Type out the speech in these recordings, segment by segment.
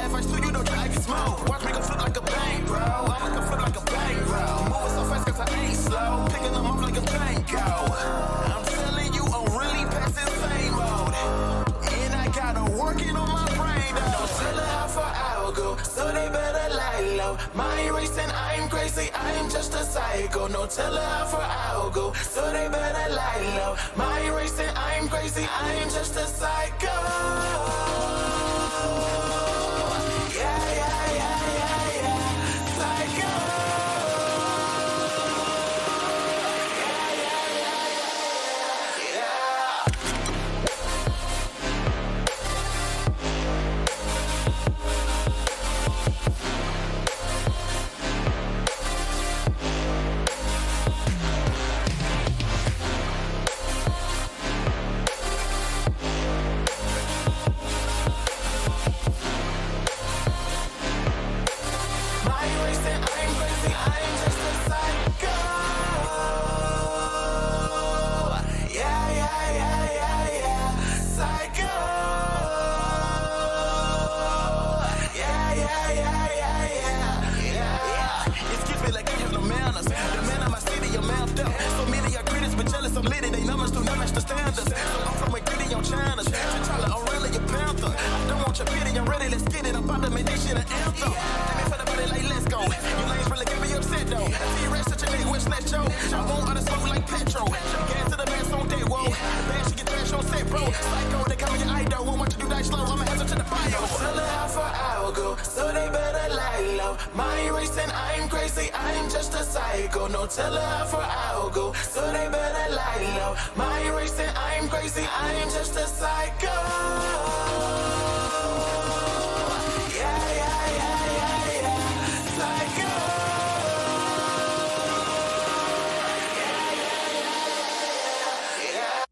if I shoot you, don't try to smoke. Watch me go flip like a bank, bro. I'ma go flip like a bank, bro. Moving so fast cause I ain't slow. Picking them up like a Django. I'm telling you, I'm really past insane mode. And I gotta working on my brain, though. No telling how far I'll go, so they better lie low. Mind racing, I'm crazy, I'm just a psycho. No telling how far I'll go, so they better lie low. Mind racing, I'm crazy, I'm just a psycho. Yeah, yeah, yeah, yeah, yeah. Psycho. Yeah, yeah, yeah, yeah, yeah. Mind racing, I'm crazy, I'm just a psycho. Yeah, yeah, yeah, yeah, yeah. Psycho. Yeah, yeah, yeah, yeah, yeah, yeah. Excuse me, like I have no manners. The man of my city, you're mapped up. So many are critics, but jealous, I'm litty. They numbers do not match the standards. So I'm from a gritty on China's. T'Challa, I'm really a panther. I don't want your pity, I'm ready, let's get it. I'm about to make this shit an anthem. Let me for the body like, let's go. You lanes really get me upset though. T-Rex such a nigga with snatch yo. I want all the smoke like petrol. Gas to the mass on day, whoa. Bad shit get trash on set, bro. Psycho, they call me your idol. Won't want you do that slow, I'ma answer to the bio. Tell her how far I'll go, so they better lie low. Mind racing, I'm crazy, I'm just a psycho. No, tell her how far I'll go, so they better lie low. Mind racing, I'm crazy, I'm just a psycho. Yeah, yeah, yeah, yeah, yeah. Psycho. Yeah, yeah, yeah, yeah.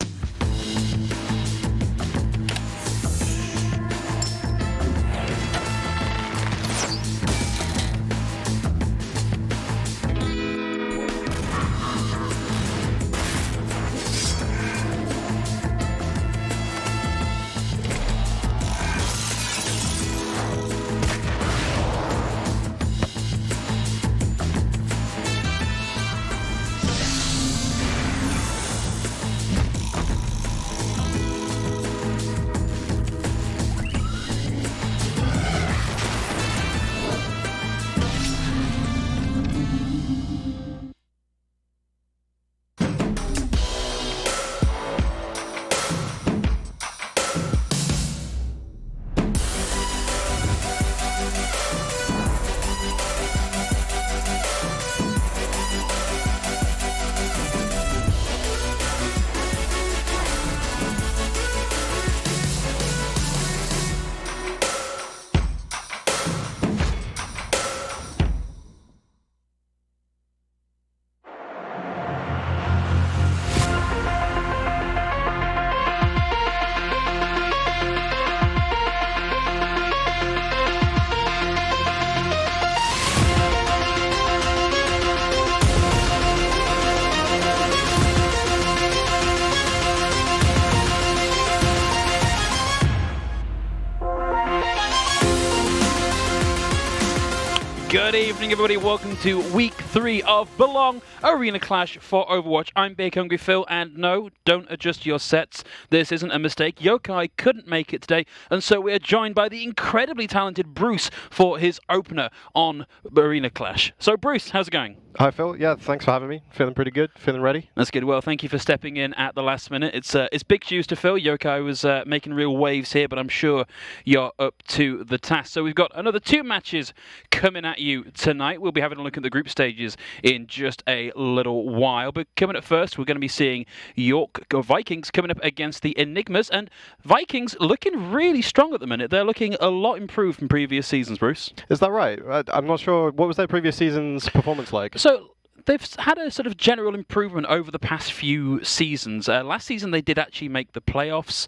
Good evening, everybody. Welcome to week 3 of Belong Arena Clash for Overwatch. I'm Big Hungry Phil, and no, don't adjust your sets. This isn't a mistake. Yokai couldn't make it today, and so we're joined by the incredibly talented Bruce for his opener on Arena Clash. So, Bruce, how's it going? Hi, Phil. Yeah, thanks for having me. Feeling pretty good. Feeling ready. That's good. Well, thank you for stepping in at the last minute. It's big shoes to fill. Yokai was making real waves here, but I'm sure you're up to the task. So we've got another 2 matches coming at you tonight. We'll be having a look at the group stages in just a little while. But coming up first, we're going to be seeing Vikings coming up against the Enigmas. And Vikings looking really strong at the minute. They're looking a lot improved from previous seasons, Bruce. Is that right? I'm not sure. What was their previous season's performance like? So they've had a sort of general improvement over the past few seasons. Last season they did actually make the playoffs.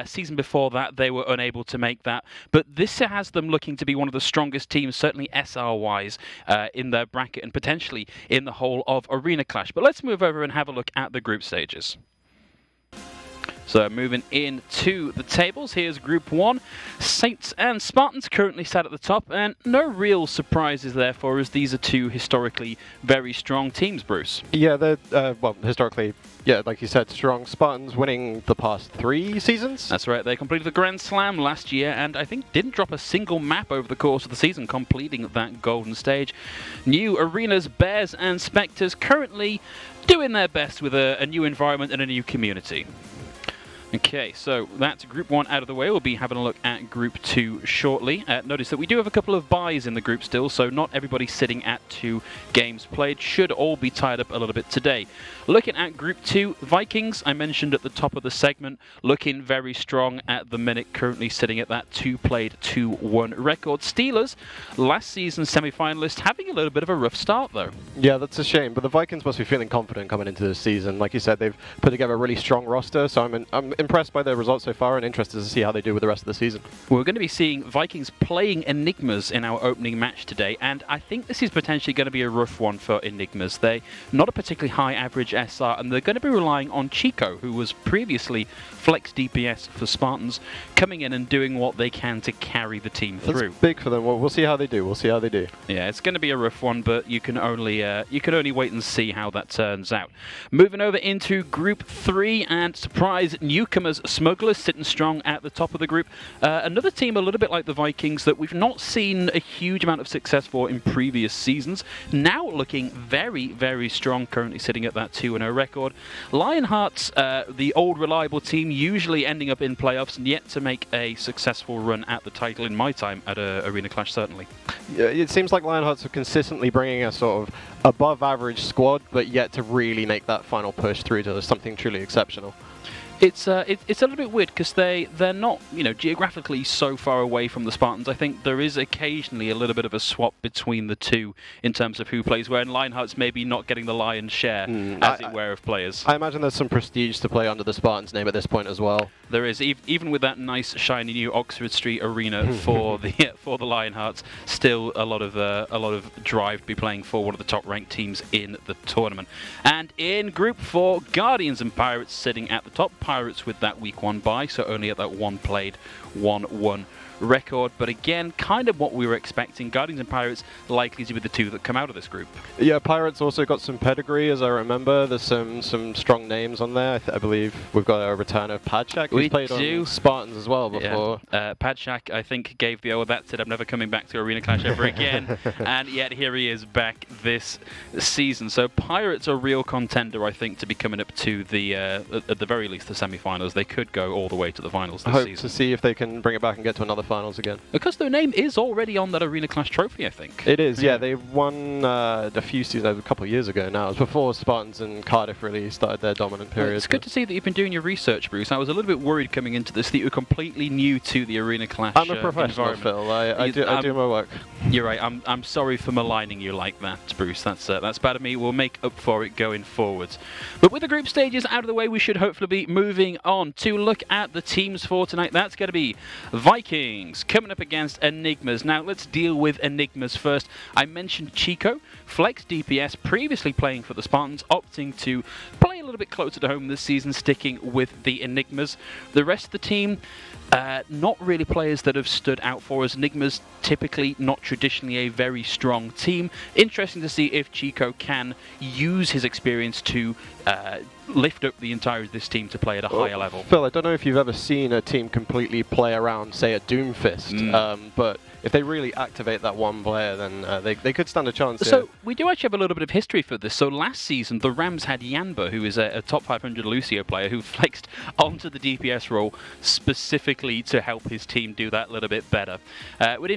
Season before that they were unable to make that. But this has them looking to be one of the strongest teams, certainly SR-wise, in their bracket and potentially in the whole of Arena Clash. But let's move over and have a look at the group stages. So moving into the tables, here's Group 1. Saints and Spartans currently sat at the top, and no real surprises there for us. These are two historically very strong teams, Bruce. Yeah, they're, well, historically, yeah, like you said, strong. Spartans winning the past 3 seasons. That's right, they completed the Grand Slam last year, and I think didn't drop a single map over the course of the season, completing that golden stage. New arenas, Bears and Spectres currently doing their best with a new environment and a new community. Okay, so that's Group 1 out of the way. We'll be having a look at Group 2 shortly. Notice that we do have a couple of buys in the group still, so not everybody sitting at 2 games played. Should all be tied up a little bit today. Looking at Group 2, Vikings, I mentioned at the top of the segment, looking very strong at the minute, currently sitting at that 2-played, 2-1 record. Steelers, last season's semi-finalist, having a little bit of a rough start, though. Yeah, that's a shame, but the Vikings must be feeling confident coming into this season. Like you said, they've put together a really strong roster, so I'm impressed by their results so far and interested to see how they do with the rest of the season. We're going to be seeing Vikings playing Enigmas in our opening match today, and I think this is potentially going to be a rough one for Enigmas. They're not a particularly high average SR, and they're going to be relying on Chico, who was previously flex DPS for Spartans, coming in and doing what they can to carry the team through. That's big for them. We'll see how they do. Yeah, it's going to be a rough one, but you can only wait and see how that turns out. Moving over into Group 3, and surprise newcomers Smugglers sitting strong at the top of the group. Another team a little bit like the Vikings that we've not seen a huge amount of success for in previous seasons. Now looking very, very strong, currently sitting at that 2-0 record. Lionhearts, the old reliable team, usually ending up in playoffs and yet to make a successful run at the title in my time at Arena Clash, certainly. Yeah, it seems like Lionhearts are consistently bringing a sort of above average squad, but yet to really make that final push through to something truly exceptional. It's a little bit weird because they're not, geographically so far away from the Spartans. I think there is occasionally a little bit of a swap between the two in terms of who plays where, and Lionheart's maybe not getting the lion's share, as it were, of players. I imagine there's some prestige to play under the Spartans name at this point as well. There is, even with that nice shiny new Oxford Street arena for the Lionhearts, still a lot of drive to be playing for one of the top ranked teams in the tournament. And in Group 4, Guardians and Pirates sitting at the top. Pirates with that week 1 bye, so only at that 1-played, 1-1 record, but again, kind of what we were expecting. Guardians and Pirates likely to be the two that come out of this group. Yeah, Pirates also got some pedigree, as I remember. There's some strong names on there. I believe we've got a return of Padshak, who's played on Spartans as well before. Yeah. Padshak, I think, gave the that's it, I'm never coming back to Arena Clash ever again, and yet here he is back this season. So Pirates are a real contender, I think, to be coming up to the, at the very least, the semi-finals. They could go all the way to the finals this season. Hope to see if they can bring it back and get to another finals again. Because their name is already on that Arena Clash trophy, I think. It is, yeah. They won a few seasons, a couple of years ago now. It was before Spartans and Cardiff really started their dominant period. Well, it's good to see that you've been doing your research, Bruce. I was a little bit worried coming into this that you were completely new to the Arena Clash I'm a professional, Phil. I do my work. You're right. I'm sorry for maligning you like that, Bruce. That's bad of me. We'll make up for it going forwards. But with the group stages out of the way, we should hopefully be moving on to look at the teams for tonight. That's going to be Vikings coming up against Enigmas. Now, let's deal with Enigmas first. I mentioned Chico, flex DPS, previously playing for the Spartans, opting to play a little bit closer to home this season, sticking with the Enigmas. The rest of the team, not really players that have stood out for us. Enigmas typically not traditionally a very strong team. Interesting to see if Chico can use his experience to lift up the entirety of this team to play at a higher level. Phil, I don't know if you've ever seen a team completely play around, say, a Doomfist, but if they really activate that one player, then they could stand a chance. So we do actually have a little bit of history for this. So last season, the Rams had Yanba, who is a top 500 Lucio player, who flexed onto the DPS role specifically to help his team do that a little bit better. We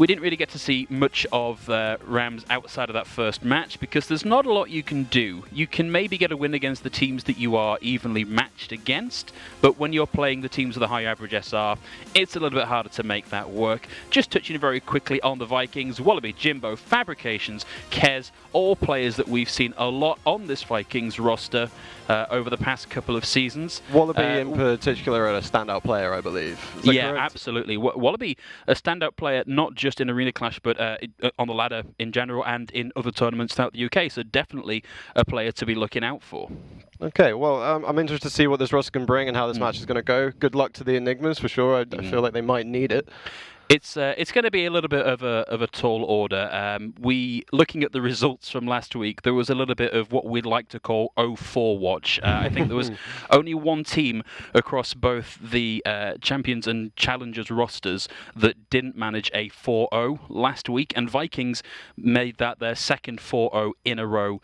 didn't really get to see much of Rams outside of that first match because there's not a lot you can do. You can maybe get a win against the teams that you are evenly matched against, but when you're playing the teams with a high average SR, it's a little bit harder to make that work. Just touching very quickly on the Vikings, Wallaby, Jimbo, Fabrications, Kez, all players that we've seen a lot on this Vikings roster over the past couple of seasons. Wallaby in particular are a standout player, I believe. Yeah, correct? Absolutely. Wallaby, a standout player, not just just in Arena Clash, but on the ladder in general and in other tournaments throughout the UK. So definitely a player to be looking out for. Okay, well, I'm interested to see what this roster can bring and how this match is going to go. Good luck to the Enigmas for sure. I feel like they might need it. It's going to be a little bit of a tall order. Looking at the results from last week, there was a little bit of what we'd like to call 0-4 watch. I think there was only one team across both the Champions and Challengers rosters that didn't manage a 4-0 last week, and Vikings made that their second 4-0 in a row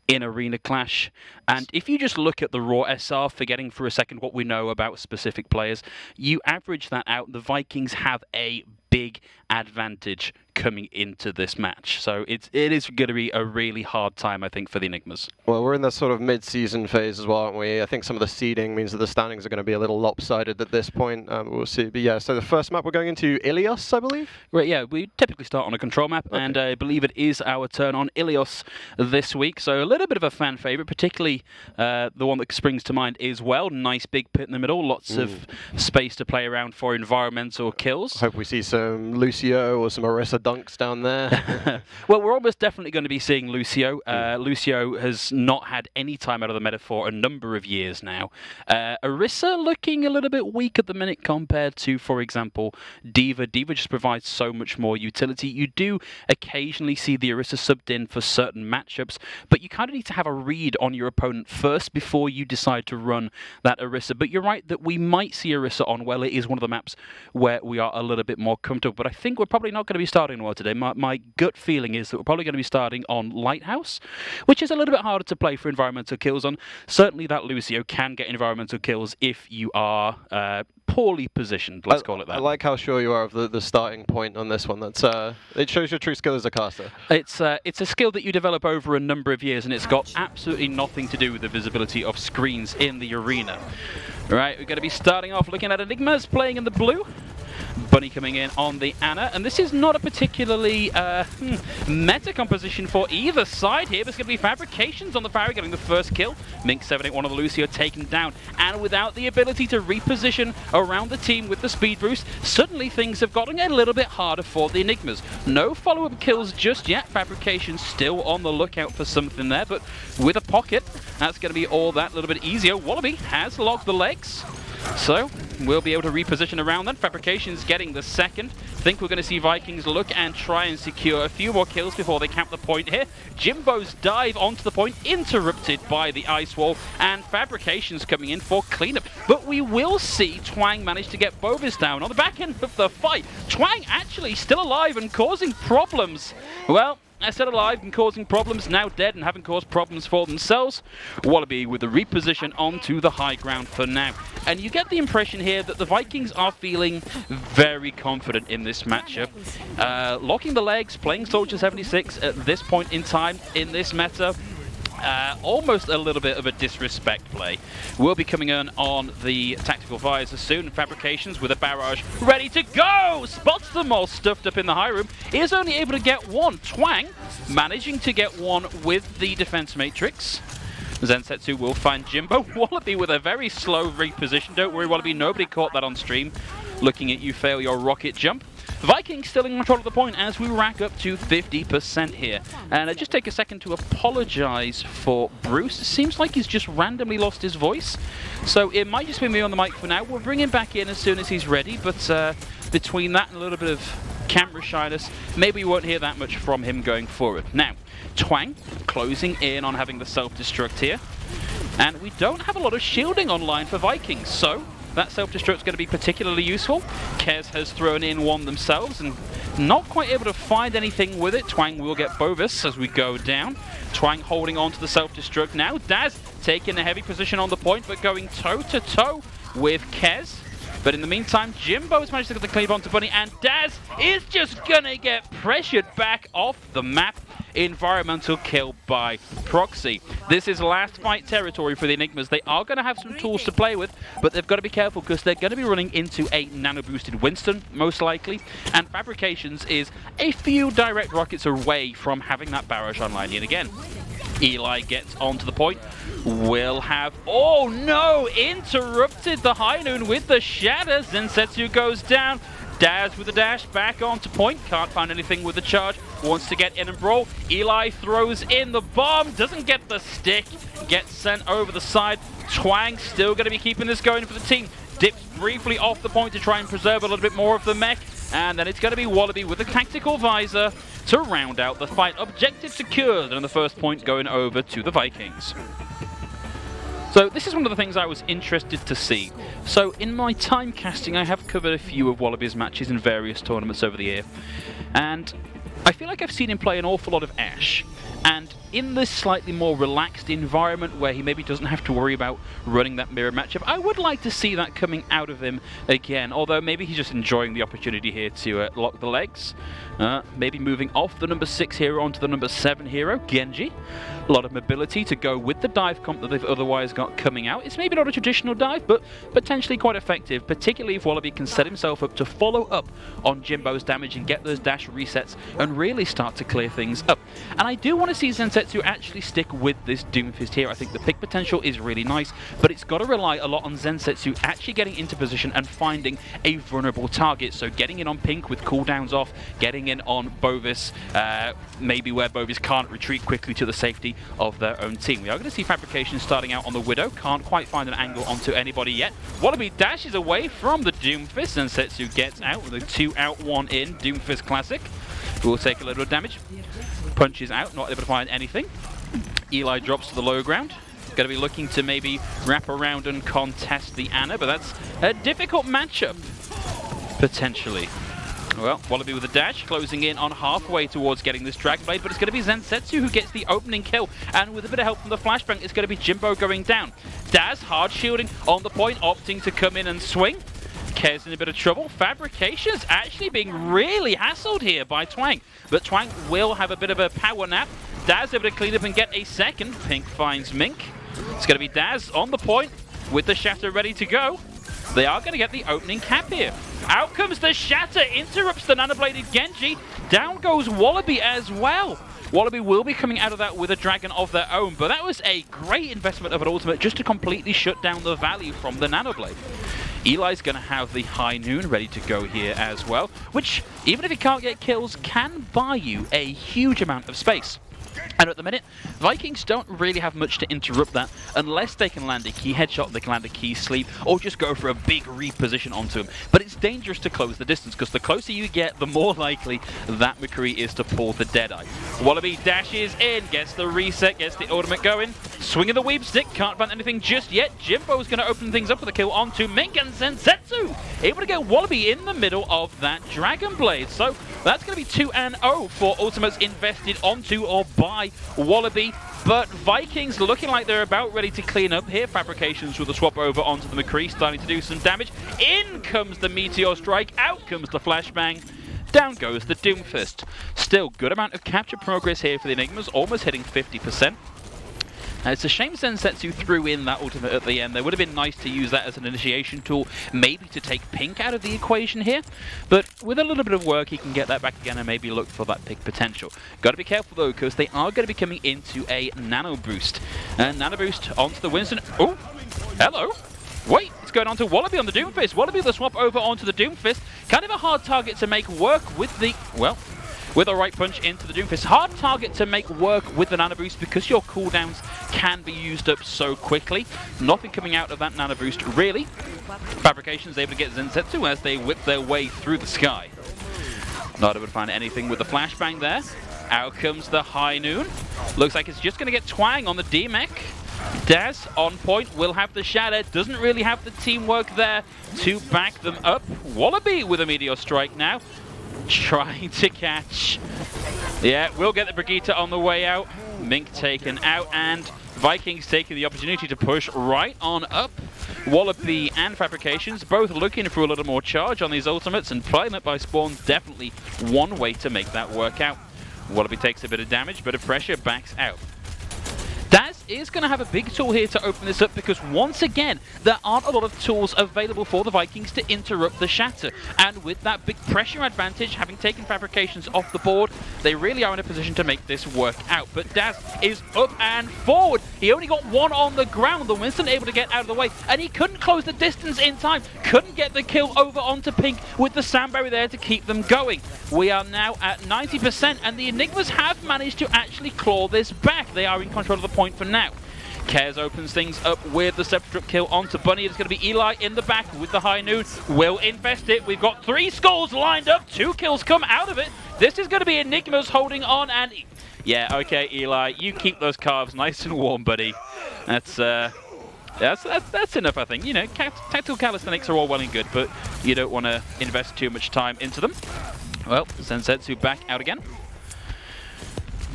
in Arena Clash. And if you just look at the raw SR, forgetting for a second what we know about specific players, you average that out, the Vikings have a big advantage coming into this match. So it is going to be a really hard time, I think, for the Enigmas. Well, we're in that sort of mid-season phase as well, aren't we? I think some of the seeding means that the standings are going to be a little lopsided at this point. We'll see. But yeah, so the first map we're going into Ilios, I believe? Right, yeah, we typically start on a control map, okay. And I believe it is our turn on Ilios this week. So a little bit of a fan favorite, particularly the one that springs to mind is, well, nice big pit in the middle, lots of space to play around for environmental kills. Hope we see some Lucio or some Orisa dunks down there. Well, we're almost definitely going to be seeing Lucio. Lucio has not had any time out of the meta for a number of years now. Orisa looking a little bit weak at the minute compared to, for example, D.Va. D.Va just provides so much more utility. You do occasionally see the Orisa subbed in for certain matchups, but you kind of need to have a read on your opponent first before you decide to run that Orisa. But you're right that we might see Orisa on well. It is one of the maps where we are a little bit more comfortable, but I think we're probably not going to be starting well today. My gut feeling is that we're probably going to be starting on Lighthouse, which is a little bit harder to play for environmental kills on. Certainly that Lucio can get environmental kills if you are poorly positioned, let's call it that. I like how sure you are of the starting point on this one. That's it shows your true skill as a caster. It's a skill that you develop over a number of years, and it's got absolutely nothing to do with the visibility of screens in the arena. Right, we're going to be starting off looking at Enigmas playing in the blue. Bunny coming in on the Ana, and this is not a particularly meta composition for either side here, but it's going to be Fabrications on the Farah getting the first kill. Mink 781 on the Lucio taken down, and without the ability to reposition around the team with the speed boost, suddenly things have gotten a little bit harder for the Enigmas. No follow-up kills just yet. Fabrications still on the lookout for something there, but with a pocket, that's going to be all that little bit easier. Wallaby has logged the legs, so we'll be able to reposition around that. Fabrications getting the second. Think we're going to see Vikings look and try and secure a few more kills before they cap the point here. Jimbo's dive onto the point, interrupted by the ice wall, and Fabrications coming in for cleanup. But we will see Twang manage to get Bovis down on the back end of the fight. Twang actually still alive and causing problems. Well, still alive and causing problems, now dead and having caused problems for themselves. Wallaby with the reposition onto the high ground for now. And you get the impression here that the Vikings are feeling very confident in this matchup. Locking the legs, playing Soldier 76 at this point in time in this meta. Almost a little bit of a disrespect play. We'll be coming in on the tactical visors soon. Fabrications with a barrage ready to go! Spots them all stuffed up in the high room. Is only able to get one. Twang managing to get one with the defense matrix. Zensetsu will find Jimbo. Wallaby with a very slow reposition. Don't worry, Wallaby, nobody caught that on stream. Looking at you fail your rocket jump. Vikings still in control of the point as we rack up to 50% here. And I just take a second to apologize for Bruce. It seems like he's just randomly lost his voice. So it might just be me on the mic for now. We'll bring him back in as soon as he's ready. But between that and a little bit of camera shyness, maybe you won't hear that much from him going forward. Now, Twang closing in on having the self-destruct here. And we don't have a lot of shielding online for Vikings, so that self-destruct is going to be particularly useful. Kez has thrown in one themselves and not quite able to find anything with it. Twang will get Bovis as we go down. Twang holding on to the self-destruct now. Daz taking a heavy position on the point, but going toe-to-toe with Kez. But in the meantime, Jimbo has managed to get the cleave onto Bunny, and Daz is just going to get pressured back off the map. Environmental kill by proxy. This is last fight territory for the Enigmas. They are going to have some tools to play with, but they've got to be careful because they're going to be running into a nano-boosted Winston, most likely, and Fabrications is a few direct rockets away from having that barrage online yet again. Eli gets onto the point. Will have... Oh no! Interrupted the high noon with the shatter. Zensetsu goes down. Daz with the dash, back onto point, can't find anything with the charge, wants to get in and brawl. Eli throws in the bomb, doesn't get the stick, gets sent over the side. Twang still going to be keeping this going for the team. Dips briefly off the point to try and preserve a little bit more of the mech. And then it's going to be Wallaby with a tactical visor to round out the fight. Objective secured, and the first point going over to the Vikings. So this is one of the things I was interested to see. So in my time casting, I have covered a few of Wallaby's matches in various tournaments over the year. And I feel like I've seen him play an awful lot of Ashe. And in this slightly more relaxed environment where he maybe doesn't have to worry about running that mirror matchup, I would like to see that coming out of him again, although maybe he's just enjoying the opportunity here to lock the legs. Maybe moving off the number 6 hero onto the number 7 hero, Genji. A lot of mobility to go with the dive comp that they've otherwise got coming out. It's maybe not a traditional dive, but potentially quite effective, particularly if Wallaby can set himself up to follow up on Jimbo's damage and get those dash resets and really start to clear things up. And I do want to see Zensetsu actually stick with this Doomfist here. I think the pick potential is really nice, but it's got to rely a lot on Zensetsu actually getting into position and finding a vulnerable target. So getting in on Pink with cooldowns off, getting in on Bovis, maybe where Bovis can't retreat quickly to the safety of their own team. We are going to see Fabrication starting out on the Widow. Can't quite find an angle onto anybody yet. Wallaby dashes away from the Doomfist, and Zensetsu gets out with a 2 out 1 in Doomfist Classic. Will take a little damage. Punches out, not able to find anything. Eli drops to the low ground. Going to be looking to maybe wrap around and contest the Ana, but that's a difficult matchup, potentially. Well, Wallaby with a dash, closing in on halfway towards getting this Dragon Blade, but it's going to be Zensetsu who gets the opening kill, and with a bit of help from the flashbang, it's going to be Jimbo going down. Daz, hard shielding on the point, opting to come in and swing. Cares in a bit of trouble. Fabrication's actually being really hassled here by Twang, but Twang will have a bit of a power nap. Daz able to clean up and get a second. Pink finds Mink. It's going to be Daz on the point with the Shatter ready to go. They are going to get the opening cap here. Out comes the Shatter, interrupts the Nanobladed Genji. Down goes Wallaby as well. Wallaby will be coming out of that with a dragon of their own, but that was a great investment of an ultimate just to completely shut down the value from the Nanoblade. Eli's going to have the High Noon ready to go here as well, which, even if he can't get kills, can buy you a huge amount of space. And at the minute, Vikings don't really have much to interrupt that unless they can land a key headshot, they can land a key sleep, or just go for a big reposition onto him. But it's dangerous to close the distance, because the closer you get, the more likely that McCree is to pull the Deadeye. Wallaby dashes in, gets the reset, gets the ultimate going. Swinging the Weeb Stick, can't find anything just yet. Jimbo's going to open things up with a kill onto Mink, and Zensetsu able to get Wallaby in the middle of that Dragon Blade. So that's going to be 2-0 for ultimates invested onto or by Wallaby, but Vikings looking like they're about ready to clean up here. Fabrications with a swap over onto the McCree, starting to do some damage. In comes the Meteor Strike, out comes the Flashbang, down goes the Doomfist. Still good amount of capture progress here for the Enigmas, almost hitting 50%. It's a shame Zensetsu threw in that ultimate at the end. There would have been nice to use that as an initiation tool, maybe to take Pink out of the equation here. But with a little bit of work, he can get that back again and maybe look for that pick potential. Got to be careful though, because they are going to be coming into a Nano Boost. And Nano Boost onto the Winston. Oh, hello. Wait, it's going on to Wallaby on the Doomfist. Wallaby with the swap over onto the Doomfist. Kind of a hard target to make work with the, well, with a right punch into the Doomfist. Hard target to make work with the Nano Boost because your cooldowns can be used up so quickly. Nothing coming out of that Nano Boost, really. Fabrication's able to get Zensetsu as they whip their way through the sky. Not able to find anything with the flashbang there. Out comes the High Noon. Looks like it's just going to get Twang on the D-Mech. Daz on point, will have the Shadow. Doesn't really have the teamwork there to back them up. Wallaby with a Meteor Strike now. Trying to catch. Yeah, we'll get the Brigitte on the way out. Mink taken out, and Vikings taking the opportunity to push right on up. Wallaby and Fabrications both looking for a little more charge on these ultimates, and playing it by spawns definitely one way to make that work out. Wallaby takes a bit of damage, bit of pressure, backs out. Daz is going to have a big tool here to open this up because once again, there aren't a lot of tools available for the Vikings to interrupt the Shatter. And with that big pressure advantage, having taken Fabrications off the board, they really are in a position to make this work out. But Daz is up and forward. He only got one on the ground. The Winston able to get out of the way, and he couldn't close the distance in time. Couldn't get the kill over onto Pink with the Sandberry there to keep them going. We are now at 90%, and the Enigmas have managed to actually claw this back. They are in control of the point for now. Kez opens things up with the self-destruct kill onto Bunny. It's going to be Eli in the back with the high noon. Will invest it. We've got 3 skulls lined up. 2 kills come out of it. This is going to be Enigmas holding on, and yeah, okay, Eli, you keep those calves nice and warm, buddy. That's enough, I think. You know, tactical calisthenics are all well and good, but you don't want to invest too much time into them. Well, Zensetsu back out again.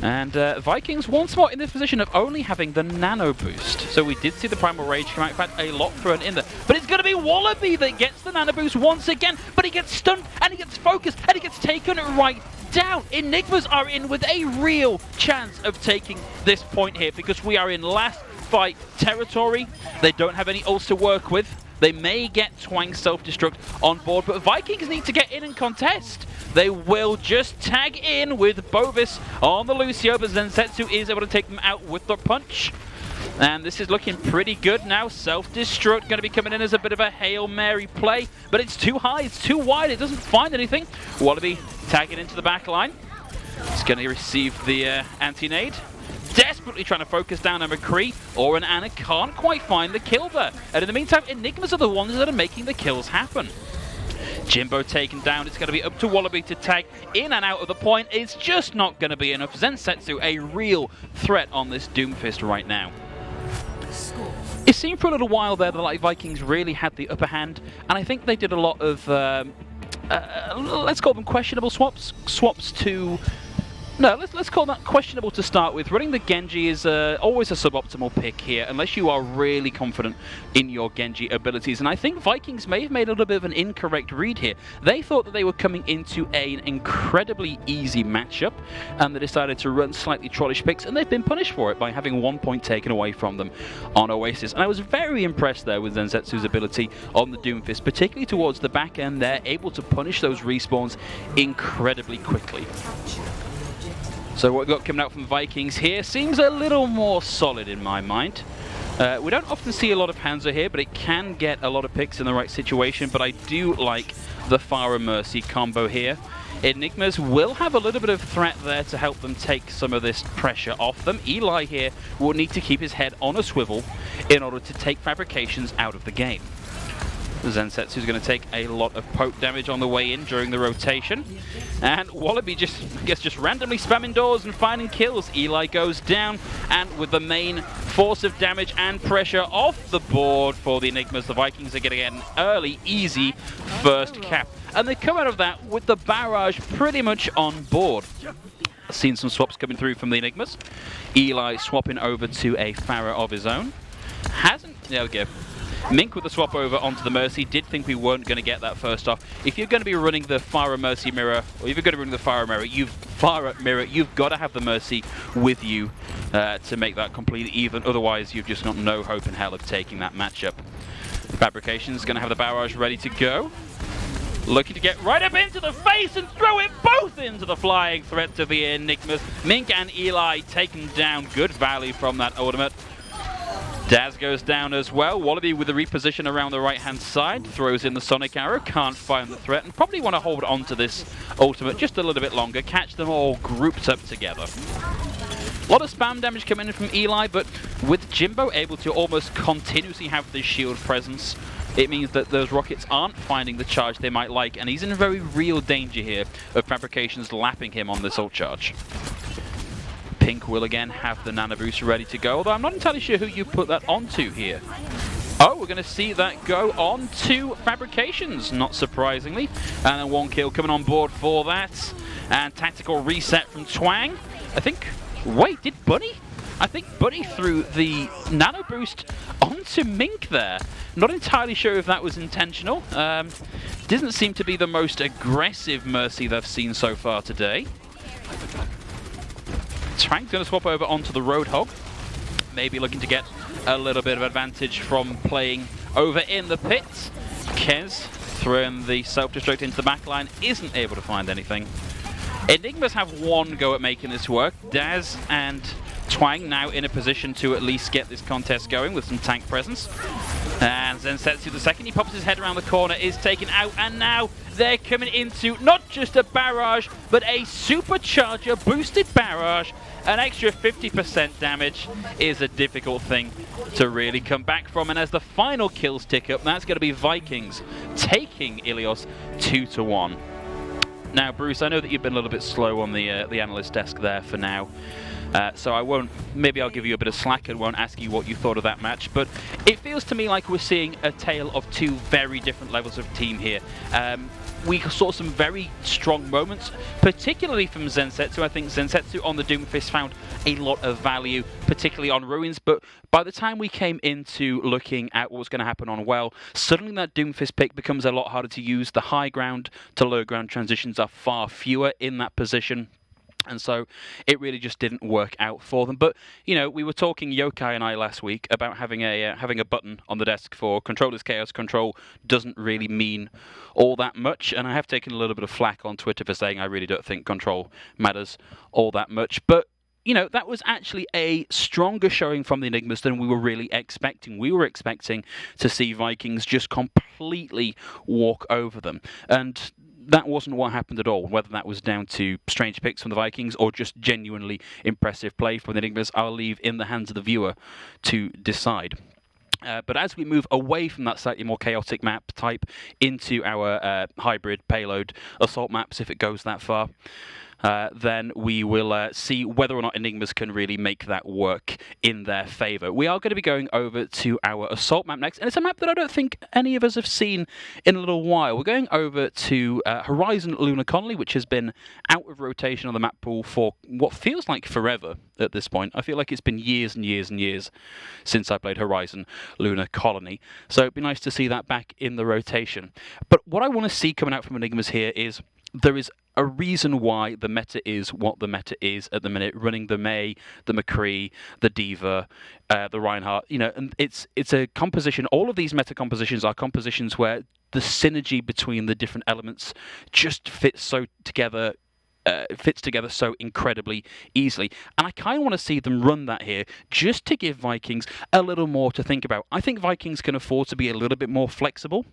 And Vikings once more in this position of only having the nano boost. So we did see the Primal Rage come out. In fact, a lot thrown in there. But it's going to be Wallaby that gets the nano boost once again. But he gets stunned, and he gets focused, and he gets taken right down. Enigmas are in with a real chance of taking this point here, because we are in last fight territory. They don't have any ults to work with. They may get Twang self-destruct on board, but Vikings need to get in and contest. They will just tag in with Bovis on the Lucio, but Zensetsu is able to take them out with the punch. And this is looking pretty good now. Self-destruct going to be coming in as a bit of a Hail Mary play, but it's too high, it's too wide, it doesn't find anything. Wallaby tagging into the back line. It's going to receive the anti-nade. Desperately trying to focus down on McCree, or an Anna can't quite find the kill there. And in the meantime, Enigmas are the ones that are making the kills happen. Jimbo taken down. It's going to be up to Wallaby to tag in and out of the point. It's just not going to be enough. Zensetsu, a real threat on this Doomfist right now. It seemed for a little while there that like Vikings really had the upper hand, and I think they did a lot of, let's call them questionable swaps. Swaps to... No, let's call that questionable to start with. Running the Genji is always a suboptimal pick here, unless you are really confident in your Genji abilities. And I think Vikings may have made a little bit of an incorrect read here. They thought that they were coming into an incredibly easy matchup, and they decided to run slightly trollish picks, and they've been punished for it by having 1 point taken away from them on Oasis. And I was very impressed there with Zensetsu's ability on the Doomfist, particularly towards the back end. They're able to punish those respawns incredibly quickly. So what we've got coming out from Vikings here seems a little more solid in my mind. We don't often see a lot of Hanzo here, but it can get a lot of picks in the right situation. But I do like the Pharah Mercy combo here. Enigmas will have a little bit of threat there to help them take some of this pressure off them. Eli here will need to keep his head on a swivel in order to take Fabrications out of the game. Zensetsu is going to take a lot of poke damage on the way in during the rotation. And Wallaby just randomly spamming doors and finding kills. Eli goes down, and with the main force of damage and pressure off the board for the Enigmas, the Vikings are going to get an early, easy first cap. And they come out of that with the barrage pretty much on board. Seen some swaps coming through from the Enigmas. Eli swapping over to a Pharah of his own. There we go. Mink with the swap over onto the Mercy. Did think we weren't going to get that first off. If you're going to be running the Pharah Mercy mirror, or if you're going to be running the Pharah mirror, you've got to have the Mercy with you to make that completely even. Otherwise, you've just got no hope in hell of taking that matchup. Fabrication's going to have the barrage ready to go. Looking to get right up into the face and throw it both into the flying threat of the Enigmas. Mink and Eli taken down. Good value from that ultimate. Daz goes down as well. Wallaby with the reposition around the right-hand side. Throws in the Sonic Arrow. Can't find the threat. And probably want to hold on to this ultimate just a little bit longer. Catch them all grouped up together. A lot of spam damage coming in from Eli, but with Jimbo able to almost continuously have this shield presence, it means that those rockets aren't finding the charge they might like. And he's in very real danger here of Fabrications lapping him on this ult charge. Pink will again have the nano boost ready to go, although I'm not entirely sure who you put that onto here. Oh, we're going to see that go on to Fabrications, not surprisingly. And then 1 kill coming on board for that. And tactical reset from Twang. I think... Wait, did Bunny? I think Bunny threw the nano boost onto Mink there. Not entirely sure if that was intentional. Doesn't seem to be the most aggressive Mercy they've seen so far today. Twang's going to swap over onto the Roadhog. Maybe looking to get a little bit of advantage from playing over in the pits. Kez throwing the self-destruct into the backline, isn't able to find anything. Enigmas have 1 go at making this work. Daz and Twang now in a position to at least get this contest going with some tank presence. And Zensetsu, the second he pops his head around the corner, is taken out, and now they're coming into not just a barrage, but a supercharger boosted barrage. An extra 50% damage is a difficult thing to really come back from, and as the final kills tick up, that's going to be Vikings taking Ilios 2-1. Now, Bruce, I know that you've been a little bit slow on the analyst desk there for now. So I won't, maybe I'll give you a bit of slack and won't ask you what you thought of that match, but it feels to me like we're seeing a tale of two very different levels of team here. We saw some very strong moments, particularly from Zensetsu. I think Zensetsu on the Doomfist found a lot of value, particularly on Ruins, but by the time we came into looking at what was going to happen on Well, suddenly that Doomfist pick becomes a lot harder to use. The high ground to low ground transitions are far fewer in that position. And so it really just didn't work out for them. But, you know, we were talking, Yokai and I, last week about having a button on the desk for Controller's Chaos Control doesn't really mean all that much. And I have taken a little bit of flack on Twitter for saying I really don't think control matters all that much. But, you know, that was actually a stronger showing from the Enigmas than we were really expecting. We were expecting to see Vikings just completely walk over them. And that wasn't what happened at all. Whether that was down to strange picks from the Vikings or just genuinely impressive play from the Enigmas, I'll leave in the hands of the viewer to decide. But as we move away from that slightly more chaotic map type into our hybrid payload assault maps, if it goes that far, then we will see whether or not Enigmas can really make that work in their favour. We are going to be going over to our assault map next, and it's a map that I don't think any of us have seen in a little while. We're going over to Horizon Lunar Colony, which has been out of rotation on the map pool for what feels like forever at this point. I feel like it's been years and years and years since I played Horizon Lunar Colony, so it'd be nice to see that back in the rotation. But what I want to see coming out from Enigmas here is there is a reason why the meta is what the meta is at the minute, running the Mei, the McCree, the Diva, the Reinhardt, you know, and it's a composition. All of these meta compositions are compositions where the synergy between the different elements just fits together so incredibly easily. And I kind of want to see them run that here just to give Vikings a little more to think about. I think Vikings can afford to be a little bit more flexible.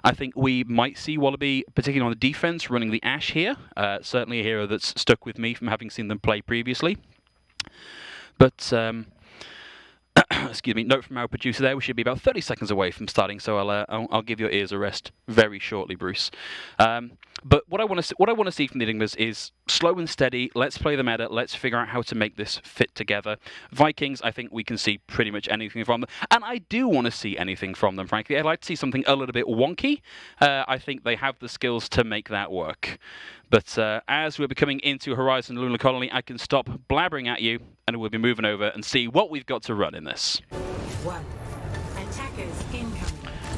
I think we might see Wallaby, particularly on the defense, running the Ashe here. Certainly a hero that's stuck with me from having seen them play previously. But excuse me, note from our producer there, we should be about 30 seconds away from starting, so I'll give your ears a rest very shortly, Bruce. But what I want to see from the Enigmas is slow and steady. Let's play the meta. Let's figure out how to make this fit together. Vikings, I think we can see pretty much anything from them, and I do want to see anything from them, frankly. I'd like to see something a little bit wonky. I think they have the skills to make that work. But as we're coming into Horizon Lunar Colony, I can stop blabbering at you, and we'll be moving over and see what we've got to run in this. Attackers incoming.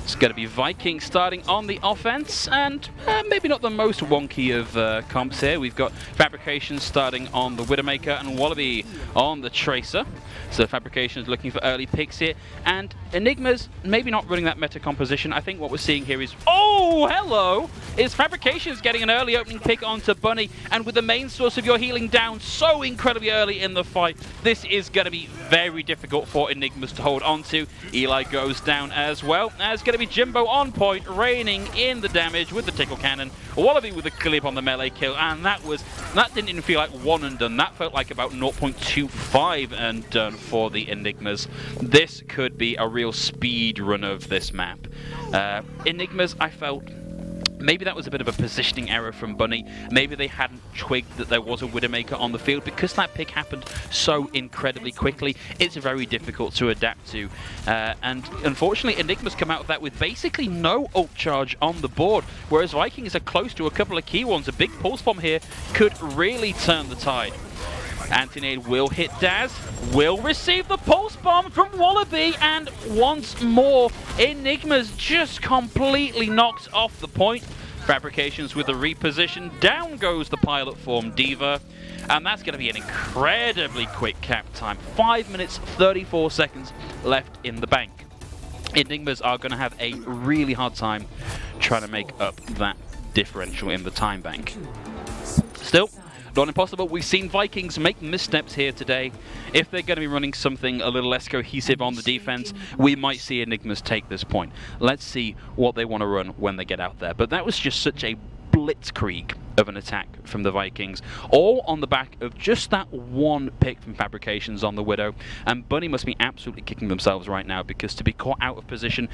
It's going to be Vikings starting on the offense, and maybe not the most wonky of comps here. We've got Fabrication starting on the Widowmaker and Wallaby on the Tracer. So Fabrication is looking for early picks here, and Enigmas maybe not running that meta composition. I think what we're seeing here is, oh, hello! Is Fabrication's getting an early opening pick onto Bunny, and with the main source of your healing down so incredibly early in the fight, this is going to be very difficult for Enigmas to hold onto. Eli goes down as well. There's going to be Jimbo on point, raining in the damage with the Tickle Cannon. Wallaby with a clip on the melee kill, and that didn't even feel like one and done. That felt like about 0.25 and done for the Enigmas. This could be a real speed run of this map. Enigmas, I felt maybe that was a bit of a positioning error from Bunny. Maybe they hadn't twigged that there was a Widowmaker on the field. Because that pick happened so incredibly quickly, it's very difficult to adapt to. And unfortunately, Enigmas come out of that with basically no ult charge on the board, whereas Vikings are close to a couple of key ones. A big pulse bomb here could really turn the tide. Antinade will hit Daz, will receive the pulse bomb from Wallaby, and once more, Enigmas just completely knocked off the point. Fabrications with the reposition, down goes the pilot form Diva, and that's going to be an incredibly quick cap time. 5 minutes, 34 seconds left in the bank. Enigmas are going to have a really hard time trying to make up that differential in the time bank. Still, not impossible. We've seen Vikings make missteps here today. If they're going to be running something a little less cohesive on the defense, we might see Enigmas take this point. Let's see what they want to run when they get out there. But that was just such a blitzkrieg of an attack from the Vikings, all on the back of just that one pick from Fabrications on the Widow. And Bunny must be absolutely kicking themselves right now, because to be caught out of position,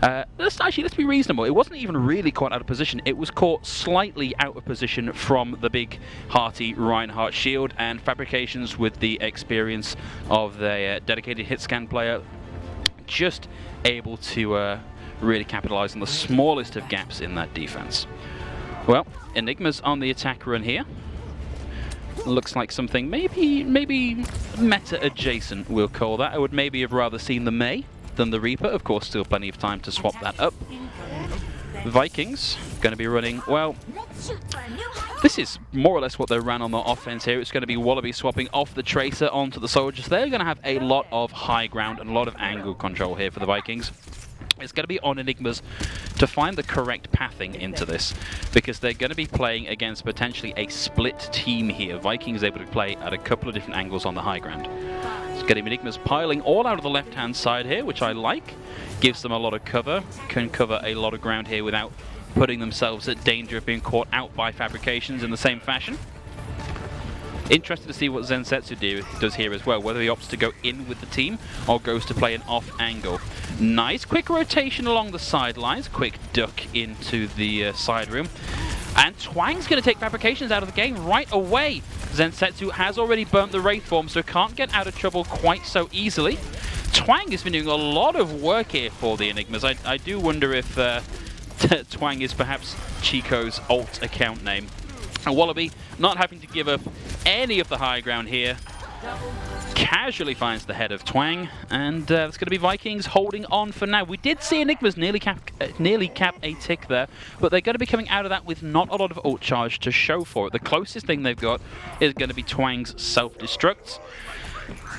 let's be reasonable. It wasn't even really caught out of position. It was caught slightly out of position from the big hearty Reinhardt shield, and Fabrications, with the experience of the dedicated hit scan player, just able to really capitalize on the smallest of gaps in that defense. Well, Enigma's on the attack run here. Looks like something maybe meta adjacent, we'll call that. I would maybe have rather seen the May than the Reaper. Of course, still plenty of time to swap that up. Vikings going to be running, well, this is more or less what they ran on the offense here. It's going to be Wallaby swapping off the Tracer onto the Soldiers. They're going to have a lot of high ground and a lot of angle control here for the Vikings. It's going to be on Enigmas to find the correct pathing into this, because they're going to be playing against potentially a split team here. Vikings able to play at a couple of different angles on the high ground. It's getting Enigmas piling all out of the left-hand side here, which I like. Gives them a lot of cover, can cover a lot of ground here without putting themselves at danger of being caught out by Fabrications in the same fashion. Interested to see what Zensetsu does here as well, whether he opts to go in with the team or goes to play an off angle. Nice quick rotation along the sidelines, quick duck into the side room. And Twang's going to take Fabrications out of the game right away. Zensetsu has already burnt the Wraith form, so can't get out of trouble quite so easily. Twang has been doing a lot of work here for the Enigmas. I do wonder if Twang is perhaps Chico's alt account name. And Wallaby, not having to give up any of the high ground here, casually finds the head of Twang, and it's going to be Vikings holding on for now. We did see Enigmas nearly cap a tick there, but they're going to be coming out of that with not a lot of ult charge to show for it. The closest thing they've got is going to be Twang's self-destructs.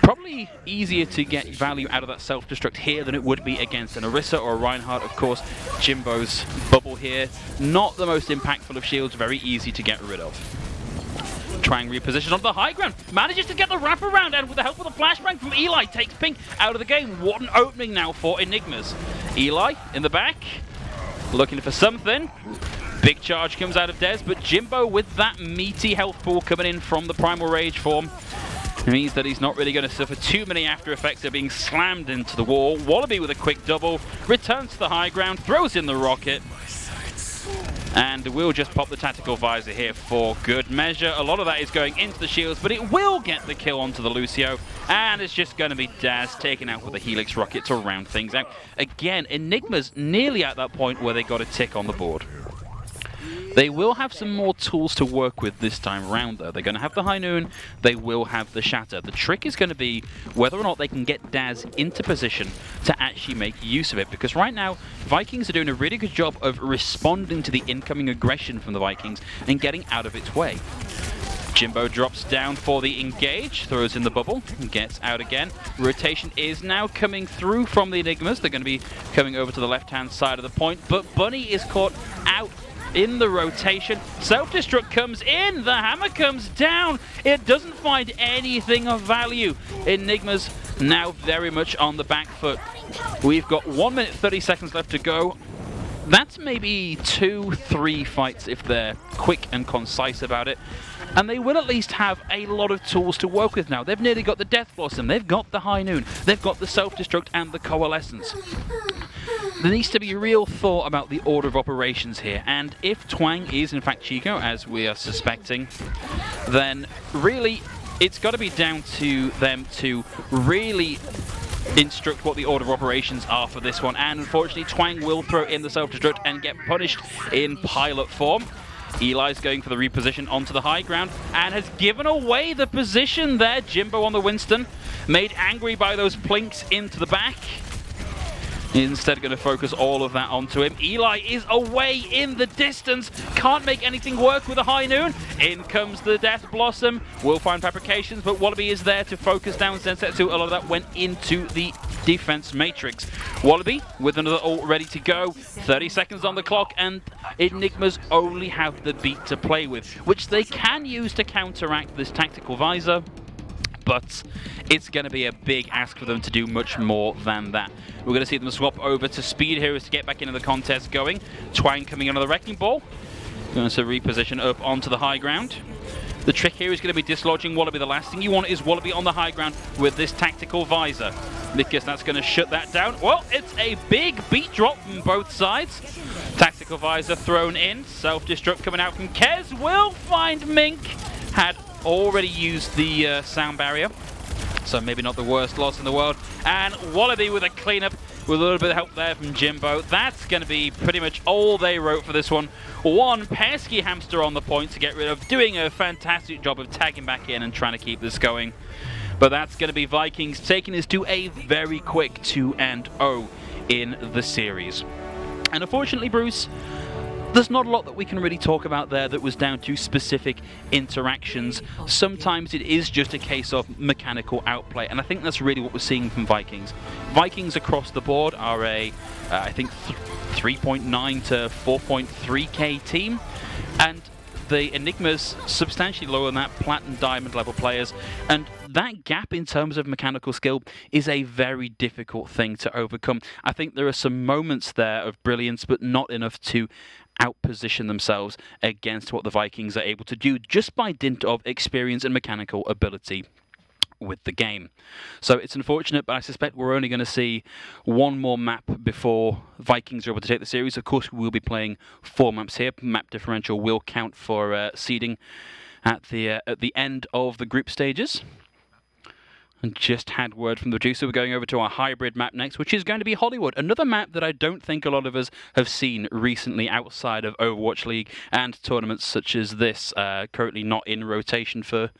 Probably easier to get value out of that self-destruct here than it would be against an Orisa or a Reinhardt. Of course, Jimbo's bubble here, not the most impactful of shields, very easy to get rid of. Twang repositioned onto the high ground, manages to get the wraparound, and with the help of the flashbang from Eli, takes Pink out of the game. What an opening now for Enigmas. Eli in the back, looking for something. Big charge comes out of Dez, but Jimbo with that meaty health pool coming in from the Primal Rage form, it means that he's not really going to suffer too many after effects of being slammed into the wall. Wallaby with a quick double, returns to the high ground, throws in the rocket, and we'll just pop the tactical visor here for good measure. A lot of that is going into the shields, but it will get the kill onto the Lucio, and it's just going to be Daz taken out with a Helix rocket to round things out. Again, Enigma's nearly at that point where they got a tick on the board. They will have some more tools to work with this time round, though. They're going to have the High Noon, they will have the Shatter. The trick is going to be whether or not they can get Daz into position to actually make use of it, because right now, Vikings are doing a really good job of responding to the incoming aggression from the Vikings and getting out of its way. Jimbo drops down for the engage, throws in the bubble, and gets out again. Rotation is now coming through from the Enigmas. They're going to be coming over to the left-hand side of the point, but Bunny is caught out in the rotation. Self-destruct comes in, the hammer comes down. It doesn't find anything of value. Enigmas now very much on the back foot. We've got 1 minute 30 seconds left to go. That's maybe 2-3 fights if they're quick and concise about it. And they will at least have a lot of tools to work with now. They've nearly got the Death Blossom, they've got the High Noon, they've got the Self-Destruct and the Coalescence. There needs to be real thought about the order of operations here, and if Twang is in fact Chico, as we are suspecting, then really it's got to be down to them to really instruct what the order of operations are for this one, and unfortunately Twang will throw in the self-destruct and get punished in pilot form. Eli's going for the reposition onto the high ground and has given away the position there. Jimbo on the Winston, made angry by those plinks into the back. Instead going to focus all of that onto him. Eli is away in the distance, can't make anything work with a High Noon. In comes the Death Blossom, will find Fabrications, but Wallaby is there to focus down Zensetsu. A lot of that went into the defense matrix. Wallaby with another ult ready to go. 30 seconds on the clock, and Enigmas only have the beat to play with, which they can use to counteract this tactical visor, but it's going to be a big ask for them to do much more than that. We're going to see them swap over to speed heroes to get back into the contest going. Twang coming on the wrecking ball. Going to reposition up onto the high ground. The trick here is going to be dislodging Wallaby. The last thing you want is Wallaby on the high ground with this tactical visor, because that's going to shut that down. Well, it's a big beat drop from both sides. Tactical visor thrown in. Self-destruct coming out from Kez. Will find Mink. Had already used the sound barrier, so maybe not the worst loss in the world. And Wallaby with a cleanup with a little bit of help there from Jimbo. That's going to be pretty much all they wrote for this one. One pesky hamster on the point to get rid of, doing a fantastic job of tagging back in and trying to keep this going. But that's going to be Vikings taking us to a very quick 2-0 in the series. And unfortunately, Bruce, there's not a lot that we can really talk about there that was down to specific interactions. Sometimes it is just a case of mechanical outplay, and I think that's really what we're seeing from Vikings. Vikings across the board are a, I think, 3.9 to 4.3k team, and the Enigmas substantially lower than that, plat and diamond level players, and that gap in terms of mechanical skill is a very difficult thing to overcome. I think there are some moments there of brilliance, but not enough to outposition themselves against what the Vikings are able to do just by dint of experience and mechanical ability with the game. So it's unfortunate, but I suspect we're only going to see one more map before Vikings are able to take the series. Of course, we will be playing 4 maps here. Map differential will count for seeding at the end of the group stages. And just had word from the producer, we're going over to our hybrid map next, which is going to be Hollywood. Another map that I don't think a lot of us have seen recently outside of Overwatch League and tournaments such as this, currently not in rotation for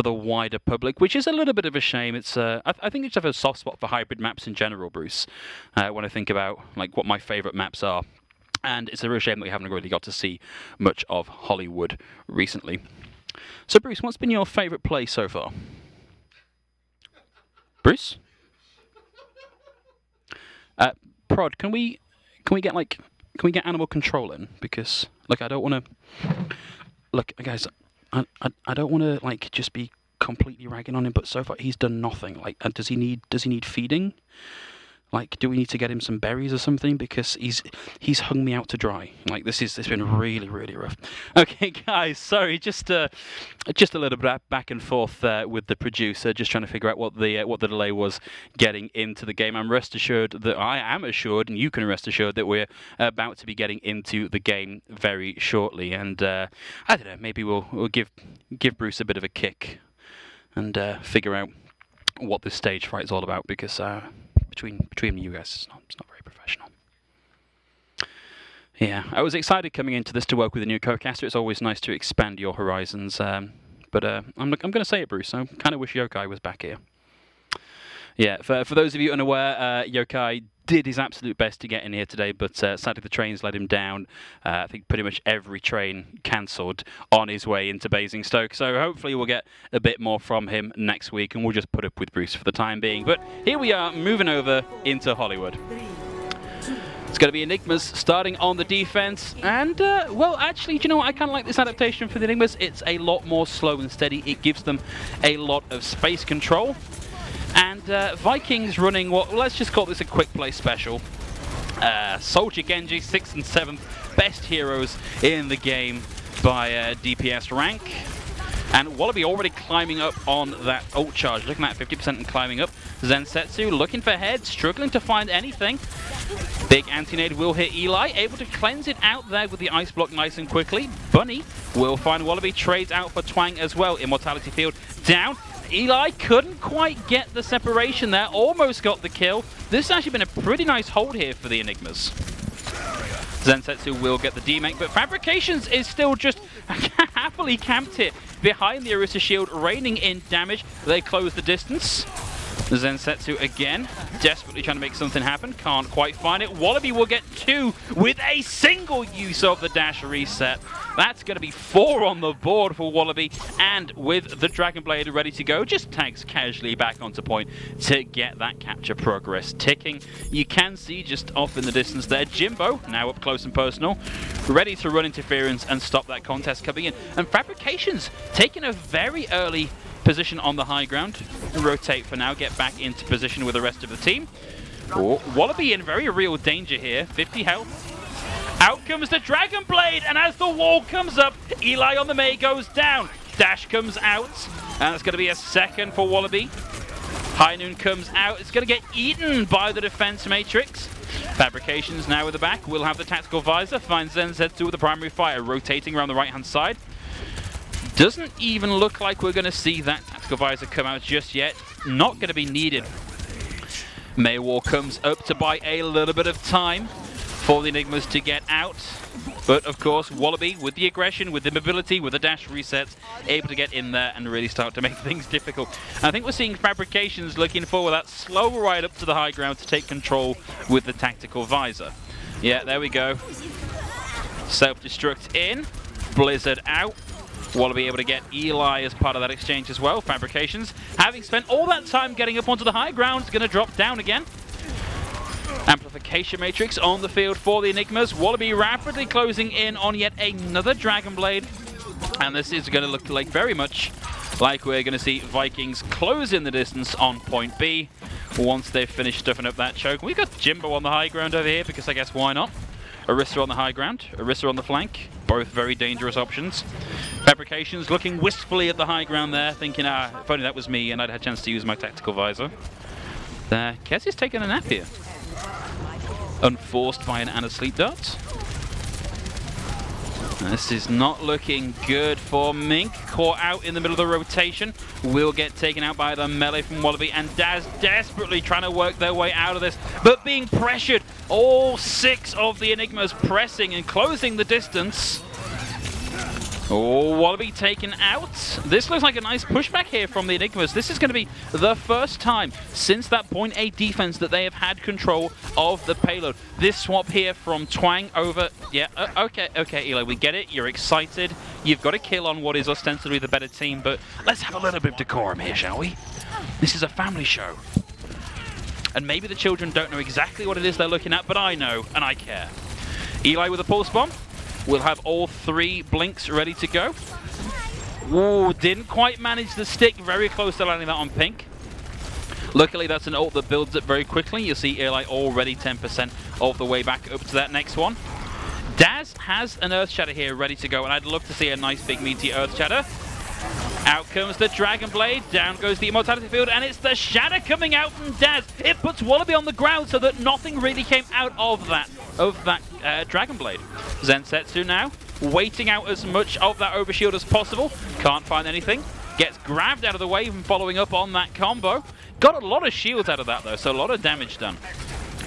the wider public, which is a little bit of a shame. It's I think I just have a soft spot for hybrid maps in general, Bruce, when I think about like what my favourite maps are. And it's a real shame that we haven't really got to see much of Hollywood recently. So Bruce, what's been your favourite play so far? Bruce? Prod, can we get animal control in? Because like I don't want to look, guys. I don't want to like just be completely ragging on him, but so far he's done nothing. Like, does he need feeding? Like, do we need to get him some berries or something? Because he's hung me out to dry. Like, this has been really, really rough. Okay, guys, sorry, just a little bit back and forth with the producer, just trying to figure out what the delay was getting into the game. I'm rest assured that I am assured, and you can rest assured that we're about to be getting into the game very shortly. And I don't know, maybe we'll give Bruce a bit of a kick and figure out what this stage fight is all about, because between you guys, it's not very professional. Yeah, I was excited coming into this to work with a new co-caster. It's always nice to expand your horizons. But I'm going to say it, Bruce. I kind of wish Yokai was back here. Yeah, for those of you unaware, Yokai did his absolute best to get in here today, but sadly the trains let him down. I think pretty much every train cancelled on his way into Basingstoke. So hopefully we'll get a bit more from him next week, and we'll just put up with Bruce for the time being. But here we are, moving over into Hollywood. It's going to be Enigmas starting on the defense, and, well, actually, do you know what? I kind of like this adaptation for the Enigmas. It's a lot more slow and steady. It gives them a lot of space control. And Vikings running what, let's just call this a quick play special. Soldier Genji, 6th and 7th, best heroes in the game by DPS rank. And Wallaby already climbing up on that ult charge, looking at 50% and climbing up. Zensetsu looking for head, struggling to find anything. Big anti-nade will hit Eli, able to cleanse it out there with the ice block nice and quickly. Bunny will find Wallaby, trades out for Twang as well. Immortality field down. Eli couldn't quite get the separation there, almost got the kill. This has actually been a pretty nice hold here for the Enigmas. Zensetsu will get the demake, but Fabrications is still just happily camped here behind the Orisa shield, raining in damage. They close the distance. Zensetsu again, desperately trying to make something happen. Can't quite find it. Wallaby will get 2 with a single use of the dash reset. That's going to be 4 on the board for Wallaby. And with the Dragon Blade ready to go, just tags casually back onto point to get that capture progress ticking. You can see just off in the distance there, Jimbo, now up close and personal, ready to run interference and stop that contest coming in. And Fabrications taking a very early position on the high ground. Rotate for now, get back into position with the rest of the team. Oh, Wallaby in very real danger here, 50 health. Out comes the Dragon Blade, and as the wall comes up, Eli on the May goes down. Dash comes out, and it's going to be a second for Wallaby. High Noon comes out, it's going to get eaten by the defense matrix. Fabrications now with the back, will have the tactical visor, finds Zensetsu with the primary fire, rotating around the right-hand side. Doesn't even look like we're going to see that tactical visor come out just yet. Not going to be needed. Maywar comes up to buy a little bit of time for the Enigmas to get out. But of course, Wallaby with the aggression, with the mobility, with the dash resets, able to get in there and really start to make things difficult. And I think we're seeing Fabrications looking for that slow ride up to the high ground to take control with the tactical visor. Yeah, there we go. Self-destruct in, Blizzard out. Wallaby able to get Eli as part of that exchange as well. Fabrications, having spent all that time getting up onto the high ground, is going to drop down again. Amplification Matrix on the field for the Enigmas. Wallaby rapidly closing in on yet another Dragon Blade. And this is going to look like very much like we're going to see Vikings close in the distance on point B once they've finished stuffing up that choke. We've got Jimbo on the high ground over here because I guess why not? Orisa on the high ground, Orisa on the flank. Both very dangerous options. Fabrications looking wistfully at the high ground there, thinking, if only that was me and I'd had a chance to use my tactical visor. There, Kez is taking a nap here. Unforced by an Anna Sleep Dart. This is not looking good for Mink. Caught out in the middle of the rotation. Will get taken out by the melee from Wallaby. And Daz desperately trying to work their way out of this. But being pressured. All 6 of the Enigmas pressing and closing the distance. Oh, Wallaby taken out. This looks like a nice pushback here from the Enigmas. This is going to be the first time since that point A defense that they have had control of the payload. This swap here from Twang over... Yeah, okay, Eli, we get it. You're excited. You've got a kill on what is ostensibly the better team, but let's have a little bit of decorum here, shall we? This is a family show. And maybe the children don't know exactly what it is they're looking at, but I know, and I care. Eli with a pulse bomb. We'll have all 3 blinks ready to go. Ooh, didn't quite manage the stick. Very close to landing that on Pink. Luckily, that's an ult that builds up very quickly. You'll see Eli already 10% of the way back up to that next one. Daz has an Earth Shatter here ready to go, and I'd love to see a nice big meaty Earth Shatter. Out comes the Dragon Blade, down goes the Immortality Field, and it's the Shatter coming out from Daz. It puts Wallaby on the ground so that nothing really came out of that Dragon Blade. Zensetsu now, waiting out as much of that overshield as possible. Can't find anything. Gets grabbed out of the way and following up on that combo. Got a lot of shields out of that though, so a lot of damage done.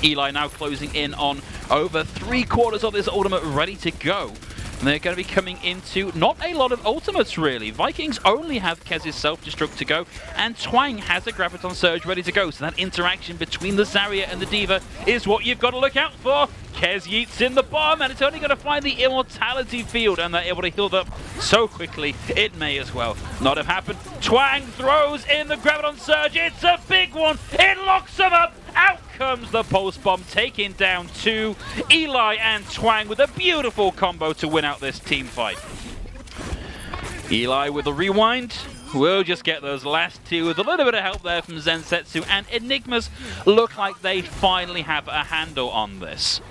Eli now closing in on over 3/4 of his ultimate ready to go. And they're going to be coming into not a lot of ultimates, really. Vikings only have Kez's self-destruct to go, and Twang has a Graviton Surge ready to go. So that interaction between the Zarya and the D.Va is what you've got to look out for. Kez yeets in the bomb, and it's only going to find the Immortality Field, and they're able to heal up so quickly, it may as well not have happened. Twang throws in the Graviton Surge. It's a big one. It locks them up. Out comes the Pulse Bomb, taking down 2. Eli and Twang with a beautiful combo to win out this team fight. Eli with the rewind. We'll just get those last 2 with a little bit of help there from Zensetsu, and Enigmas look like they finally have a handle on this.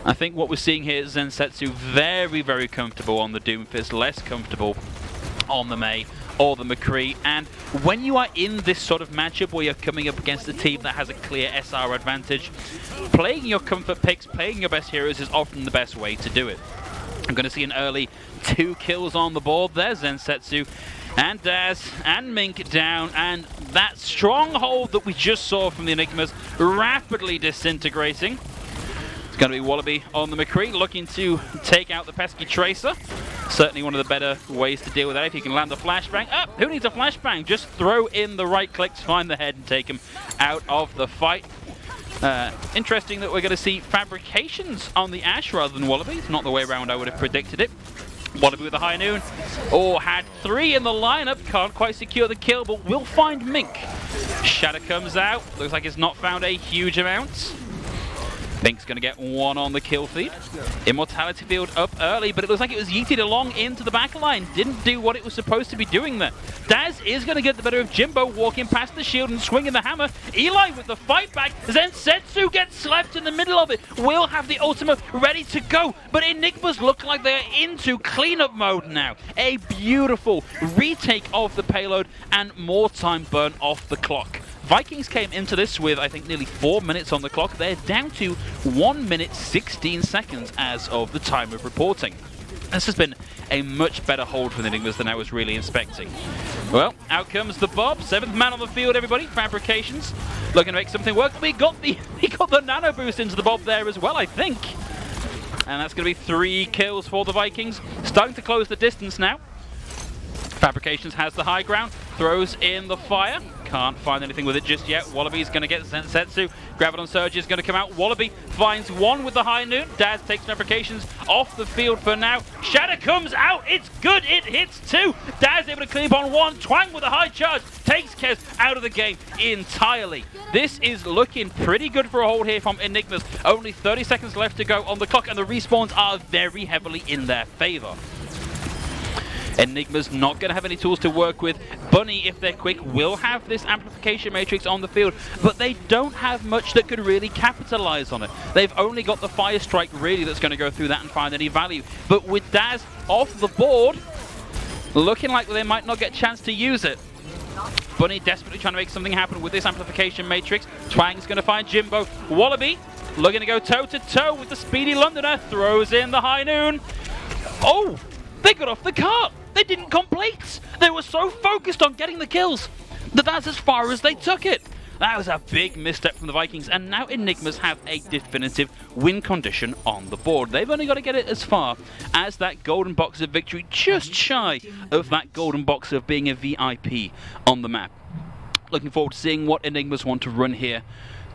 I think what we're seeing here is Zensetsu very, very comfortable on the Doomfist, less comfortable on the May or the McCree. And when you are in this sort of matchup where you're coming up against a team that has a clear SR advantage, playing your comfort picks, playing your best heroes is often the best way to do it. I'm going to see an early 2 kills on the board there. Zensetsu and Daz and Mink down, and that stronghold that we just saw from the Enigmas rapidly disintegrating. It's going to be Wallaby on the McCree looking to take out the pesky Tracer. Certainly one of the better ways to deal with that. If you can land a flashbang. Who needs a flashbang? Just throw in the right clicks, find the head, and take him out of the fight. Interesting that we're going to see fabrications on the Ash rather than Wallaby. It's not the way around I would have predicted it. Wallaby with a high noon. Had 3 in the lineup. Can't quite secure the kill, but will find Mink. Shatter comes out. Looks like it's not found a huge amount. Mink's going to get 1 on the kill feed. Immortality field up early, but it looks like it was yeeted along into the back line. Didn't do what it was supposed to be doing there. Daz is going to get the better of Jimbo, walking past the shield and swinging the hammer. Eli with the fight back. Zensetsu gets slapped in the middle of it. Will have the ultimate ready to go, but Enigmas look like they're into cleanup mode now. A beautiful retake of the payload and more time burn off the clock. Vikings came into this with, I think, nearly 4 minutes on the clock. They're down to 1 minute 16 seconds as of the time of reporting. This has been a much better hold for the Enigmas than I was really expecting. Well, out comes the Bob. 7th man on the field, everybody. Fabrications looking to make something work. We got the nano boost into the Bob there as well, I think. And that's going to be 3 kills for the Vikings. Starting to close the distance now. Fabrications has the high ground, throws in the fire. Can't find anything with it just yet. Wallaby's going to get Zensetsu. Graviton Surge is going to come out. Wallaby finds 1 with the high noon. Daz takes Fabrications off the field for now. Shatter comes out. It's good. It hits 2. Daz able to clean up on 1. Twang with a high charge takes Kez out of the game entirely. This is looking pretty good for a hold here from Enigmas. Only 30 seconds left to go on the clock, and the respawns are very heavily in their favor. Enigma's not going to have any tools to work with. Bunny, if they're quick, will have this amplification matrix on the field, but they don't have much that could really capitalize on it. They've only got the Fire Strike really that's going to go through that and find any value. But with Daz off the board, looking like they might not get a chance to use it. Bunny desperately trying to make something happen with this amplification matrix. Twang's going to find Jimbo. Wallaby looking to go toe-to-toe with the speedy Londoner. Throws in the high noon. Oh! They got off the cart. They didn't complete. They were so focused on getting the kills that that's as far as they took it. That was a big misstep from the Vikings, and now Enigmas have a definitive win condition on the board. They've only got to get it as far as that golden box of victory, just shy of that golden box of being a VIP on the map. Looking forward to seeing what Enigmas want to run here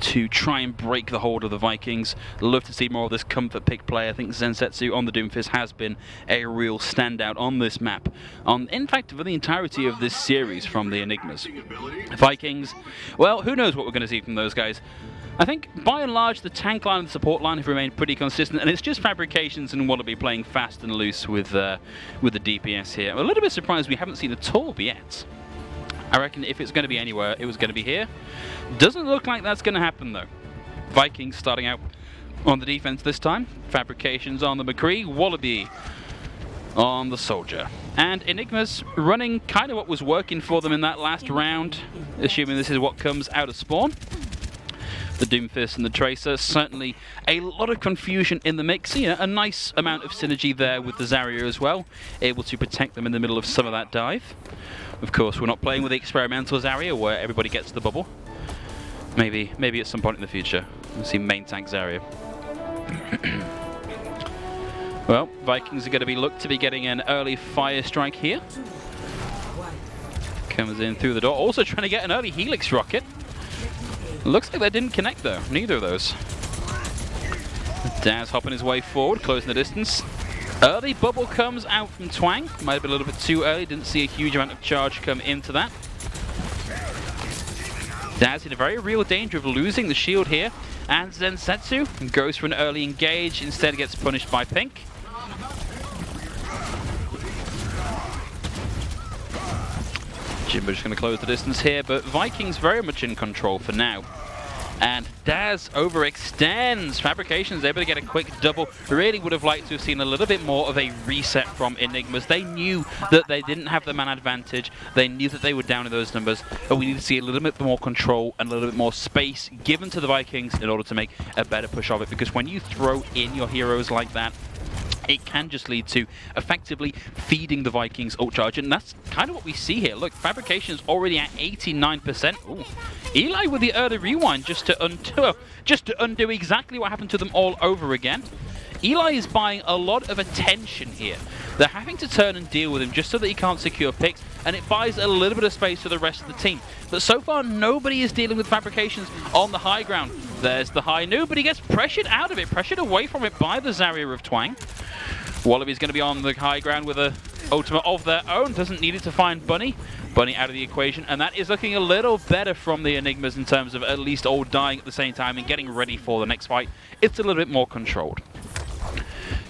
to try and break the hold of the Vikings. Love to see more of this comfort pick play. I think Zensetsu on the Doomfist has been a real standout on this map. In fact, for the entirety of this series from the Enigmas. Vikings, well, who knows what we're going to see from those guys. I think, by and large, the tank line and the support line have remained pretty consistent, and it's just Fabrications and Wallaby playing fast and loose with the DPS here. I'm a little bit surprised we haven't seen a Torb yet. I reckon if it's going to be anywhere, it was going to be here. Doesn't look like that's going to happen, though. Vikings starting out on the defense this time. Fabrications on the McCree. Wallaby on the Soldier. And Enigmas running kind of what was working for them in that last round, assuming this is what comes out of spawn. The Doomfist and the Tracer. Certainly a lot of confusion in the mix. You know, a nice amount of synergy there with the Zarya as well. Able to protect them in the middle of some of that dive. Of course, we're not playing with the experimental Zarya where everybody gets the bubble. Maybe at some point in the future. We'll see main tank Zarya. Well, Vikings are going to be looked to be getting an early Fire Strike here. Comes in through the door. Also trying to get an early Helix Rocket. Looks like they didn't connect though, neither of those. Daz hopping his way forward, closing the distance. Early bubble comes out from Twang. Might have been a little bit too early, didn't see a huge amount of charge come into that. Daz in a very real danger of losing the shield here. And Zensetsu goes for an early engage, instead gets punished by Pink. Jimbo just going to close the distance here, but Vikings very much in control for now. And Daz overextends. Fabrications able to get a quick double. Really would have liked to have seen a little bit more of a reset from Enigmas. They knew that they didn't have the man advantage. They knew that they were down in those numbers. But we need to see a little bit more control and a little bit more space given to the Vikings in order to make a better push of it. Because when you throw in your heroes like that, it can just lead to effectively feeding the Vikings ult charge, and that's kind of what we see here. Look, Fabrication's already at 89%. Ooh. Eli with the early rewind just to undo exactly what happened to them all over again. Eli is buying a lot of attention here. they're having to turn and deal with him just so that he can't secure picks, and it buys a little bit of space for the rest of the team. But so far, nobody is dealing with fabrications on the high ground. There's the high noob, but he gets pressured out of it, pressured away from it by the Zarya of Twang. Wallaby's going to be on the high ground with a ultimate of their own. Doesn't need it to find Bunny. Bunny out of the equation, and that is looking a little better from the Enigmas in terms of at least all dying at the same time and getting ready for the next fight. It's a little bit more controlled.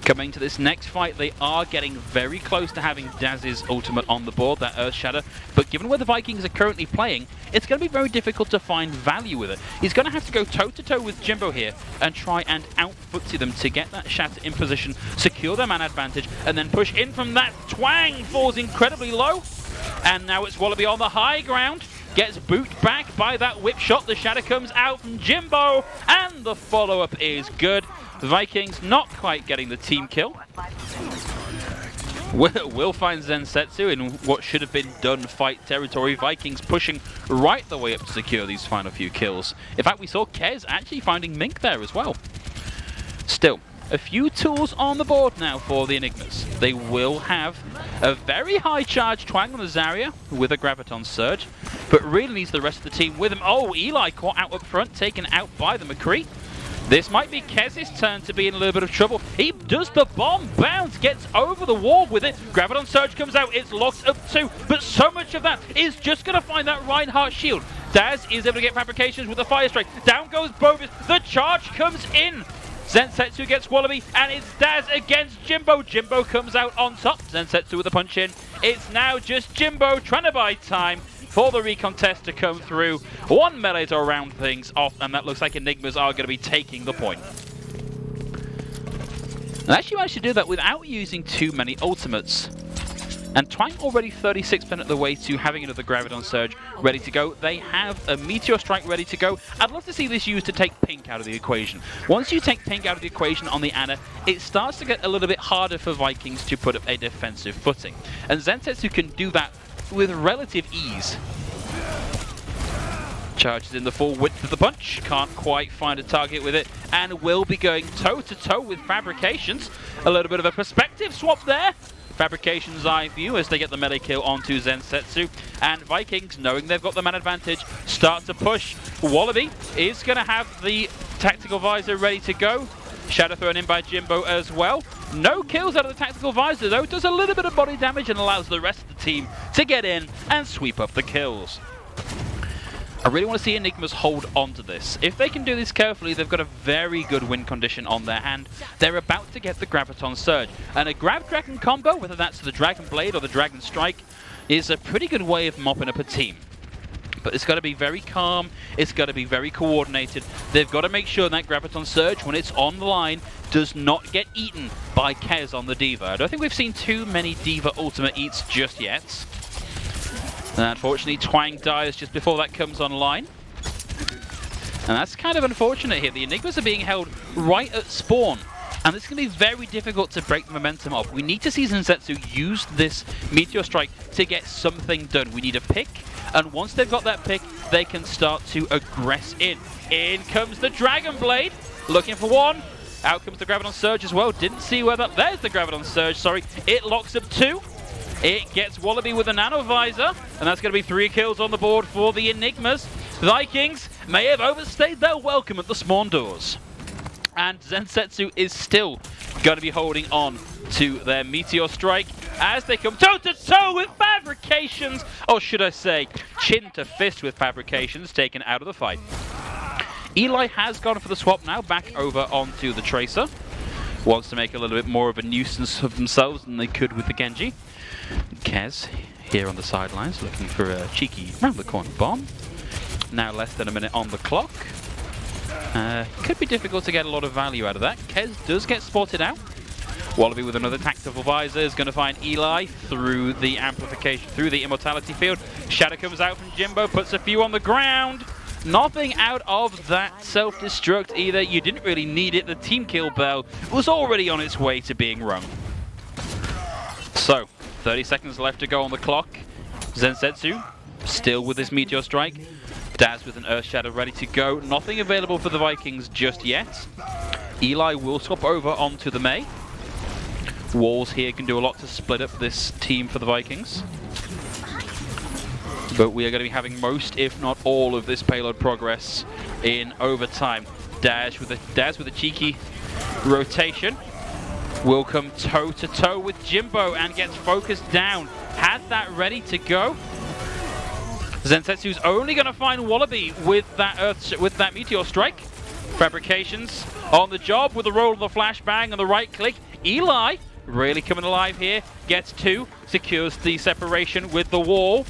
Coming to this next fight, they are getting very close to having Daz's ultimate on the board, that Earth Shatter, but given where the Vikings are currently playing, it's going to be very difficult to find value with it. He's going to have to go toe-to-toe with Jimbo here and try and out-footsie them to get that Shatter in position, secure their man advantage, and then push in from that. Twang falls incredibly low, and now it's Wallaby on the high ground. Gets booted back by that whip shot. The Shatter comes out from Jimbo, and the follow-up is good. The Vikings not quite getting the team kill. We'll find Zensetsu in what should have been done fight territory. Vikings pushing right the way up to secure these final few kills. In fact, we saw Kez actually finding Mink there as well. Still, a few tools on the board now for the Enigmas. They will have a very high charge Twang on the Zarya with a Graviton Surge, but really needs the rest of the team with him. Oh, Eli caught out up front, taken out by the McCree. This might be Kez's turn to be in a little bit of trouble. He does the bomb bounce, gets over the wall with it. Graviton Surge comes out, it's locked up too, but so much of that is just going to find that Reinhardt shield. Daz is able to get fabrications with the Fire Strike. Down goes Bovis, the charge comes in. Zensetsu gets Wallaby, and it's Daz against Jimbo. Jimbo comes out on top. Zensetsu with a punch in. It's now just Jimbo trying to buy time for the recontest to come through. One melee to round things off, and that looks like Enigmas are going to be taking the point. And actually managed to do that without using too many ultimates. And Twang already 36% of the way to having another Graviton Surge ready to go. They have a Meteor Strike ready to go. I'd love to see this used to take Pink out of the equation. Once you take Pink out of the equation on the Ana, it starts to get a little bit harder for Vikings to put up a defensive footing. And Zensetsu can do that with relative ease. Charges in the full width of the punch, can't quite find a target with it, and will be going toe-to-toe with Fabrications. A little bit of a perspective swap there. Fabrications eye view as they get the melee kill onto Zensetsu, and Vikings, knowing they've got the man advantage, start to push. Wallaby is going to have the tactical visor ready to go. Shadow thrown in by Jimbo as well. No kills out of the tactical visor though, does a little bit of body damage and allows the rest of the team to get in and sweep up the kills. I really want to see Enigmas hold on to this. If they can do this carefully, they've got a very good win condition on their hand. They're about to get the Graviton Surge, and a Grab Dragon combo, whether that's the Dragon Blade or the Dragon Strike, is a pretty good way of mopping up a team. But it's got to be very calm, it's got to be very coordinated. They've got to make sure that Graviton Surge, when it's on the line, does not get eaten by Kez on the D.Va. I don't think we've seen too many D.Va ultimate eats just yet. And unfortunately, Twang dies just before that comes online. And that's kind of unfortunate here. The Enigmas are being held right at spawn. And it's going to be very difficult to break the momentum up. We need to see Zensetsu use this Meteor Strike to get something done. We need a pick. And once they've got that pick, they can start to aggress in. In comes the Dragon Blade. Looking for one. Out comes the Graviton Surge as well. Didn't see where that... There's the Graviton Surge, sorry. It locks up two. It gets Wallaby with a Nano Visor, and that's going to be 3 kills on the board for the Enigmas. Vikings may have overstayed their welcome at the spawn doors. And Zensetsu is still going to be holding on to their Meteor Strike as they come toe-to-toe with Fabrications, or should I say, chin to fist with Fabrications, taken out of the fight. Eli has gone for the swap now, back over onto the Tracer. Wants to make a little bit more of a nuisance of themselves than they could with the Genji. Kez here on the sidelines looking for a cheeky round the corner bomb. Now less than a minute on the clock. Could be difficult to get a lot of value out of that. Kez does get spotted out. Wallaby with another tactical visor is going to find Eli through the amplification, through the immortality field. Shadow comes out from Jimbo, puts a few on the ground. Nothing out of that self-destruct either. You didn't really need it. The team kill bell was already on its way to being rung. So, 30 seconds left to go on the clock. Zensetsu still with his Meteor Strike. Daz with an Earth Shadow ready to go. Nothing available for the Vikings just yet. Eli will swap over onto the Mei. Walls here can do a lot to split up this team for the Vikings. But we are going to be having most, if not all, of this payload progress in overtime. Daz with a cheeky rotation will come toe-to-toe with Jimbo and gets focused down. Had that ready to go. Zensetsu's only going to find Wallaby with that Meteor Strike. Fabrications on the job with the roll of the flashbang and the right click. Eli really coming alive here. Gets 2, secures the separation with the wall.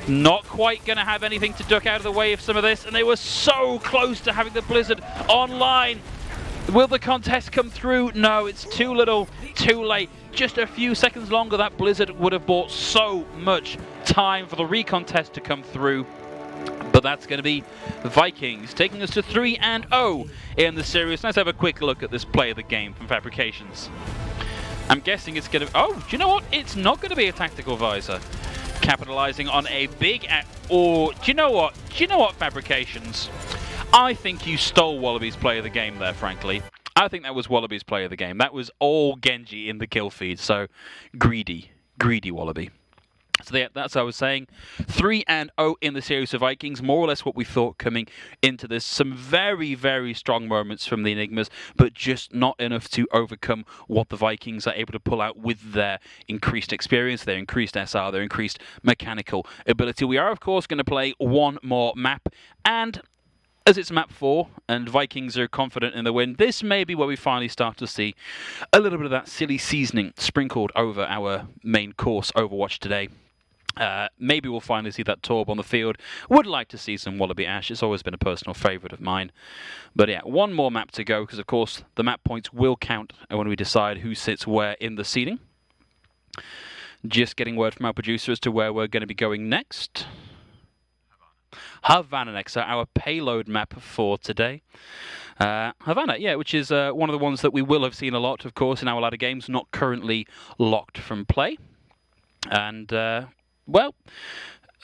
Not quite going to have anything to duck out of the way of some of this, and they were so close to having the Blizzard online. Will the contest come through? No, it's too little, too late. Just a few seconds longer, that Blizzard would have bought so much time for the recontest to come through. But that's going to be Vikings, taking us to 3-0 in the series. Let's have a quick look at this play of the game from Fabrications. I'm guessing it's going to... Oh, do you know what? It's not going to be a tactical visor. Capitalizing on a big... Or, do you know what? Do you know what, Fabrications? I think you stole Wallaby's play of the game there, frankly. I think that was Wallaby's play of the game. That was all Genji in the kill feed, so greedy Wallaby. So yeah, that's what I was saying. 3-0 in the series of Vikings, more or less what we thought coming into this. Some very, very strong moments from the Enigmas, but just not enough to overcome what the Vikings are able to pull out with their increased experience, their increased SR, their increased mechanical ability. We are, of course, going to play one more map, and as it's map 4 and Vikings are confident in the win, this may be where we finally start to see a little bit of that silly seasoning sprinkled over our main course Overwatch today. Maybe we'll finally see that Torb on the field. Would like to see some Wallaby Ash. It's always been a personal favourite of mine. But yeah, one more map to go, because of course the map points will count when we decide who sits where in the seeding. Just getting word from our producer as to where we're going to be going next. Havana next, so our payload map for today. Havana, yeah, which is one of the ones that we will have seen a lot, of course, in our ladder games, not currently locked from play. And, well,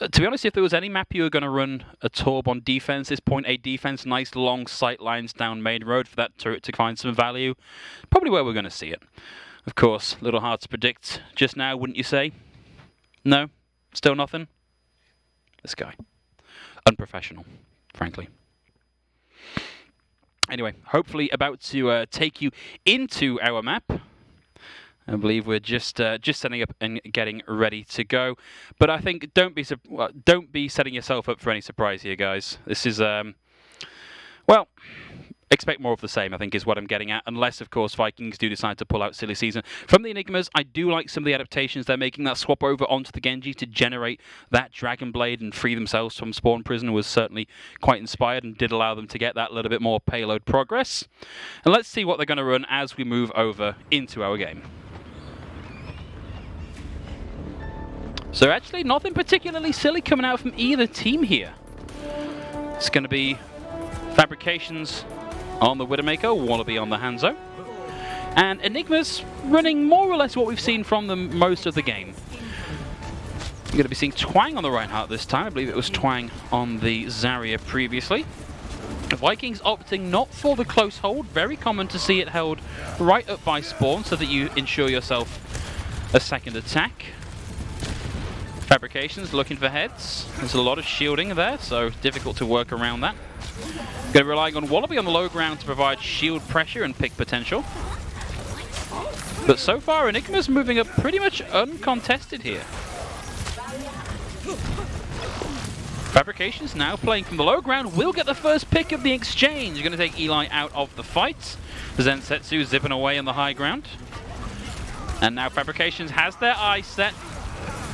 to be honest, if there was any map you were going to run a Torb on defense, this point 8 defense, nice long sight lines down main road for that turret to find some value, probably where we're going to see it. Of course, a little hard to predict just now, wouldn't you say? No? Still nothing? This guy. Unprofessional, frankly. Anyway, hopefully about to take you into our map. I believe we're just setting up and getting ready to go. But I think don't be setting yourself up for any surprise here, guys. This is well, expect more of the same, I think, is what I'm getting at. Unless, of course, Vikings do decide to pull out silly season. From the Enigmas, I do like some of the adaptations they're making. That swap over onto the Genji to generate that Dragon Blade and free themselves from Spawn Prison was certainly quite inspired and did allow them to get that little bit more payload progress. And let's see what they're going to run as we move over into our game. So actually, nothing particularly silly coming out from either team here. It's going to be Fabrications on the Widowmaker, Wallaby on the Hanzo. And Enigmas running more or less what we've seen from them most of the game. You're going to be seeing Twang on the Reinhardt this time. I believe it was Twang on the Zarya previously. The Vikings opting not for the close hold. Very common to see it held right up by spawn so that you ensure yourself a second attack. Fabrications looking for heads. There's a lot of shielding there, so difficult to work around that. Going to be relying on Wallaby on the low ground to provide shield pressure and pick potential. But so far, Enigma's moving up pretty much uncontested here. Fabrications now playing from the low ground will get the first pick of the exchange. You're going to take Eli out of the fight. Zensetsu zipping away on the high ground. And now Fabrications has their eyes set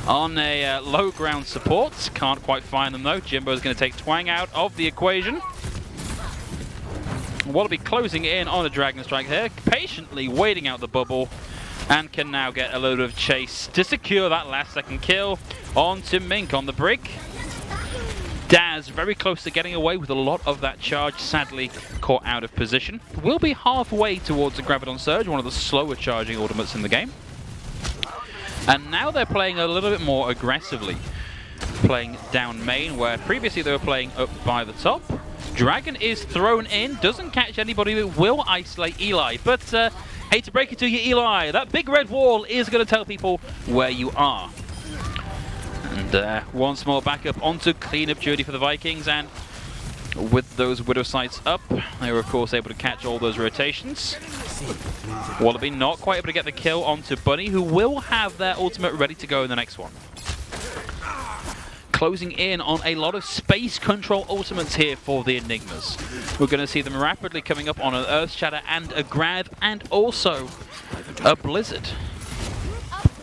on a low ground support. Can't quite find them though. Jimbo's going to take Twang out of the equation. Wallaby closing in on a Dragon Strike here, patiently waiting out the bubble, and can now get a load of chase to secure that last second kill onto Mink on the brig. Daz very close to getting away with a lot of that charge, sadly caught out of position. Will be halfway towards the Graviton Surge, one of the slower charging ultimates in the game. And now they're playing a little bit more aggressively. Playing down main, where previously they were playing up by the top. Dragon is thrown in, doesn't catch anybody, but will isolate Eli. But Hate to break it to you, Eli, that big red wall is going to tell people where you are. And once more back up onto cleanup duty for the Vikings, and with those Widow sights up, they were of course able to catch all those rotations. Wallaby not quite able to get the kill onto Bunny, who will have their ultimate ready to go in the next one. Closing in on a lot of space control ultimates here for the Enigmas. We're going to see them rapidly coming up on an Earth Shatter and a Grav, and also a Blizzard.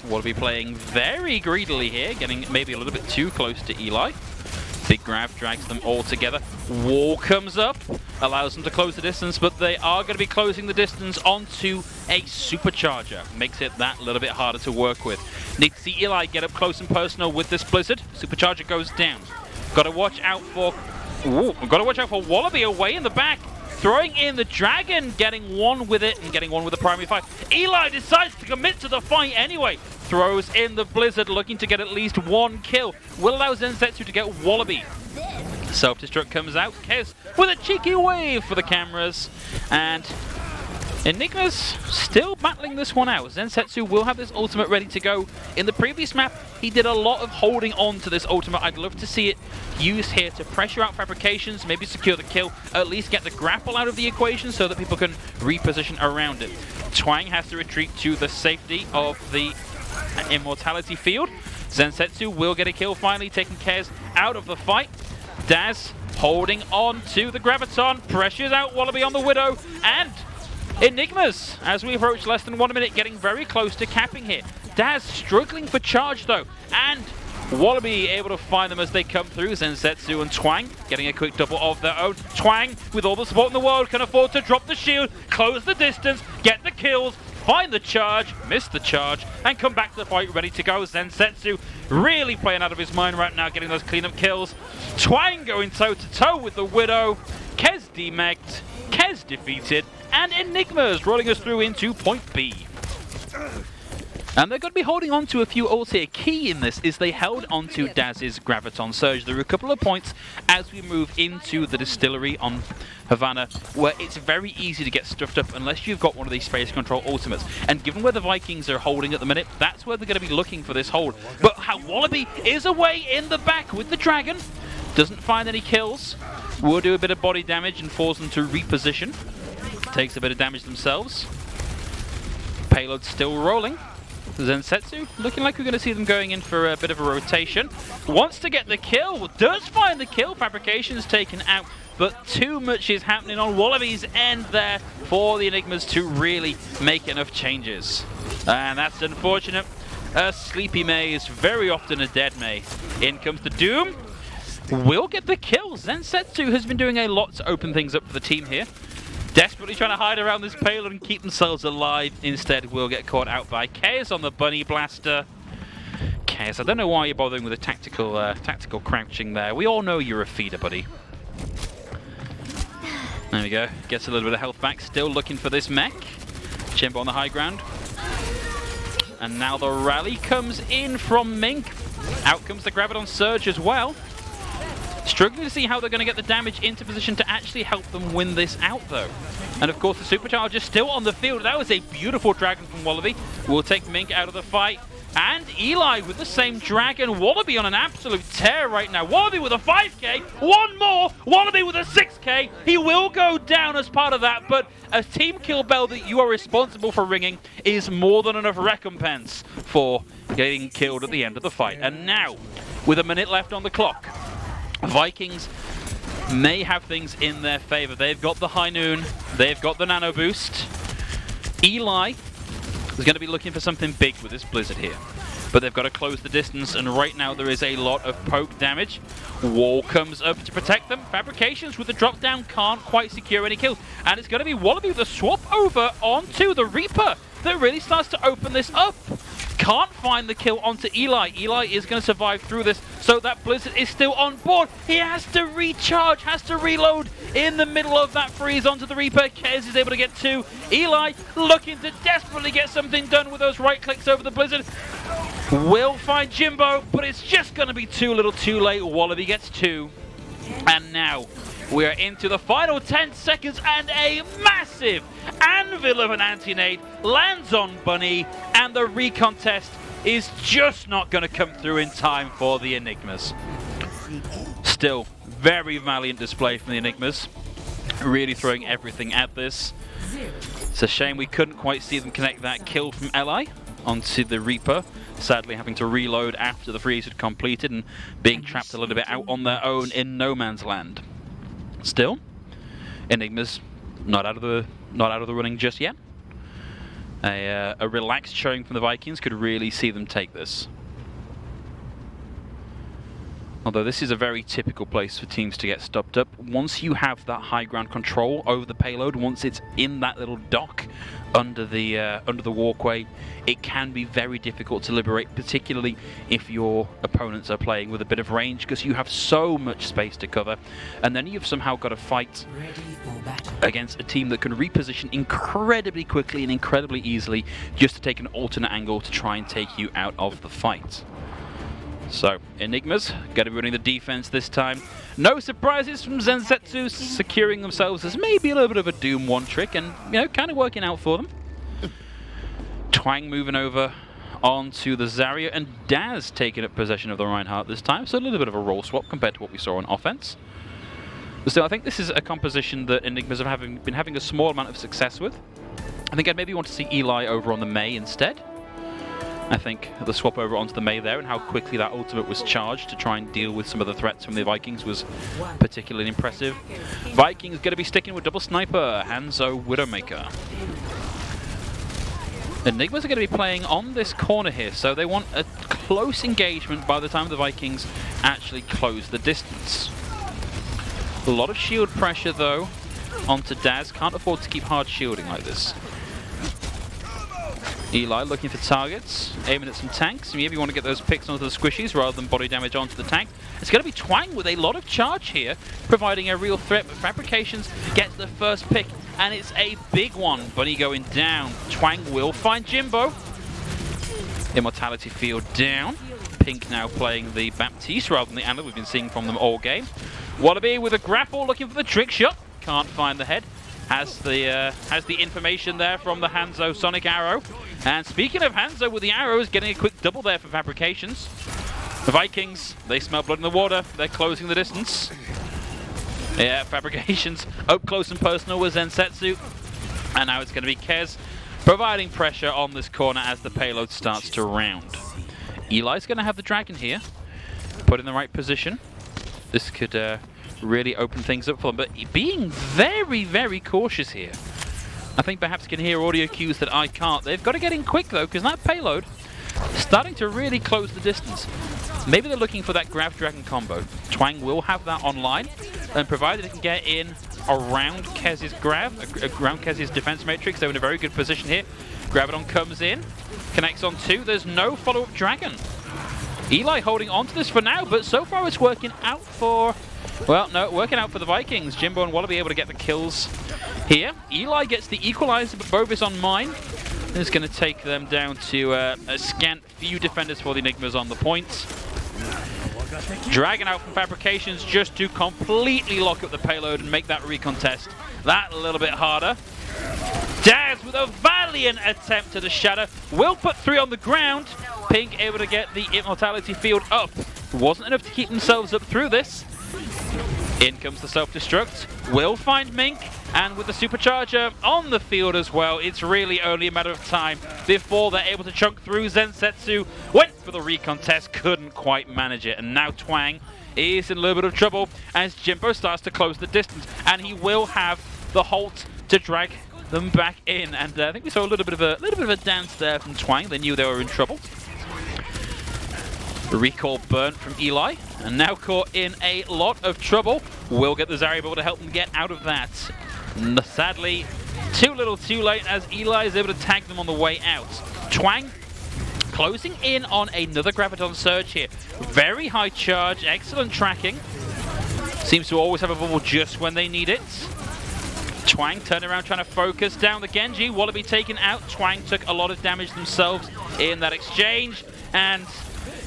Wallaby playing very greedily here, getting maybe a little bit too close to Eli. Big Grav drags them all together. Wall comes up, allows them to close the distance, but they are going to be closing the distance onto a Supercharger. Makes it that little bit harder to work with. Need to see Eli get up close and personal with this Blizzard. Supercharger goes down. Got to watch out for... Ooh, got to watch out for Wallaby away in the back. Throwing in the Dragon, getting one with it, and getting one with the primary fight. Eli decides to commit to the fight anyway. Throws in the Blizzard, looking to get at least one kill. Will allow Zensetsu to get Wallaby. Self-destruct comes out. Kez with a cheeky wave for the cameras. And Enigmas still battling this one out. Zensetsu will have this ultimate ready to go. In the previous map, he did a lot of holding on to this ultimate. I'd love to see it used here to pressure out fabrications, maybe secure the kill, at least get the grapple out of the equation so that people can reposition around it. Twang has to retreat to the safety of the Immortality field. Zensetsu will get a kill finally, taking Kez out of the fight. Daz holding on to the Graviton, pressures out Wallaby on the Widow, and Enigmas, as we approach less than 1 minute, getting very close to capping here. Daz struggling for charge though, and Wallaby able to find them as they come through. Zensetsu and Twang getting a quick double of their own. Twang, with all the support in the world, can afford to drop the shield, close the distance, get the kills, find the charge, miss the charge, and come back to the fight ready to go. Zensetsu really playing out of his mind right now, getting those cleanup kills. Twang going toe-to-toe with the Widow. Kez demegged, Kez defeated, and Enigmas rolling us through into point B. And they're going to be holding on to a few ults here. Key in this is they held onto Daz's Graviton Surge. There were a couple of points as we move into the distillery on Havana where it's very easy to get stuffed up unless you've got one of these space control ultimates. And given where the Vikings are holding at the minute, that's where they're going to be looking for this hold. But Wallaby is away in the back with the Dragon. Doesn't find any kills. Will do a bit of body damage and force them to reposition. Takes a bit of damage themselves. Payload still rolling. Zensetsu looking like we're going to see them going in for a bit of a rotation. Wants to get the kill, does find the kill. Fabrication's taken out, but too much is happening on Wallaby's end there for the Enigmas to really make enough changes. And that's unfortunate. A sleepy May is very often a dead May. In comes the Doom. Will get the kill. Zensetsu has been doing a lot to open things up for the team here. Desperately trying to hide around this payload and keep themselves alive. Instead, will get caught out by Chaos on the Bunny Blaster. Chaos, I don't know why you're bothering with a tactical crouching there. We all know you're a feeder, buddy. There we go. Gets a little bit of health back. Still looking for this mech. Chimbo on the high ground. And now the rally comes in from Mink. Out comes the Graviton Surge as well. Struggling to see how they're going to get the damage into position to actually help them win this out, though. And of course, the Supercharger still on the field. That was a beautiful Dragon from Wallaby. We'll take Mink out of the fight. And Eli with the same Dragon. Wallaby on an absolute tear right now. Wallaby with a 5k. One more. Wallaby with a 6k. He will go down as part of that, but a team kill bell that you are responsible for ringing is more than enough recompense for getting killed at the end of the fight. And now, with a minute left on the clock, Vikings may have things in their favor. They've got the High Noon. They've got the Nano Boost. Eli is going to be looking for something big with this Blizzard here. But they've got to close the distance, and right now there is a lot of poke damage. Wall comes up to protect them. Fabrications with the drop down can't quite secure any kills. And it's going to be Wallaby with a swap over onto the Reaper that really starts to open this up. Can't find the kill onto Eli. Eli is going to survive through this, so that Blizzard is still on board. He has to recharge, has to reload in the middle of that freeze onto the Reaper. Kez is able to get two. Eli looking to desperately get something done with those right clicks over the Blizzard. Will find Jimbo, but it's just going to be too little too late. Wallaby gets two. And now We are into the final 10 seconds, and a massive anvil of an anti-nade lands on Bunny, and the recontest is just not going to come through in time for the Enigmas. Still, very valiant display from the Enigmas, really throwing everything at this. It's a shame we couldn't quite see them connect that kill from Li onto the Reaper, sadly having to reload after the freeze had completed and being trapped a little bit out on their own in no man's land. Still, Enigmas not out of the running just yet. A relaxed showing from the Vikings could really see them take this. Although this is a very typical place for teams to get stopped up. Once you have that high ground control over the payload, once it's in that little dock under the walkway, it can be very difficult to liberate, particularly if your opponents are playing with a bit of range, because you have so much space to cover, and then you've somehow got to fight against a team that can reposition incredibly quickly and incredibly easily just to take an alternate angle to try and take you out of the fight. So, Enigmas going to be running the defense this time. No surprises from Zensetsu, securing themselves as maybe a little bit of a Doom 1 trick, and, you know, kind of working out for them. Twang moving over onto the Zarya, and Daz taking up possession of the Reinhardt this time, so a little bit of a role swap compared to what we saw on offense. But still, I think this is a composition that Enigmas have been having a small amount of success with. I think I'd maybe want to see Eli over on the Mei instead. I think the swap over onto the Mei there and how quickly that ultimate was charged to try and deal with some of the threats from the Vikings was particularly impressive. Vikings going to be sticking with double sniper, Hanzo, Widowmaker. Enigmas are going to be playing on this corner here, so they want a close engagement by the time the Vikings actually close the distance. A lot of shield pressure though onto Daz, can't afford to keep hard shielding like this. Eli looking for targets, aiming at some tanks. Maybe you want to get those picks onto the squishies rather than body damage onto the tank. It's going to be Twang with a lot of charge here, providing a real threat, but Fabrications gets the first pick, and it's a big one. Bunny going down. Twang will find Jimbo. Immortality field down. Pink now playing the Baptiste rather than the Anna we've been seeing from them all game. Wallaby with a grapple looking for the trick shot. Can't find the head. Has the information there from the Hanzo Sonic Arrow. And speaking of Hanzo with the arrows, getting a quick double there for Fabrications. The Vikings, they smell blood in the water. They're closing the distance. Yeah, Fabrications up close and personal with Zensetsu. And now it's going to be Kez providing pressure on this corner as the payload starts to round. Eli's going to have the dragon here, put in the right position. This could really open things up for them, but being very, very cautious here. I think perhaps can hear audio cues that I can't. They've got to get in quick though, because that payload is starting to really close the distance. Maybe they're looking for that Grav Dragon combo. Twang will have that online, and provided they can get in around Kez's Grav, around Kez's defense matrix, they're in a very good position here. Gravidon comes in, connects on 2. There's no follow-up Dragon. Eli holding on to this for now, but so far it's working out for... Well, no, working out for the Vikings. Jimbo and Wallaby able to get the kills here. Eli gets the equalizer, but Bovis on mine. This is going to take them down to a scant few defenders for the Enigmas on the points. Dragon out from Fabrications just to completely lock up the payload and make that recontest that a little bit harder. Daz with a valiant attempt to the Shadow. Will put 3 on the ground. Pink able to get the Immortality field up. Wasn't enough to keep themselves up through this. In comes the self-destruct. Will find Mink, and with the supercharger on the field as well, it's really only a matter of time before they're able to chunk through. Zensetsu went for the recontest, couldn't quite manage it, and now Twang is in a little bit of trouble as Jimbo starts to close the distance, and he will have the halt to drag them back in. And I think we saw a little bit of a dance there from Twang. They knew they were in trouble. Recall burnt from Eli, and now caught in a lot of trouble. Will get the Zarya able to help them get out of that. Sadly, too little too late as Eli is able to tag them on the way out. Twang closing in on another Graviton surge here. Very high charge, excellent tracking. Seems to always have a bubble just when they need it. Twang turning around trying to focus down the Genji. Wallaby taken out. Twang took a lot of damage themselves in that exchange, and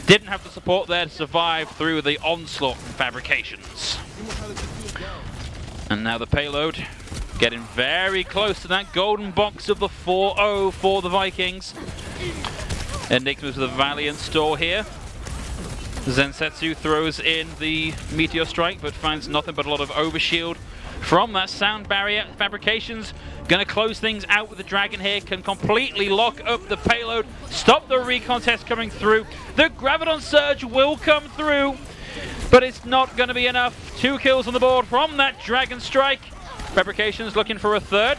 didn't have the support there to survive through the onslaught from Fabrications. And now the payload getting very close to that golden box of the 4-0 for the Vikings. Enigmas with a valiant stall here. Zensetsu throws in the Meteor Strike, but finds nothing but a lot of overshield from that sound barrier. Fabrication's gonna close things out with the Dragon here, can completely lock up the payload, stop the recon test coming through. The Graviton Surge will come through, but it's not gonna be enough. 2 kills on the board from that Dragon Strike. Fabrication's looking for a third.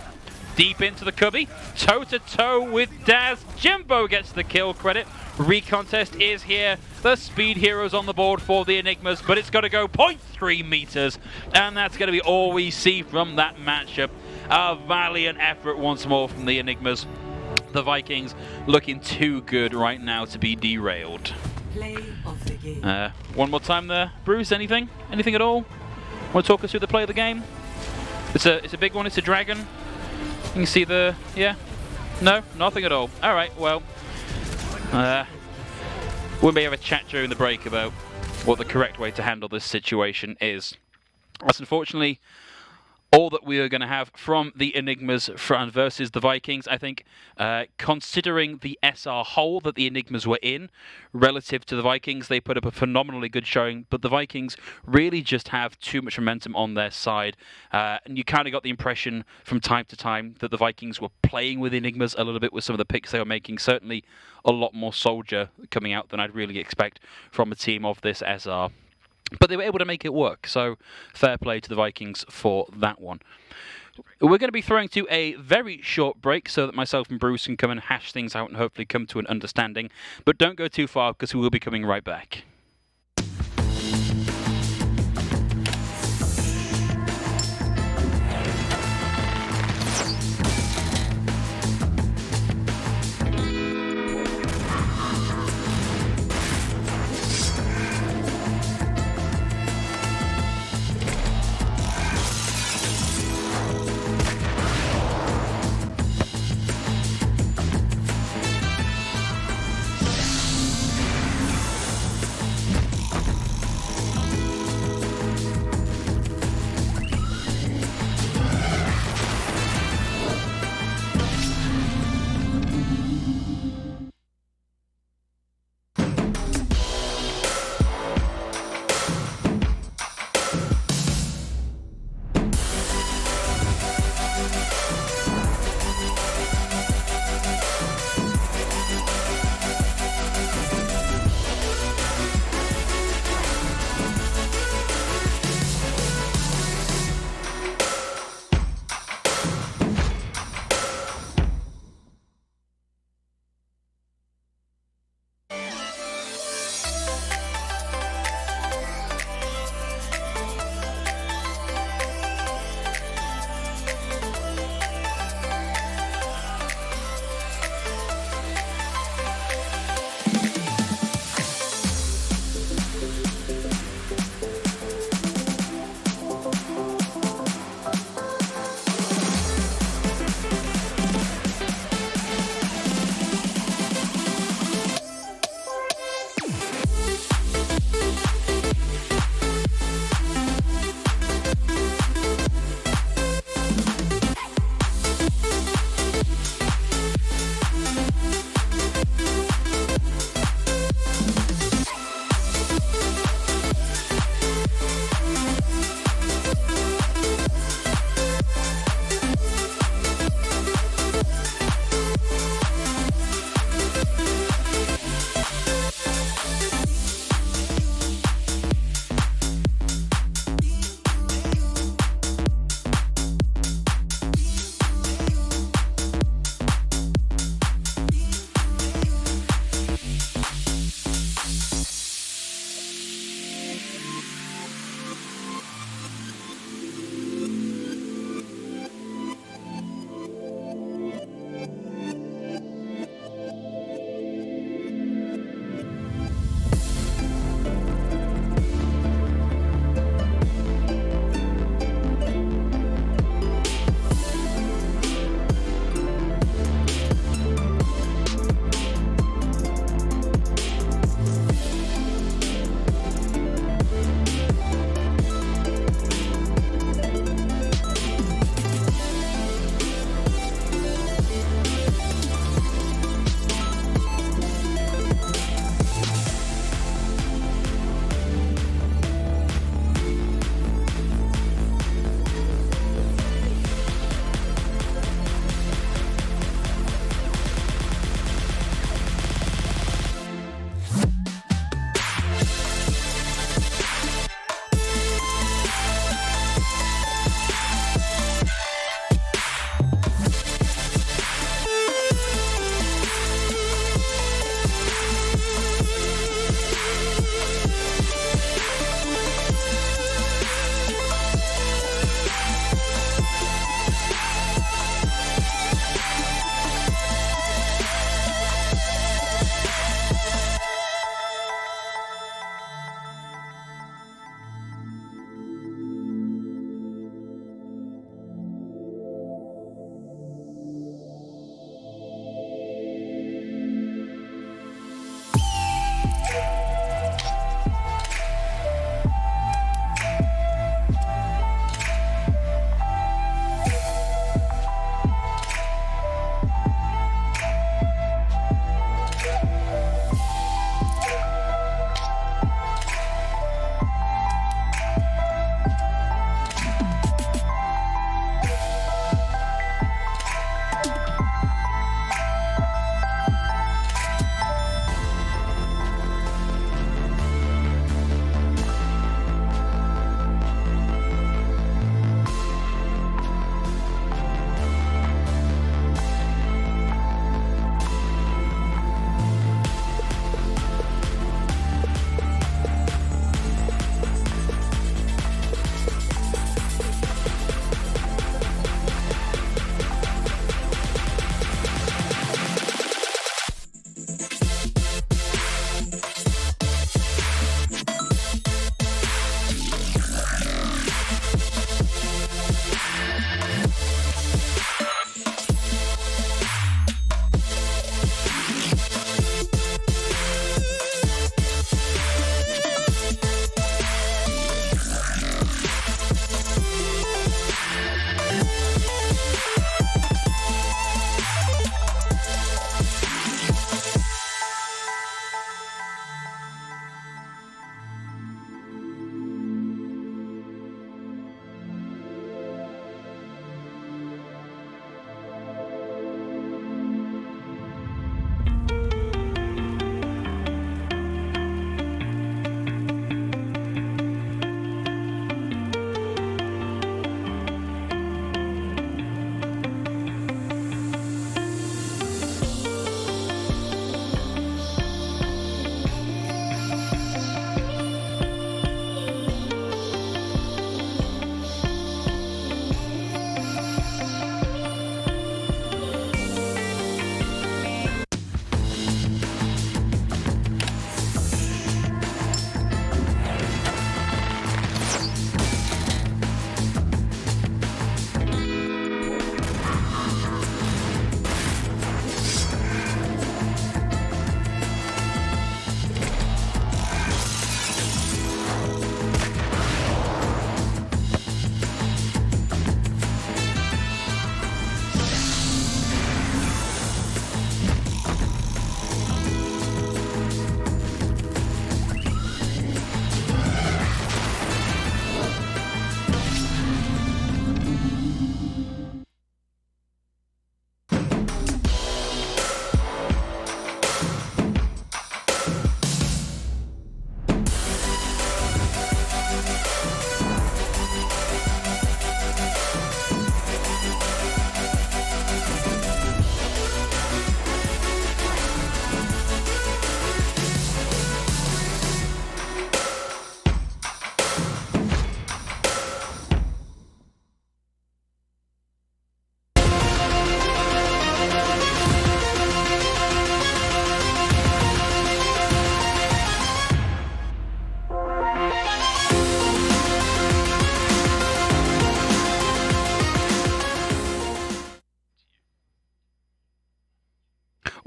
Deep into the cubby, toe-to-toe with Daz. Jimbo gets the kill credit. Recontest is here. The speed heroes on the board for the Enigmas, but it's got to go 0.3 meters, and that's going to be all we see from that matchup. A valiant effort once more from the Enigmas. The Vikings looking too good right now to be derailed. Play of the game. One more time there, Bruce. Anything? Anything at all? Want to talk us through the play of the game? It's a big one. It's a dragon. You can see the no, nothing at all. All right, well. We may have a chat during the break about what the correct way to handle this situation is. That's unfortunately all that we are going to have from the Enigmas versus the Vikings. I think considering the SR hole that the Enigmas were in relative to the Vikings, they put up a phenomenally good showing, but the Vikings really just have too much momentum on their side. And you kind of got the impression from time to time that the Vikings were playing with Enigmas a little bit with some of the picks they were making. Certainly a lot more soldier coming out than I'd really expect from a team of this SR. But they were able to make it work, so fair play to the Vikings for that one. We're going to be throwing to a very short break so that myself and Bruce can come and hash things out and hopefully come to an understanding. But don't go too far because we will be coming right back.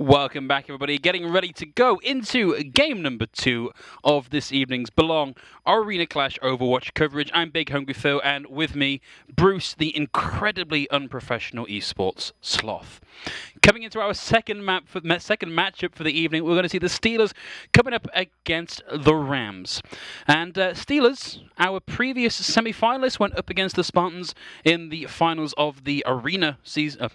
Welcome back, everybody. Getting ready to go into game number 2 of this evening's Belong Arena Clash Overwatch coverage. I'm Big Hungry Phil, and with me, Bruce, the incredibly unprofessional esports sloth. Coming into our second matchup for the evening, we're going to see the Steelers coming up against the Rams. And Steelers, our previous semi-finalists, went up against the Spartans in the finals of the winter season of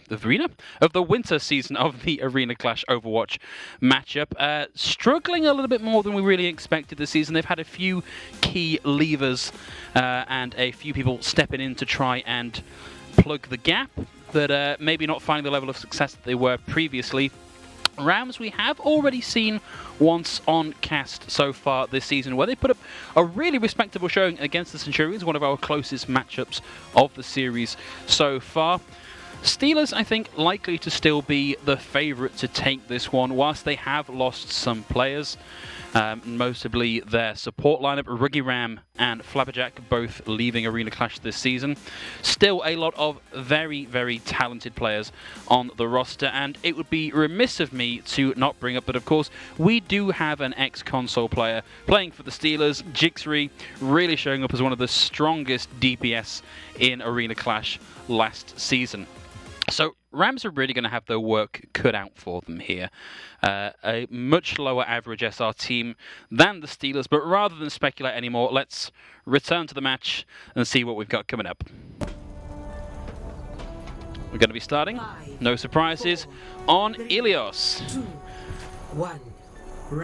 the Arena Clash Overwatch matchup. Struggling a little bit more than we really expected this season. They've had a few key levers and a few people stepping in to try and plug the gap, but maybe not finding the level of success that they were previously. Rams we have already seen once on cast so far this season, where they put up a really respectable showing against the Centurions, one of our closest matchups of the series so far. Steelers, I think, likely to still be the favourite to take this one, whilst they have lost some players, notably their support lineup, Ruggy Ram and Flabberjack, both leaving Arena Clash this season. Still a lot of very, very talented players on the roster, and it would be remiss of me to not bring up that, of course, we do have an ex-console player playing for the Steelers, Jixri, really showing up as one of the strongest DPS in Arena Clash last season. So Rams are really going to have their work cut out for them here. A much lower average SR team than the Steelers, but rather than speculate anymore, let's return to the match and see what we've got coming up. We're going to be starting, no surprises, on Ilios. 2, 1.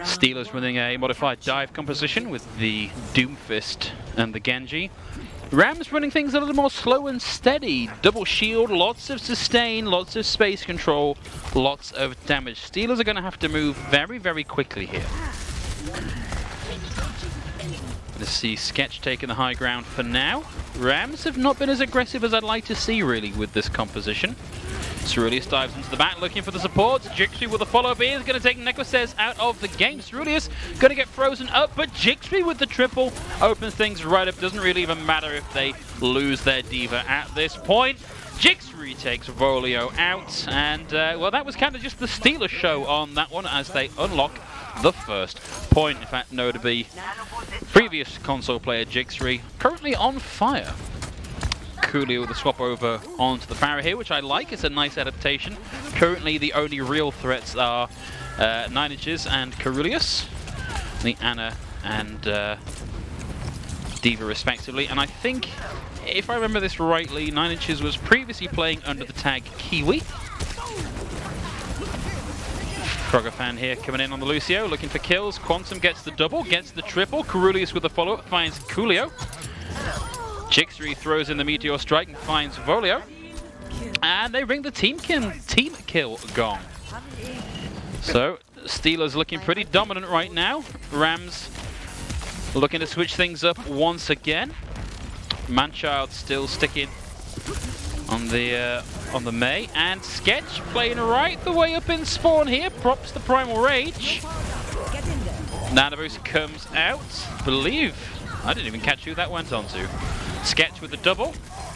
Steelers running a modified dive composition with the Doomfist and the Genji. Rams running things a little more slow and steady. Double shield, lots of sustain, lots of space control, lots of damage. Steelers are going to have to move very, very quickly here. Let's see Sketch taking the high ground for now. Rams have not been as aggressive as I'd like to see, really, with this composition. Ceruleus dives into the back looking for the support. Jixri with a follow-up here is going to take Necrosez out of the game. Ceruleus going to get frozen up, but Jixri with the triple opens things right up. Doesn't really even matter if they lose their diva at this point. Jixri takes Volio out, and well, that was kind of just the Steelers show on that one as they unlock the first point. In fact, notably, previous console player Jixri currently on fire. Coolio with a swap over onto the Pharah here, which I like. It's a nice adaptation. Currently, the only real threats are 9 Inches and Carulius, the Anna and Diva respectively. And I think, if I remember this rightly, 9 Inches was previously playing under the tag Kiwi. Frogafan here coming in on the Lucio, looking for kills. Quantum gets the double, gets the triple. Carulius with the follow-up finds Coolio. Jixri throws in the Meteor Strike and finds Volio. And they ring the team kill gong. So, Steelers looking pretty dominant right now. Rams looking to switch things up once again. Manchild still sticking on the May. And Sketch playing right the way up in spawn here. Props the Primal Rage. Nanoboost comes out. I didn't even catch who that went on to. Sketch with the double,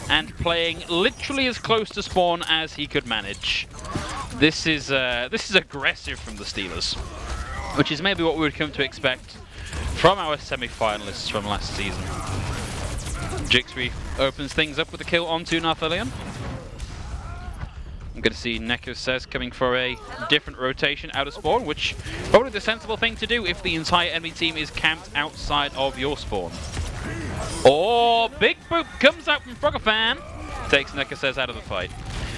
and playing literally as close to spawn as he could manage. This is aggressive from the Steelers, which is maybe what we would come to expect from our semi-finalists from last season. Jixri opens things up with a kill onto Narthelion. I'm going to see Neko says coming for a different rotation out of spawn, which probably the sensible thing to do if the entire enemy team is camped outside of your spawn. Oh, big boop comes out from Frogafan. Takes Necrosez out of the fight.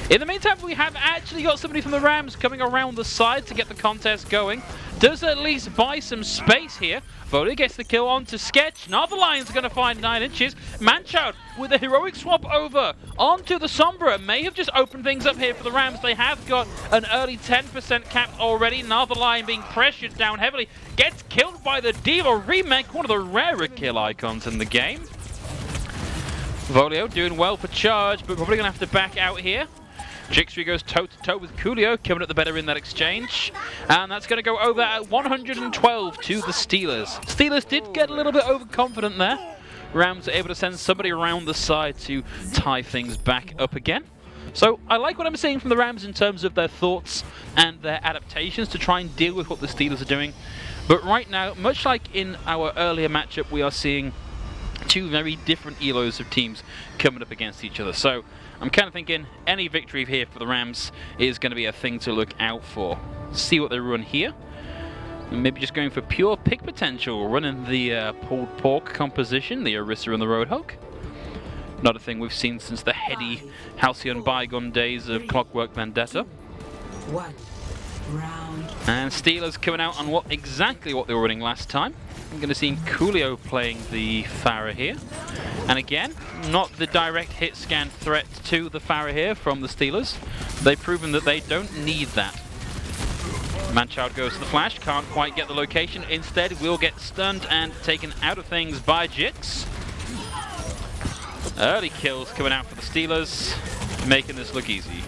In the meantime, we have actually got somebody from the Rams coming around the side to get the contest going. Does at least buy some space here. Voda gets the kill onto Sketch. Now the Lions are going to find 9 Inches. Manchild with a heroic swap over onto the Sombra. May have just opened things up here for the Rams. They have got an early 10% cap already. Now the Lion being pressured down heavily. Gets killed by the Diva Remake, one of the rarer kill icons in the game. Volio doing well for charge, but probably going to have to back out here. Jixri goes toe-to-toe with Coolio, coming at the better in that exchange. And that's going to go over at 112 to the Steelers. Steelers did get a little bit overconfident there. Rams are able to send somebody around the side to tie things back up again. So I like what I'm seeing from the Rams in terms of their thoughts and their adaptations to try and deal with what the Steelers are doing. But right now, much like in our earlier matchup, we are seeing two very different elos of teams coming up against each other. So I'm kind of thinking any victory here for the Rams is going to be a thing to look out for. See what they run here. And maybe just going for pure pick potential, running the pulled pork composition, the Orisa and the Roadhog. Not a thing we've seen since the heady halcyon bygone days of Clockwork Vendetta. One round. And Steelers coming out on exactly what they were running last time. I'm going to see Coolio playing the Farah here. And again, not the direct hit scan threat to the Farah here from the Steelers. They've proven that they don't need that. Manchild goes to the flash, can't quite get the location. Instead, will get stunned and taken out of things by Jix. Early kills coming out for the Steelers, making this look easy.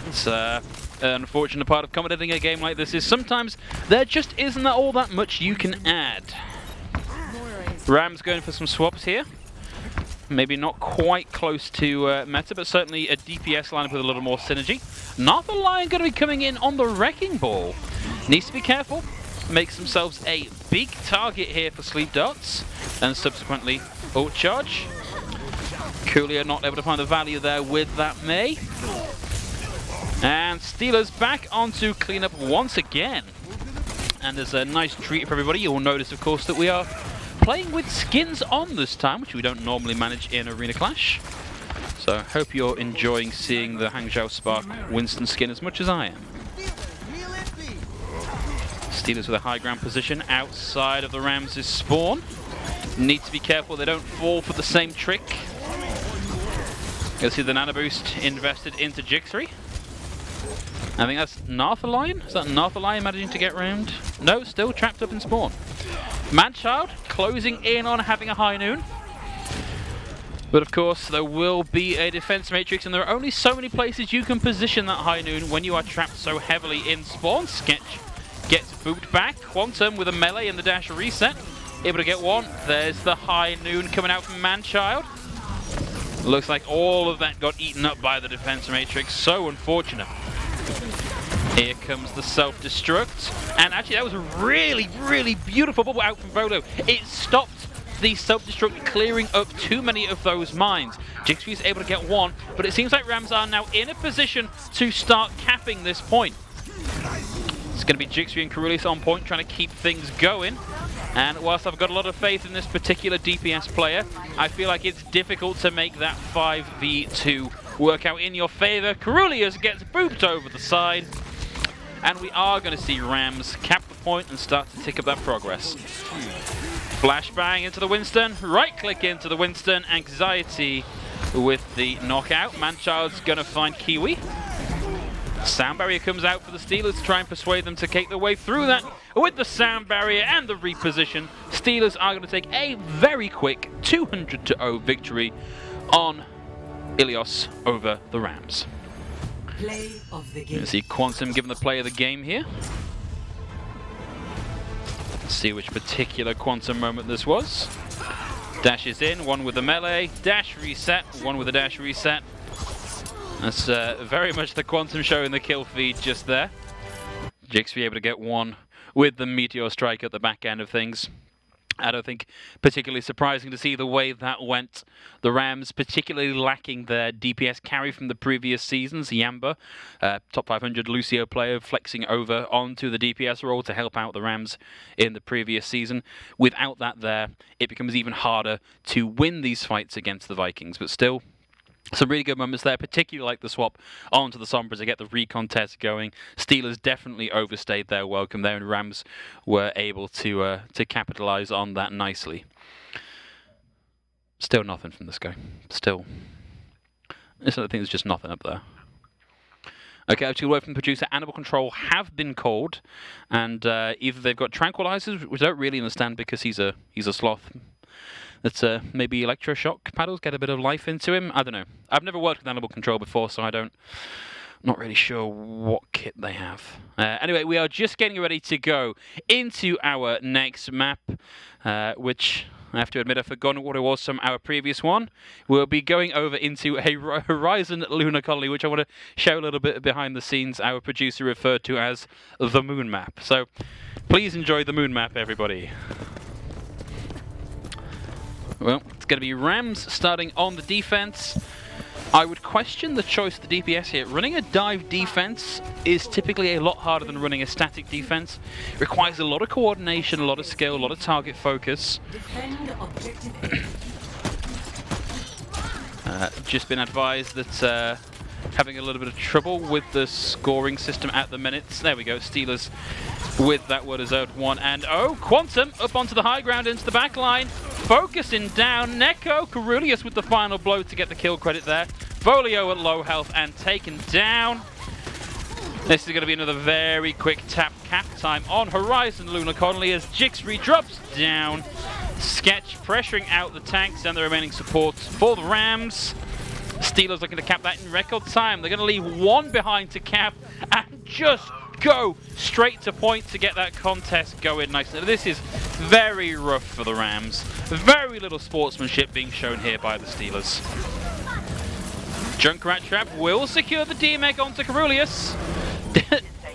It's an unfortunate part of commentating a game like this is sometimes there just isn't all that much you can add. Rams going for some swaps here. Maybe not quite close to meta, but certainly a DPS lineup with a little more synergy. Not the Lion going to be coming in on the Wrecking Ball. Needs to be careful. Makes themselves a big target here for Sleep Darts, and subsequently ult charge. Coolio not able to find the value there with that Mei. And Steelers back onto cleanup once again. And there's a nice treat for everybody. You'll notice, of course, that we are playing with skins on this time, which we don't normally manage in Arena Clash. So I hope you're enjoying seeing the Hangzhou Spark Winston skin as much as I am. Steelers with a high ground position outside of the Rams' spawn. Need to be careful they don't fall for the same trick. You'll see the Nano Boost invested into Jixri. I think that's Narthalion? Is that Narthalion managing to get round? No, still trapped up in spawn. Manchild closing in on having a high noon. But of course, there will be a defense matrix, and there are only so many places you can position that high noon when you are trapped so heavily in spawn. Sketch gets booped back. Quantum with a melee and the dash reset. Able to get one. There's the high noon coming out from Manchild. Looks like all of that got eaten up by the defense matrix. So unfortunate. Here comes the self-destruct. And actually that was a really, really beautiful bubble out from Volo. It stopped the self-destruct clearing up too many of those mines. Jixby is able to get one, but it seems like Rams are now in a position to start capping this point. It's going to be Jixby and Carulis on point, trying to keep things going. And whilst I've got a lot of faith in this particular DPS player, I feel like it's difficult to make that 5v2 work out in your favor. Carulius gets booped over the side. And we are going to see Rams cap the point and start to tick up that progress. Flashbang into the Winston, right click into the Winston, Anxiety with the knockout. Manchild's going to find Kiwi. Sound barrier comes out for the Steelers to try and persuade them to take their way through that. With the sound barrier and the reposition, Steelers are going to take a very quick 200-0 victory on Ilios over the Rams. Play of the game. You see Quantum given the play of the game here. Let's see which particular Quantum moment this was. Dashes in, one with the melee, dash reset, one with a dash reset. That's very much the Quantum show in the kill feed just there. Jixby able to get one with the Meteor Strike at the back end of things. I don't think particularly surprising to see the way that went. The Rams particularly lacking their DPS carry from the previous seasons. Yamba, top 500 Lucio player, flexing over onto the DPS role to help out the Rams in the previous season. Without that there, it becomes even harder to win these fights against the Vikings. But still, some really good moments there, particularly like the swap onto the Sombras to get the recon test going. Steelers definitely overstayed their welcome there, and Rams were able to capitalize on that nicely. Still nothing from this guy. Still. I think there's just nothing up there. Okay, actually, word from the producer, Animal Control have been called, and either they've got tranquilizers, which I don't really understand because he's a sloth. Let's maybe electroshock paddles, get a bit of life into him. I don't know. I've never worked with Animal Control before, so not really sure what kit they have. Anyway, we are just getting ready to go into our next map, which I have to admit I've forgotten what it was from our previous one. We'll be going over into a Horizon Lunar Colony, which I want to show a little bit behind the scenes. Our producer referred to as the moon map. So please enjoy the moon map, everybody. Well, it's going to be Rams starting on the defense. I would question the choice of the DPS here. Running a dive defense is typically a lot harder than running a static defense. It requires a lot of coordination, a lot of skill, a lot of target focus. Defend objective A. Just been advised that having a little bit of trouble with the scoring system at the minute. There we go, Steelers with that well-deserved one. And oh, Quantum up onto the high ground into the back line. Focusing down. Neko, Carulius with the final blow to get the kill credit there. Volio at low health and taken down. This is going to be another very quick tap cap time on Horizon Lunar Colony as Jixri drops down. Sketch pressuring out the tanks and the remaining supports for the Rams. Steelers looking to cap that in record time. They're going to leave one behind to cap and just go straight to point to get that contest going nicely. This is very rough for the Rams. Very little sportsmanship being shown here by the Steelers. Junkrat Trap will secure the DMEG onto Carulius.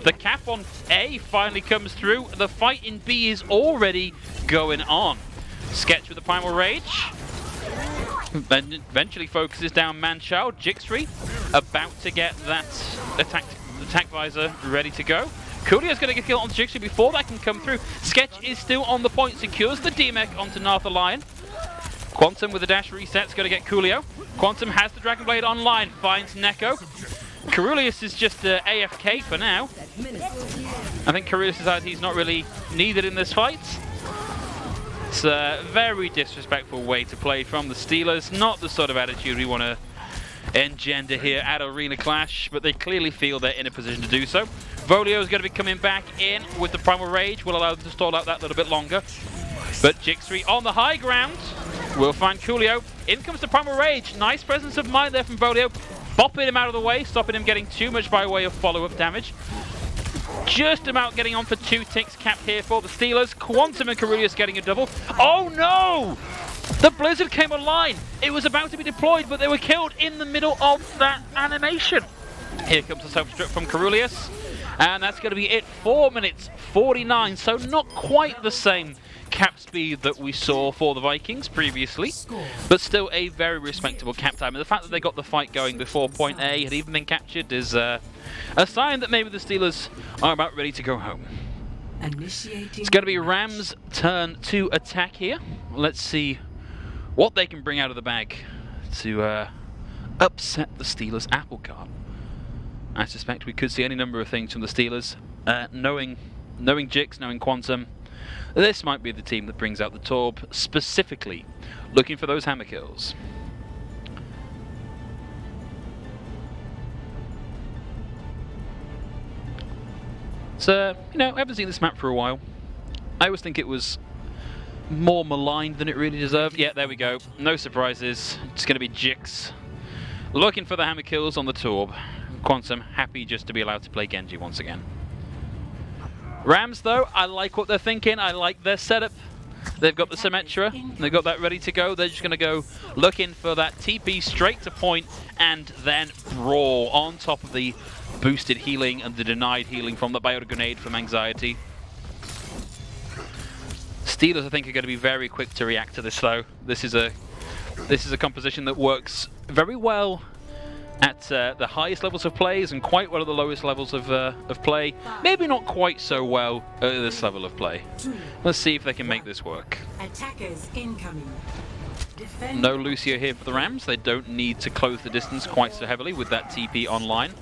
The cap on A finally comes through. The fight in B is already going on. Sketch with the Primal Rage. Eventually focuses down Manchild. Jixri about to get that attack visor ready to go. Coolio's going to get killed on Jixri before that can come through. Sketch is still on the point, secures the DMEC onto Nartha Lion. Quantum with the dash reset's going to get Coolio. Quantum has the Dragon Blade online, finds Neko. Carulius is just AFK for now. I think Carulius decided he's not really needed in this fight. It's a very disrespectful way to play from the Steelers. Not the sort of attitude we want to engender here at Arena Clash, but they clearly feel they're in a position to do so. Volio is going to be coming back in with the Primal Rage, will allow them to stall out that little bit longer. But Jixri on the high ground will find Coolio. In comes the Primal Rage. Nice presence of mind there from Volio. Bopping him out of the way, stopping him getting too much by way of follow-up damage. Just about getting on for 2 ticks capped here for the Steelers. Quantum and Carulius getting a double. Oh no! The Blizzard came online. It was about to be deployed, but they were killed in the middle of that animation. Here comes the self-destruct from Carulius. And that's going to be it. 4 minutes 49, so not quite the same cap speed that we saw for the Vikings previously, but still a very respectable cap time. And the fact that they got the fight going before point A had even been captured is a sign that maybe the Steelers are about ready to go home. It's going to be Rams' turn to attack here. Let's see what they can bring out of the bag to upset the Steelers' apple cart. I suspect we could see any number of things from the Steelers. Knowing Jix, knowing Quantum, this might be the team that brings out the Torb, specifically looking for those hammer kills. So, you know, I haven't seen this map for a while. I always think it was more maligned than it really deserved. Yeah, there we go. No surprises. It's going to be Jix looking for the hammer kills on the Torb. Quantum happy just to be allowed to play Genji once again. Rams, though, I like what they're thinking. I like their setup. They've got the Symmetra. They've got that ready to go. They're just going to go looking for that TP straight to point and then brawl on top of the boosted healing and the denied healing from the Biota Grenade from Anxiety. Steelers, I think, are going to be very quick to react to this, though. This is a composition that works very well at the highest levels of plays and quite well at the lowest levels of play. Maybe not quite so well at this level of play. Let's see if they can make this work. Attackers incoming. No Lucio here for the Rams. They don't need to close the distance quite so heavily with that TP online.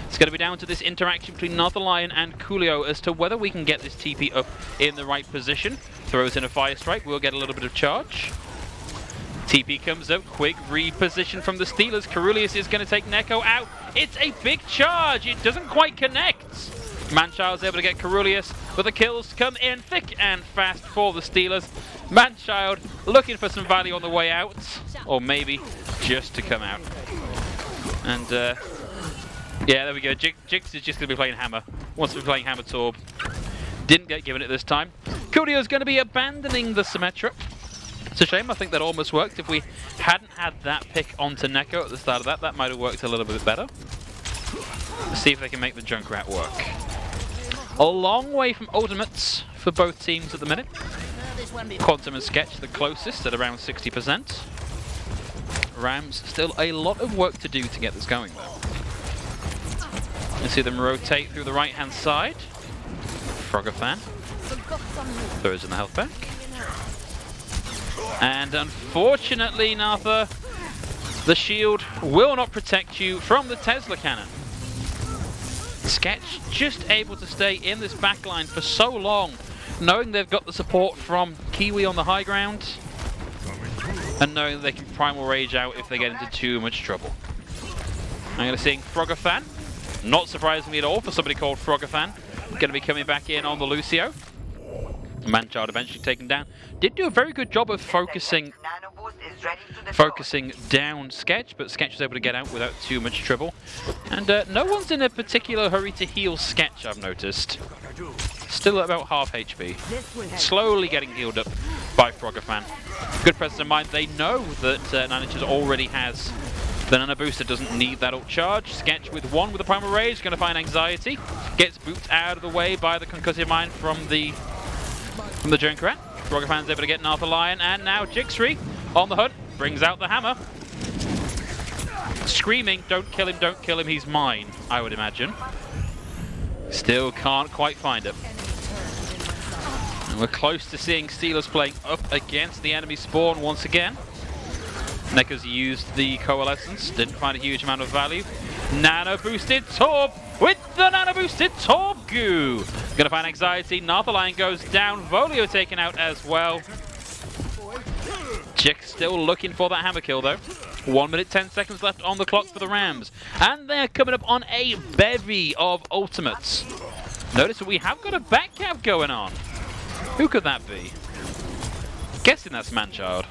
It's going to be down to this interaction between Nartha Lion and Coolio as to whether we can get this TP up in the right position. Throws in a Fire Strike. We'll get a little bit of charge. TP comes up, quick reposition from the Steelers. Carulius is going to take Neko out. It's a big charge. It doesn't quite connect. Manchild's able to get Carulius, but the kills come in thick and fast for the Steelers. Manchild looking for some value on the way out, or maybe just to come out. And yeah, there we go. Jix is just going to be playing Hammer. Wants to be playing Hammer Torb. Didn't get given it this time. Coolio's going to be abandoning the Symmetra. It's a shame. I think that almost worked. If we hadn't had that pick onto Neko at the start of that, that might have worked a little bit better. Let's see if they can make the Junkrat work. A long way from ultimates for both teams at the minute. Quantum and Sketch the closest at around 60%. Rams still a lot of work to do to get this going though. You see them rotate through the right hand side. Frogger throws in the health back. And unfortunately, Nartha, the shield will not protect you from the Tesla cannon. Sketch just able to stay in this backline for so long, knowing they've got the support from Kiwi on the high ground, and knowing that they can Primal Rage out if they get into too much trouble. I'm going to see Frogger, not surprisingly at all for somebody called Frogger, going to be coming back in on the Lucio. Manchild eventually taken down. Did do a very good job of focusing down Sketch, but Sketch was able to get out without too much trouble. And no one's in a particular hurry to heal Sketch, I've noticed. Still at about half HP. Slowly getting healed up by Frogger. Good presence of mind. They know that Naniches already has the Nano Booster, doesn't need that ult charge. Sketch with one with the Primal Rage, going to find Anxiety. Gets booped out of the way by the Concussive Mine from the Junkrat. Froggerfan's able to get Nartha Lion, and now Jixri on the hunt, brings out the hammer. Screaming, don't kill him, he's mine, I would imagine. Still can't quite find him. And we're close to seeing Steelers playing up against the enemy spawn once again. Nekker's used the Coalescence, didn't find a huge amount of value. Nano boosted Torb with the Nano boosted Torb Goo. Gonna find Anxiety, Nartha Lion goes down, Volio taken out as well. Jick still looking for that hammer kill though. 1 minute 10 seconds left on the clock for the Rams. And they're coming up on a bevy of ultimates. Notice that we have got a backcap going on. Who could that be? Guessing that's Manchild.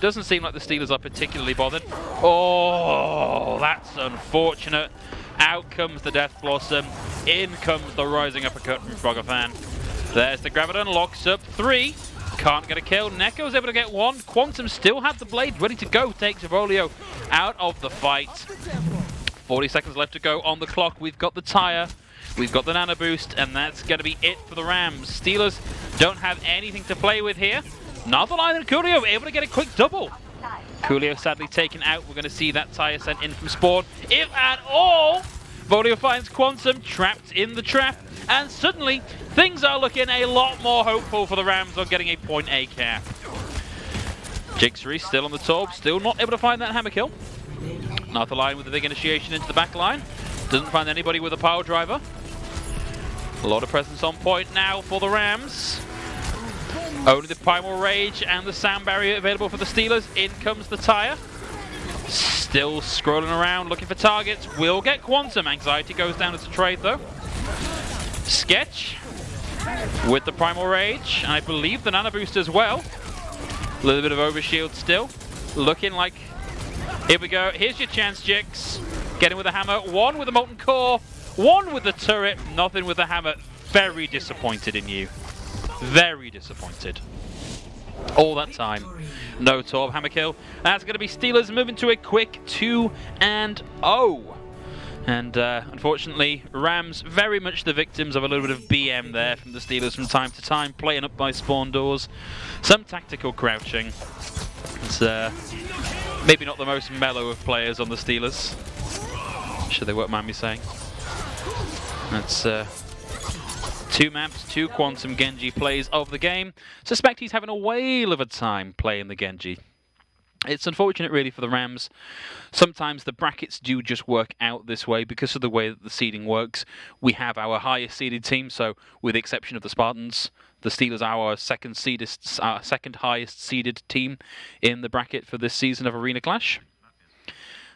Doesn't seem like the Steelers are particularly bothered. Oh, that's unfortunate. Out comes the Death Blossom. In comes the Rising Uppercut from Frogger. There's the Graviton, locks up 3. Can't get a kill. Neko's able to get 1. Quantum still had the blade ready to go. Takes Volio out of the fight. 40 seconds left to go on the clock. We've got the tire. We've got the Nano Boost, and that's going to be it for the Rams. Steelers don't have anything to play with here. Nartha Lion and Coolio able to get a quick double. Coolio sadly taken out. We're going to see that tire sent in from spawn, if at all. Volio finds Quantum trapped in the trap, and suddenly things are looking a lot more hopeful for the Rams on getting a point A cap. Jixri still on the Torb, still not able to find that hammer kill. Nartha Lion with a big initiation into the back line. Doesn't find anybody with a power driver. A lot of presence on point now for the Rams. Only the Primal Rage and the Sound Barrier available for the Steelers. In comes the tire. Still scrolling around looking for targets. Will get Quantum. Anxiety goes down as a trade though. Sketch with the Primal Rage, and I believe the Nano Boost as well. A little bit of overshield still. Looking like, here we go. Here's your chance, Jix. Getting with the hammer. 1 with the Molten Core. 1 with the turret. Nothing with the hammer. Very disappointed in you. Very disappointed. All that time. No Torb hammer kill. That's going to be Steelers moving to a quick 2-0. And unfortunately, Rams very much the victims of a little bit of BM there from the Steelers from time to time, playing up by spawn doors. Some tactical crouching. It's maybe not the most mellow of players on the Steelers. Sure they won't mind me saying. That's 2 maps, 2 Quantum Genji plays of the game. Suspect he's having a whale of a time playing the Genji. It's unfortunate really for the Rams. Sometimes the brackets do just work out this way because of the way that the seeding works. We have our highest seeded team, so with the exception of the Spartans, the Steelers are our second highest seeded team in the bracket for this season of Arena Clash.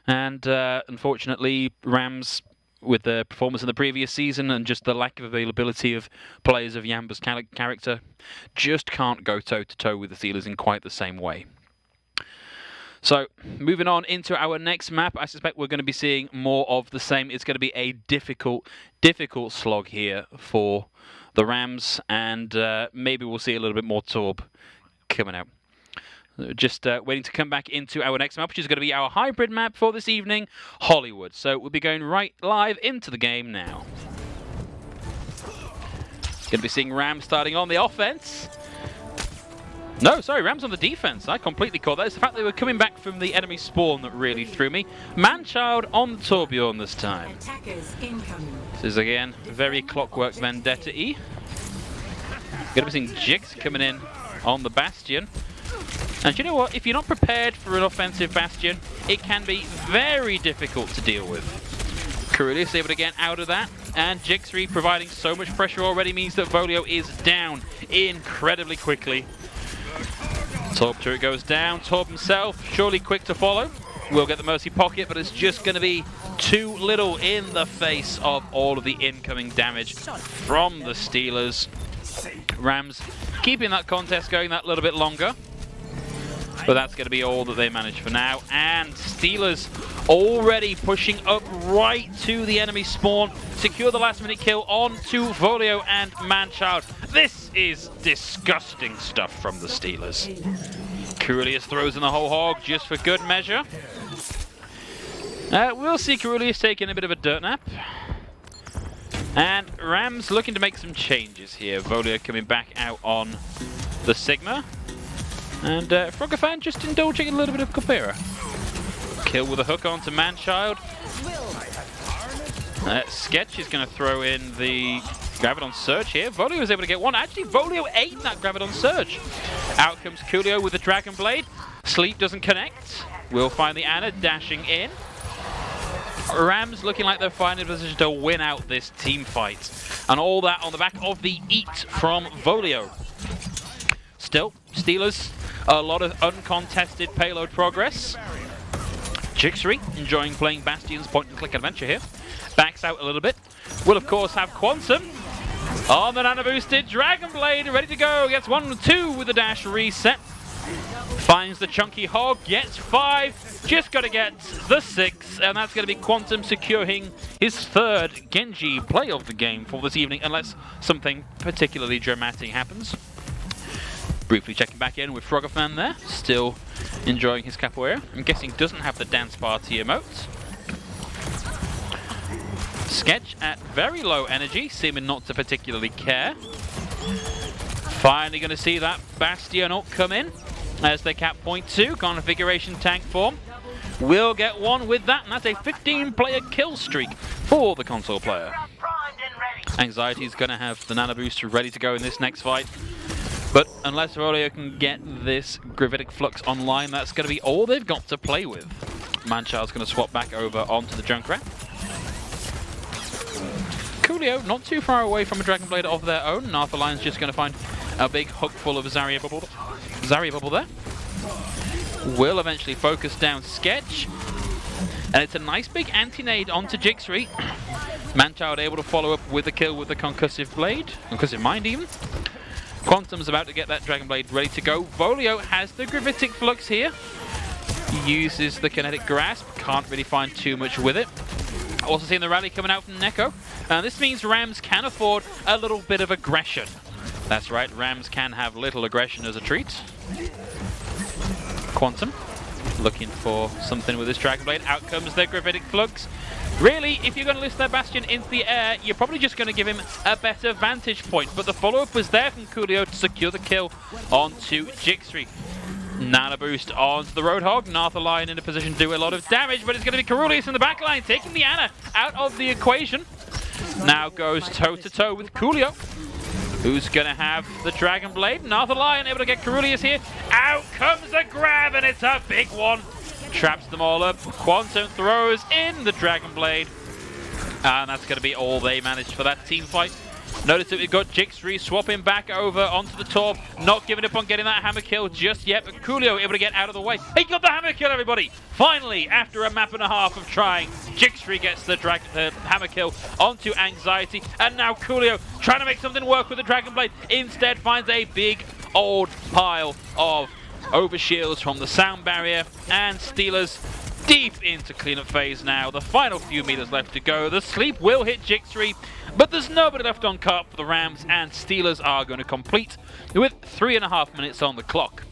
And unfortunately, Rams, with the performance in the previous season and just the lack of availability of players of Yamba's character, just can't go toe-to-toe with the Steelers in quite the same way. So, moving on into our next map, I suspect we're going to be seeing more of the same. It's going to be a difficult slog here for the Rams, and maybe we'll see a little bit more Torb coming out. Just waiting to come back into our next map, which is going to be our hybrid map for this evening, Hollywood. So we'll be going right live into the game now. Going to be seeing Rams starting on the offense. No, sorry, Rams on the defense. I completely caught that. It's the fact they were coming back from the enemy spawn that really threw me. Manchild on the Torbjorn this time. Attackers incoming. This is, again, very Clockwork Vendetta-y. Going to be seeing Jigs coming in on the Bastion. And you know what? If you're not prepared for an offensive Bastion, it can be very difficult to deal with. Carulius able to get out of that, and Jixri providing so much pressure already means that Volio is down incredibly quickly. Torb turret goes down. Torb himself, surely quick to follow. Will get the Mercy Pocket, but it's just going to be too little in the face of all of the incoming damage from the Steelers. Rams keeping that contest going that little bit longer. But that's going to be all that they manage for now. And Steelers already pushing up right to the enemy spawn. Secure the last minute kill onto Volio and Manchild. This is disgusting stuff from the Steelers. Carulius throws in the whole hog just for good measure. We'll see Carulius taking a bit of a dirt nap. And Rams looking to make some changes here. Volio coming back out on the Sigma. And Frogafan just indulging in a little bit of Copera. Kill with a hook onto Manchild. Sketch is going to throw in the Gravidon Surge here. Volio was able to get one. Actually, Volio ate that Gravidon Surge. Out comes Coolio with the Dragon Blade. Sleep doesn't connect. We'll find the Ana dashing in. Rams looking like they're finding a position to win out this team fight. And all that on the back of the eat from Volio. Still, Steelers, a lot of uncontested payload progress. Jixri enjoying playing Bastion's point-and-click adventure here. Backs out a little bit. Will, of course, have Quantum on the nano-boosted Dragon Blade, ready to go. Gets 1-2 with the dash reset. Finds the chunky hog, gets 5. Just got to get the 6, and that's going to be Quantum securing his 3rd Genji play of the game for this evening, unless something particularly dramatic happens. Briefly checking back in with Frogafan there, still enjoying his capoeira. I'm guessing doesn't have the dance party emote. Sketch at very low energy, seeming not to particularly care. Finally going to see that Bastion ult come in as they cap point 2, configuration tank form. Will get one with that, and that's a 15-player kill streak for the console player. Anxiety is going to have the nano booster ready to go in this next fight. But unless Volio can get this Gravitic Flux online, that's going to be all they've got to play with. Manchild's going to swap back over onto the Junkrat. Coolio not too far away from a Dragon Blade of their own. Narthalion's just going to find a big hook full of Zarya Bubble there. Will eventually focus down Sketch. And it's a nice big anti-nade onto Jixri. Manchild able to follow up with the kill with the Concussive Blade. Concussive Mind even. Quantum's about to get that Dragon Blade ready to go. Volio has the Gravitic Flux here. He uses the Kinetic Grasp. Can't really find too much with it. Also seeing the rally coming out from Neko. This means Rams can afford a little bit of aggression. That's right, Rams can have little aggression as a treat. Quantum looking for something with this Dragon Blade. Out comes the Gravitic Flux. Really, if you're going to lift their Bastion into the air, you're probably just going to give him a better vantage point. But the follow-up was there from Coolio to secure the kill onto Jixri. Nano boost onto the Roadhog. Narthalion in a position to do a lot of damage, but it's going to be Carulius in the backline, taking the Ana out of the equation. Now goes toe-to-toe with Coolio, who's going to have the Dragon Blade. Narthalion able to get Carulius here. Out comes the grab, and it's a big one. Traps them all up. Quantum throws in the Dragon Blade. And that's going to be all they managed for that team fight. Notice that we've got Jixri swapping back over onto the top. Not giving up on getting that hammer kill just yet. But Coolio able to get out of the way. He got the hammer kill, everybody! Finally, after a map and a half of trying, Jixri gets the hammer kill onto Anxiety. And now Coolio trying to make something work with the Dragon Blade. Instead finds a big old pile of overshields from the sound barrier, and Steelers deep into cleanup phase now. The final few meters left to go. The sleep will hit Jixri, but there's nobody left on cart for the Rams, and Steelers are going to complete with 3.5 minutes on the clock.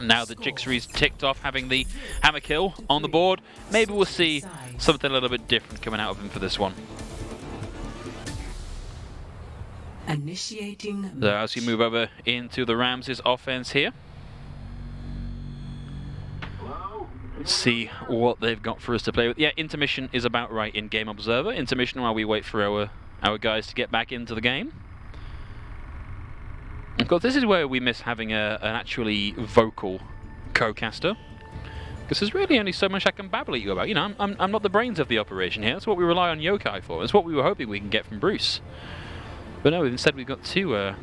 Now that Jixri's ticked off having the hammer kill on the board, maybe we'll see something a little bit different coming out of him for this one. Initiating. So as we move over into the Rams' offense here, let's see what they've got for us to play with. Yeah, intermission is about right in Game Observer. Intermission while we wait for our guys to get back into the game. Of course, this is where we miss having an actually vocal co-caster, because there's really only so much I can babble at you about. You know, I'm not the brains of the operation here. That's what we rely on Yokai for. That's what we were hoping we can get from Bruce. But no, instead we've got two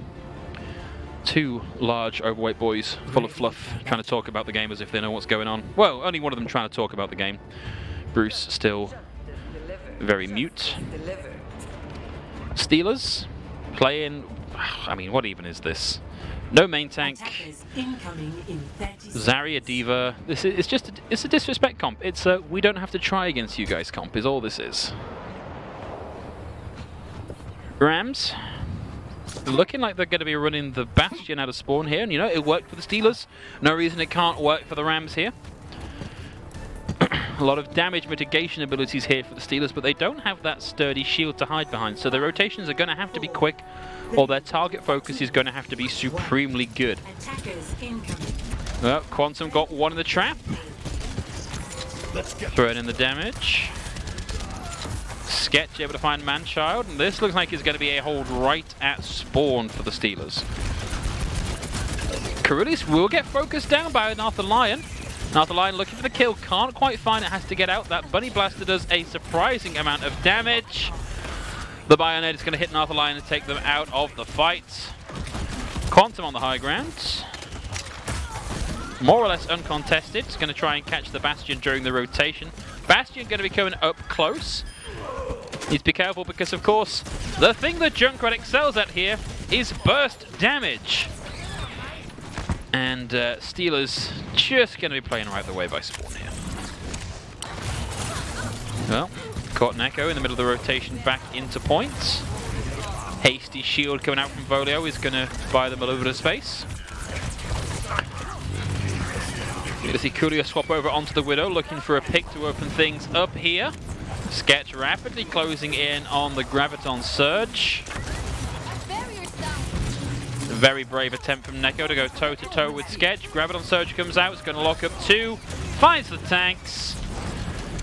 large overweight boys full of fluff trying to talk about the game as if they know what's going on. Well, only one of them trying to talk about the game. Bruce still very mute. Steelers playing, I mean, what even is this? No main tank. Zarya Diva. It's a disrespect comp. It's a we don't have to try against you guys comp is all this is. Rams looking like they're going to be running the Bastion out of spawn here, and you know, it worked for the Steelers. No reason it can't work for the Rams here. A lot of damage mitigation abilities here for the Steelers, but they don't have that sturdy shield to hide behind, so their rotations are going to have to be quick, or their target focus is going to have to be supremely good. Well, Quantum got one in the trap. Throwing in the damage. Sketch able to find Manchild, and this looks like it's going to be a hold right at spawn for the Steelers. Carulis will get focused down by Arthur Lion. Arthur Lion looking for the kill, can't quite find it, has to get out. That Bunny Blaster does a surprising amount of damage. The Bayonet is going to hit Arthur Lion and take them out of the fight. Quantum on the high ground. More or less uncontested. It's going to try and catch the Bastion during the rotation. Bastion going to be coming up close. Need to be careful because, of course, the thing that Junkrat excels at here is burst damage. And Steelers just going to be playing right the way by spawn here. Well, caught an Echo in the middle of the rotation back into points. Hasty shield coming out from Volio is going to buy them a little bit of space. You're going to see Coolio swap over onto the Widow, looking for a pick to open things up here. Sketch rapidly closing in on the Graviton Surge. A very brave attempt from Neko to go toe-to-toe with Sketch. Graviton Surge comes out, it's going to lock up two, finds the tanks,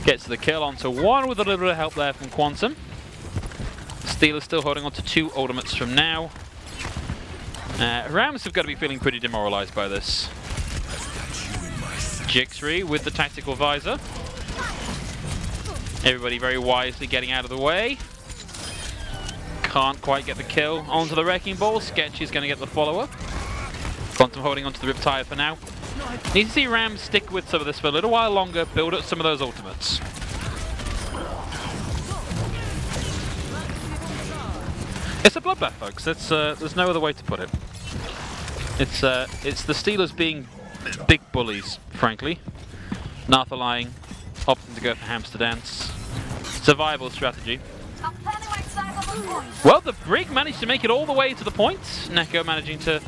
gets the kill onto one with a little bit of help there from Quantum. Steelers still holding on to two ultimates from now. Rams have got to be feeling pretty demoralized by this. Jixri with the tactical visor. Everybody very wisely getting out of the way. Can't quite get the kill onto the Wrecking Ball. Sketch is going to get the follower. Quantum holding onto the Riptide for now. Need to see Rams stick with some of this for a little while longer, build up some of those ultimates. It's a bloodbath, folks. There's no other way to put it. It's the Steelers being big bullies, frankly. Nartha lying, opting to go for Hamster Dance. Survival strategy. Well, the Brig managed to make it all the way to the point. Neko managing to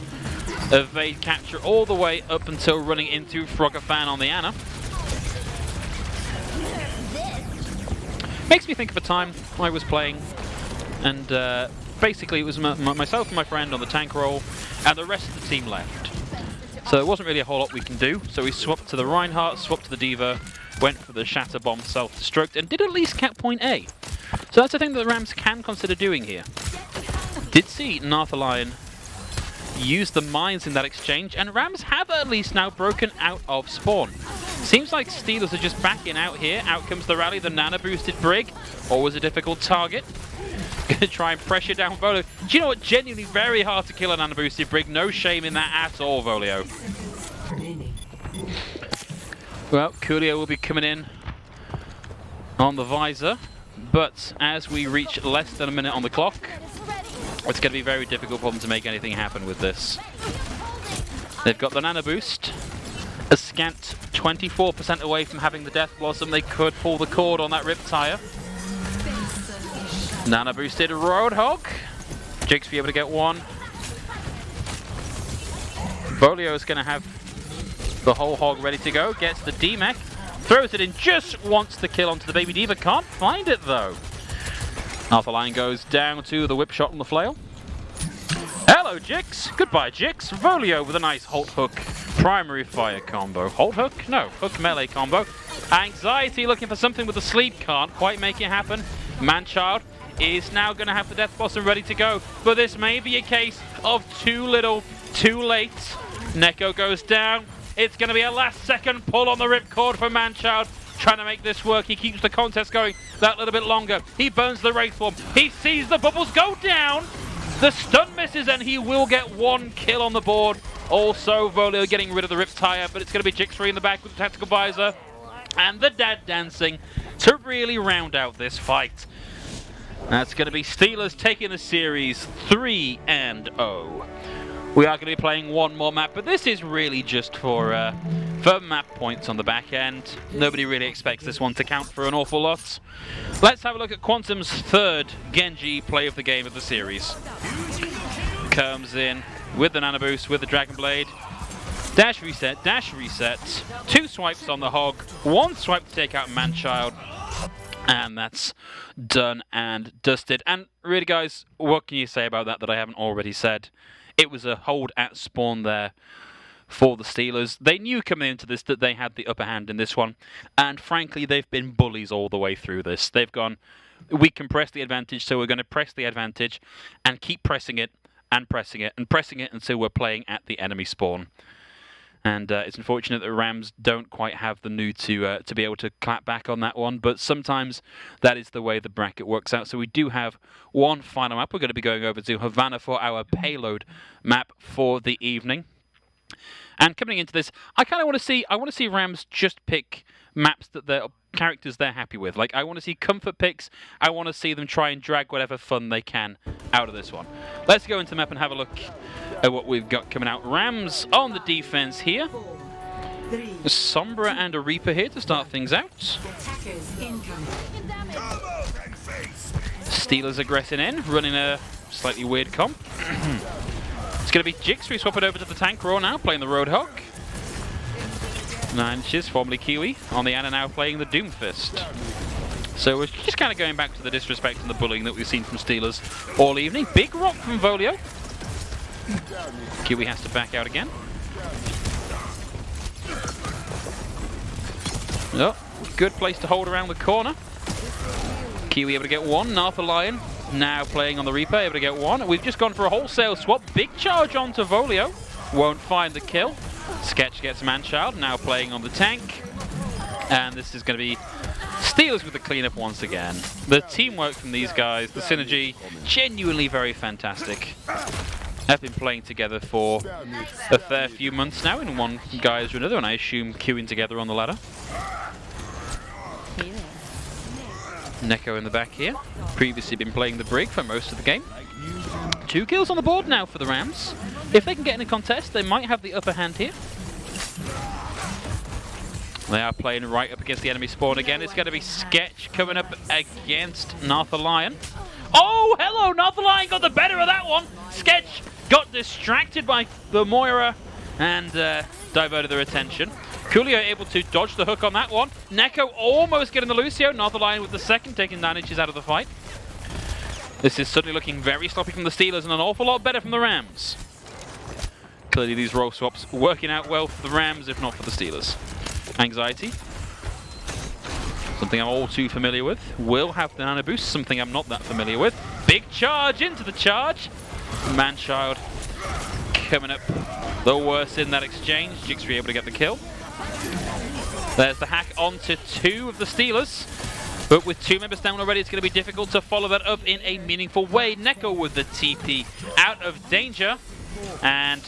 evade capture all the way up until running into Frogafan on the Ana. Makes me think of a time I was playing, and basically it was myself and my friend on the tank role, and the rest of the team left. So there wasn't really a whole lot we can do, so we swapped to the Reinhardt, swapped to the Diva, went for the Shatter Bomb self-destruct, and did at least cap point A. So that's a thing that the Rams can consider doing here. Did see Nartha Lion use the mines in that exchange, and Rams have at least now broken out of spawn. Seems like Steelers are just backing out here. Out comes the rally, the nano-boosted Brig. Always a difficult target. Gonna try and pressure down Volio. Do you know what? Genuinely very hard to kill a nano-boosted Brig. No shame in that at all, Volio. Well, Coolio will be coming in on the visor, but as we reach less than a minute on the clock, it's going to be very difficult for them to make anything happen with this. They've got the nano boost. a scant 24% away from having the Death Blossom. They could pull the cord on that Riptire. Nano boosted Roadhog. Jake's be able to get one. Volio is going to have the whole hog ready to go. Gets the D-Mech. Throws it in, just wants the kill onto the Baby Diva. Can't find it though. Alpha Lion goes down to the whip shot on the flail. Hello, Jix. Goodbye, Jix. Volio with a nice Halt Hook primary fire combo. Halt Hook? No, Hook melee combo. Anxiety looking for something with the sleep. Can't quite make it happen. Manchild is now going to have the Death Blossom ready to go. But this may be a case of too little, too late. Neko goes down. It's going to be a last second pull on the ripcord for Manchild. Trying to make this work. He keeps the contest going that little bit longer. He burns the Wraith Form. He sees the bubbles go down. The stun misses and he will get one kill on the board. Also, Volio getting rid of the Riptire, but it's going to be Jix3 in the back with the Tactical Visor. And the Dad Dancing to really round out this fight. That's going to be Steelers taking the series 3-0. We are going to be playing one more map, but this is really just for map points on the back end. Nobody really expects this one to count for an awful lot. Let's have a look at Quantum's third Genji play of the game of the series. Comes in with the Nano Boost, with the Dragon Blade. Dash reset, dash reset. 2 swipes on the Hog, 1 swipe to take out Manchild. And that's done and dusted. And really, guys, what can you say about that I haven't already said? It was a hold at spawn there for the Steelers. They knew coming into this that they had the upper hand in this one. And frankly, they've been bullies all the way through this. They've gone, we can press the advantage, so we're going to press the advantage and keep pressing it and pressing it and pressing it until we're playing at the enemy spawn. And it's unfortunate that Rams don't quite have the new to be able to clap back on that one. But sometimes that is the way the bracket works out. So we do have one final map. We're going to be going over to Havana for our payload map for the evening. And coming into this, I kind of want to see Rams just pick maps that they're characters they're happy with. Like, I want to see comfort picks. I want to see them try and drag whatever fun they can out of this one. Let's go into the map and have a look at what we've got coming out. Rams on the defense here. A Sombra and a Reaper here to start things out. Steelers aggressing in, running a slightly weird comp. It's going to be Jix3 swapping over to the tank row now, playing the Roadhog. 9 inches, formerly Kiwi, on the Ana now playing the Doomfist. So we're just kind of going back to the disrespect and the bullying that we've seen from Steelers all evening. Big rock from Volio. Kiwi has to back out again. Oh, good place to hold around the corner. Kiwi able to get one. Alpha Lion now playing on the Reaper, able to get one. We've just gone for a wholesale swap. Big charge onto Volio. Won't find the kill. Sketch gets Manchild, now playing on the tank. And this is going to be Steelers with the cleanup once again. The teamwork from these guys, the synergy, genuinely very fantastic. Have been playing together for a fair few months now in one guise or another, and I assume queuing together on the ladder. Neko in the back here. Previously been playing the Brig for most of the game. 2 kills on the board now for the Rams. If they can get in a contest, they might have the upper hand here. They are playing right up against the enemy spawn again. It's going to be Sketch coming up against Nartha Lion. Oh, hello! Nartha Lion got the better of that one. Sketch got distracted by the Moira and diverted their attention. Coolio able to dodge the hook on that one. Neko almost getting the Lucio. Nartha Lion with the second, taking 9 inches out of the fight. This is suddenly looking very sloppy from the Steelers and an awful lot better from the Rams. Clearly these role swaps working out well for the Rams, if not for the Steelers. Anxiety. Something I'm all too familiar with. Will have the Nano Boost, something I'm not that familiar with. Big charge into the charge. Manchild coming up the worst in that exchange. Jix3 able to get the kill. There's the hack onto 2 of the Steelers. But with 2 members down already, it's going to be difficult to follow that up in a meaningful way. Neko with the TP out of danger. And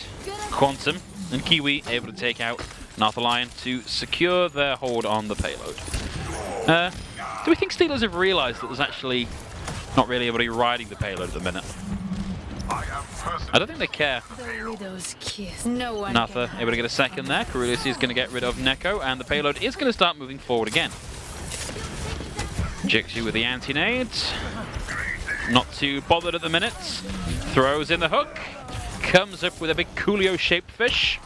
Quantum and Kiwi able to take out Nartha Lion to secure their hold on the payload. Do we think Steelers have realised that there's actually not really anybody riding the payload at the minute? I don't think they care. The widow's kiss. No one Nartha can able to get a second there. Carulius is going to get rid of Neko, and the payload is going to start moving forward again. Jixu with the anti-nades. Not too bothered at the minute. Throws in the hook. Comes up with a big Coolio-shaped fish.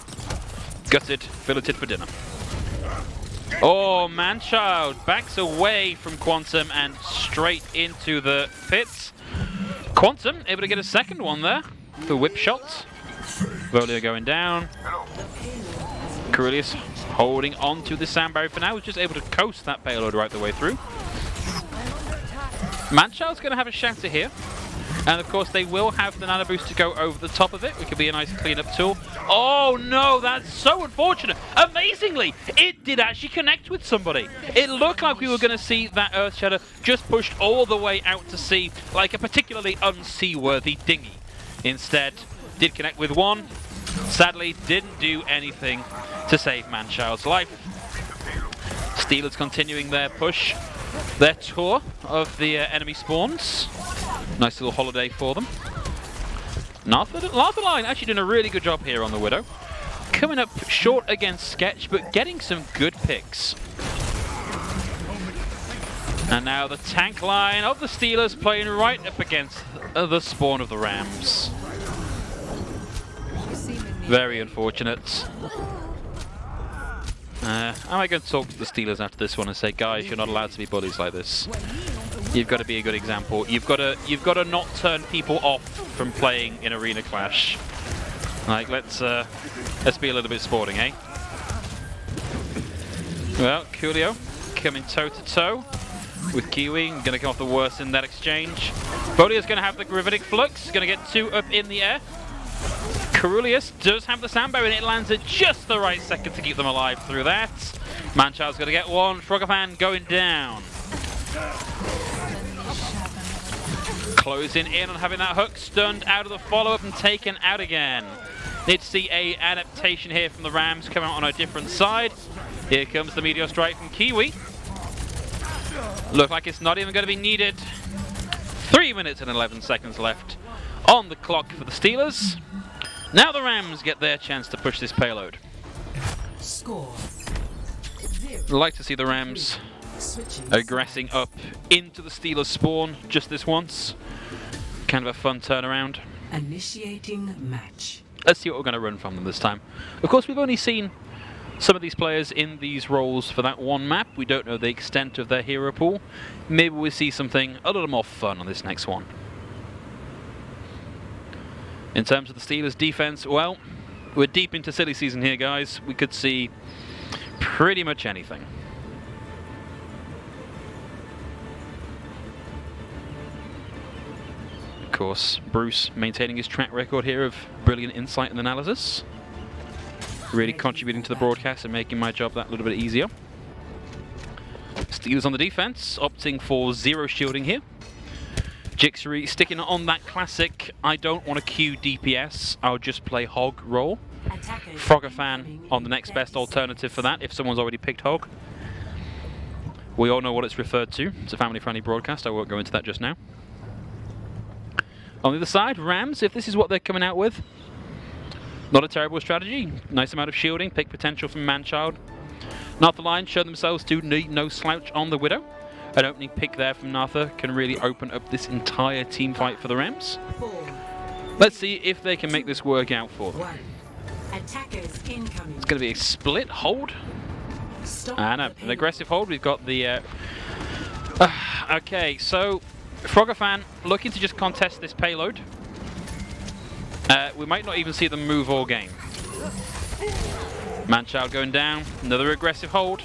Gutted, filleted for dinner. Oh, Manchild backs away from Quantum and straight into the pits. Quantum able to get a second one there. The whip shot. Volia going down. Carulius holding on to the sand barrier for now. Was just able to coast that payload right the way through. Manchild's going to have a shatter here. And of course they will have the nano boost to go over the top of it, which could be a nice clean-up tool. Oh no, that's so unfortunate. Amazingly, it did actually connect with somebody. It looked like we were going to see that Earth Shatter just pushed all the way out to sea, like a particularly unseaworthy dinghy. Instead, did connect with one. Sadly, didn't do anything to save Manchild's life. Steelers continuing their push, their tour of the enemy spawns. Nice little holiday for them. Nartha Line actually doing a really good job here on the Widow. Coming up short against Sketch, but getting some good picks. And now the tank line of the Steelers playing right up against the spawn of the Rams. Very unfortunate. I might go and talk to the Steelers after this one and say, guys, you're not allowed to be bullies like this. You've got to be a good example. You've got to not turn people off from playing in Arena Clash. Like, let's be a little bit sporting, eh? Well, Coolio coming toe to toe with Kiwi. Going to come off the worst in that exchange. Volia's going to have the Gravitic Flux. Going to get two up in the air. Carulius does have the Sambo and it lands at just the right second to keep them alive through that. Manchild's going to get one. Frogafan going down. Closing in on having that hook stunned out of the follow-up and taken out again. Need to see a adaptation here from the Rams come out on a different side. Here comes the Meteor Strike from Kiwi. Look like it's not even going to be needed. 3 minutes and 11 seconds left on the clock for the Steelers. Now the Rams get their chance to push this payload. Score. I'd like to see the Rams aggressing up into the Steelers spawn just this once. Kind of a fun turnaround. Initiating match. Let's see what we're going to run from them this time. Of course, we've only seen some of these players in these roles for that one map. We don't know the extent of their hero pool. Maybe we'll see something a little more fun on this next one. In terms of the Steelers' defense, well, we're deep into silly season here, guys. We could see pretty much anything. Of course, Bruce maintaining his track record here of brilliant insight and analysis. Really contributing to the broadcast and making my job that little bit easier. Steelers on the defense, opting for zero shielding here. Jixery sticking on that classic, I don't want to queue DPS, I'll just play Hog role. Frogafan on the next best alternative for that, if someone's already picked Hog. We all know what it's referred to. It's a family-friendly broadcast, I won't go into that just now. On the other side, Rams, if this is what they're coming out with, not a terrible strategy. Nice amount of shielding, pick potential from Manchild. Nartha Line showed themselves to need no slouch on the Widow. An opening pick there from Nartha can really open up this entire team fight for the Rams. Let's see if they can make this work out for them. Attackers incoming. It's going to be a split hold. And an aggressive hold. We've got the... okay, so Frogafan looking to just contest this payload. We might not even see them move all game. Manchild going down. Another aggressive hold.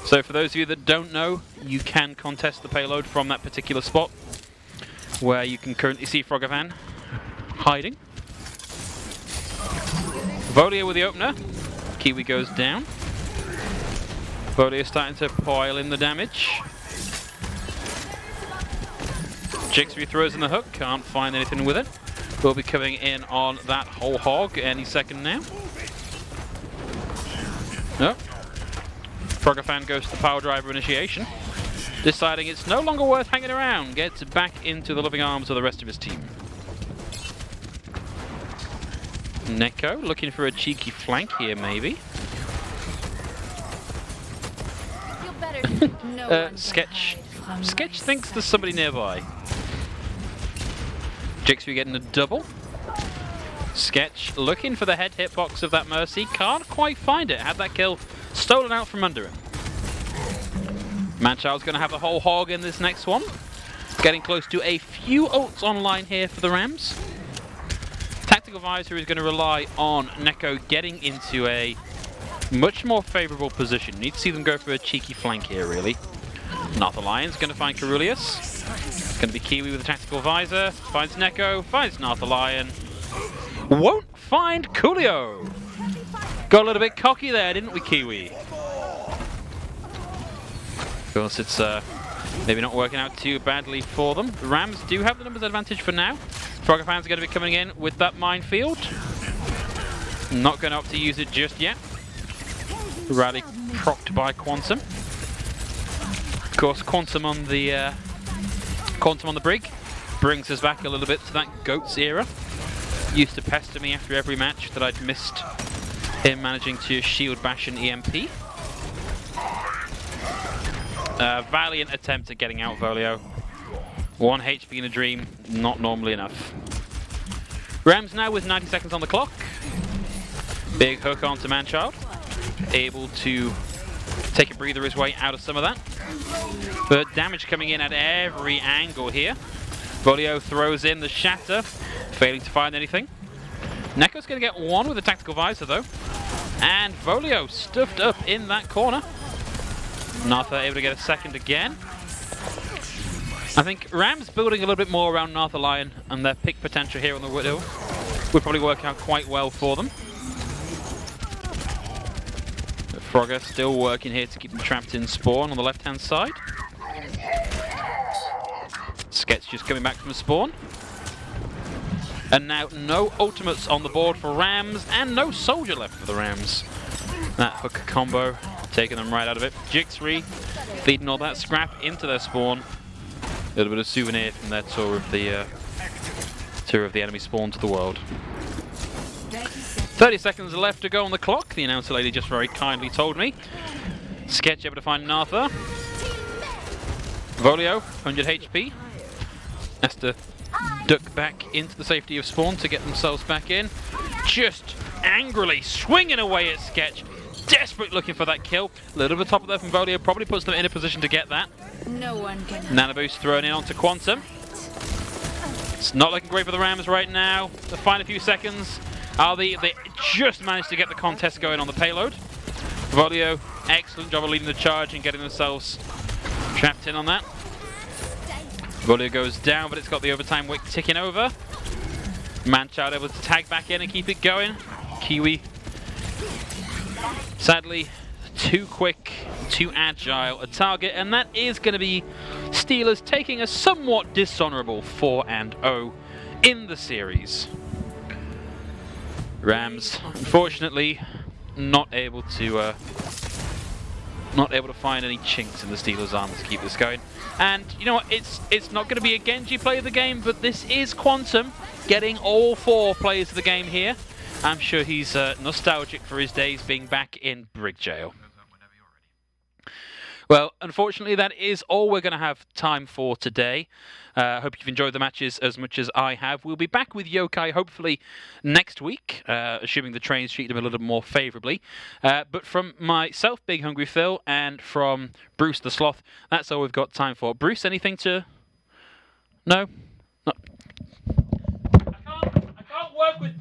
So for those of you that don't know, you can contest the payload from that particular spot where you can currently see Frogafan hiding. Volia with the opener. Kiwi goes down. Volia starting to pile in the damage. Jixery throws in the hook, can't find anything with it. We'll be coming in on that whole hog any second now. Nope. Frogafan goes to the power driver initiation, deciding it's no longer worth hanging around, gets back into the loving arms of the rest of his team. Neko looking for a cheeky flank here, maybe. Feel better. No one can Sketch. hide from Sketch my thinks there's sight. somebody nearby. Jixby getting a double. Sketch looking for the head hitbox of that Mercy. Can't quite find it. Had that kill stolen out from under him. Manchild's going to have the whole hog in this next one. Getting close to a few ults online here for the Rams. Tactical Visor is going to rely on Neko getting into a much more favourable position. Need to see them go for a cheeky flank here, really. Nartha Lion's going to find Carulius. Going to be Kiwi with a Tactical Visor. Finds Neko, finds Nartha Lion. Won't find Coolio. Got a little bit cocky there, didn't we, Kiwi? Of course, it's maybe not working out too badly for them. The Rams do have the numbers advantage for now. Frogger fans are going to be coming in with that minefield. Not going to opt to use it just yet. Rally propped by Quantum. Of course, Quantum on the brig brings us back a little bit to that Goats era. Used to pester me after every match that I'd missed him managing to shield bash an EMP. Valiant attempt at getting out Volio. 1 HP in a dream, not normally enough. Rams now with 90 seconds on the clock. Big hook onto Manchild. Able to take a breather his way out of some of that. But damage coming in at every angle here. Volio throws in the shatter, failing to find anything. Neko's going to get one with a Tactical Visor though. And Volio stuffed up in that corner. Nartha able to get a second again. I think Rams building a little bit more around Nartha Lion and their pick potential here on the Widow would probably work out quite well for them. But Frogger still working here to keep them trapped in spawn on the left hand side. Sketch just coming back from spawn. And now no ultimates on the board for Rams and no soldier left for the Rams. That hook combo taking them right out of it. Jixri feeding all that scrap into their spawn. A little bit of souvenir from their tour of the enemy spawn to the world. 30 seconds left to go on the clock. The announcer lady just very kindly told me. Sketch able to find Nartha. Volio, 100 HP. Has to duck back into the safety of spawn to get themselves back in. Just angrily swinging away at Sketch. Desperate looking for that kill. A little bit top of there from Volio. Probably puts them in a position to get that. No one can. Nano boost thrown in onto Quantum. It's not looking great for the Rams right now. The final few seconds. They just managed to get the contest going on the payload. Volio, excellent job of leading the charge and getting themselves trapped in on that. Volio goes down, but it's got the overtime wick ticking over. Manchild able to tag back in and keep it going. Kiwi, sadly, too quick, too agile a target, and that is going to be Steelers taking a somewhat dishonorable 4-0 in the series. Rams, unfortunately, not able to find any chinks in the Steelers' armor to keep this going. And you know what? It's not going to be a Genji play of the game, but this is Quantum getting all 4 players of the game here. I'm sure he's nostalgic for his days being back in Brig Jail. Well, unfortunately, that is all we're going to have time for today. I hope you've enjoyed the matches as much as I have. We'll be back with Yokai hopefully next week, assuming the trains treat them a little more favourably. But from myself, Big Hungry Phil, and from Bruce the Sloth, that's all we've got time for. Bruce, anything to... No? No. I can't work with...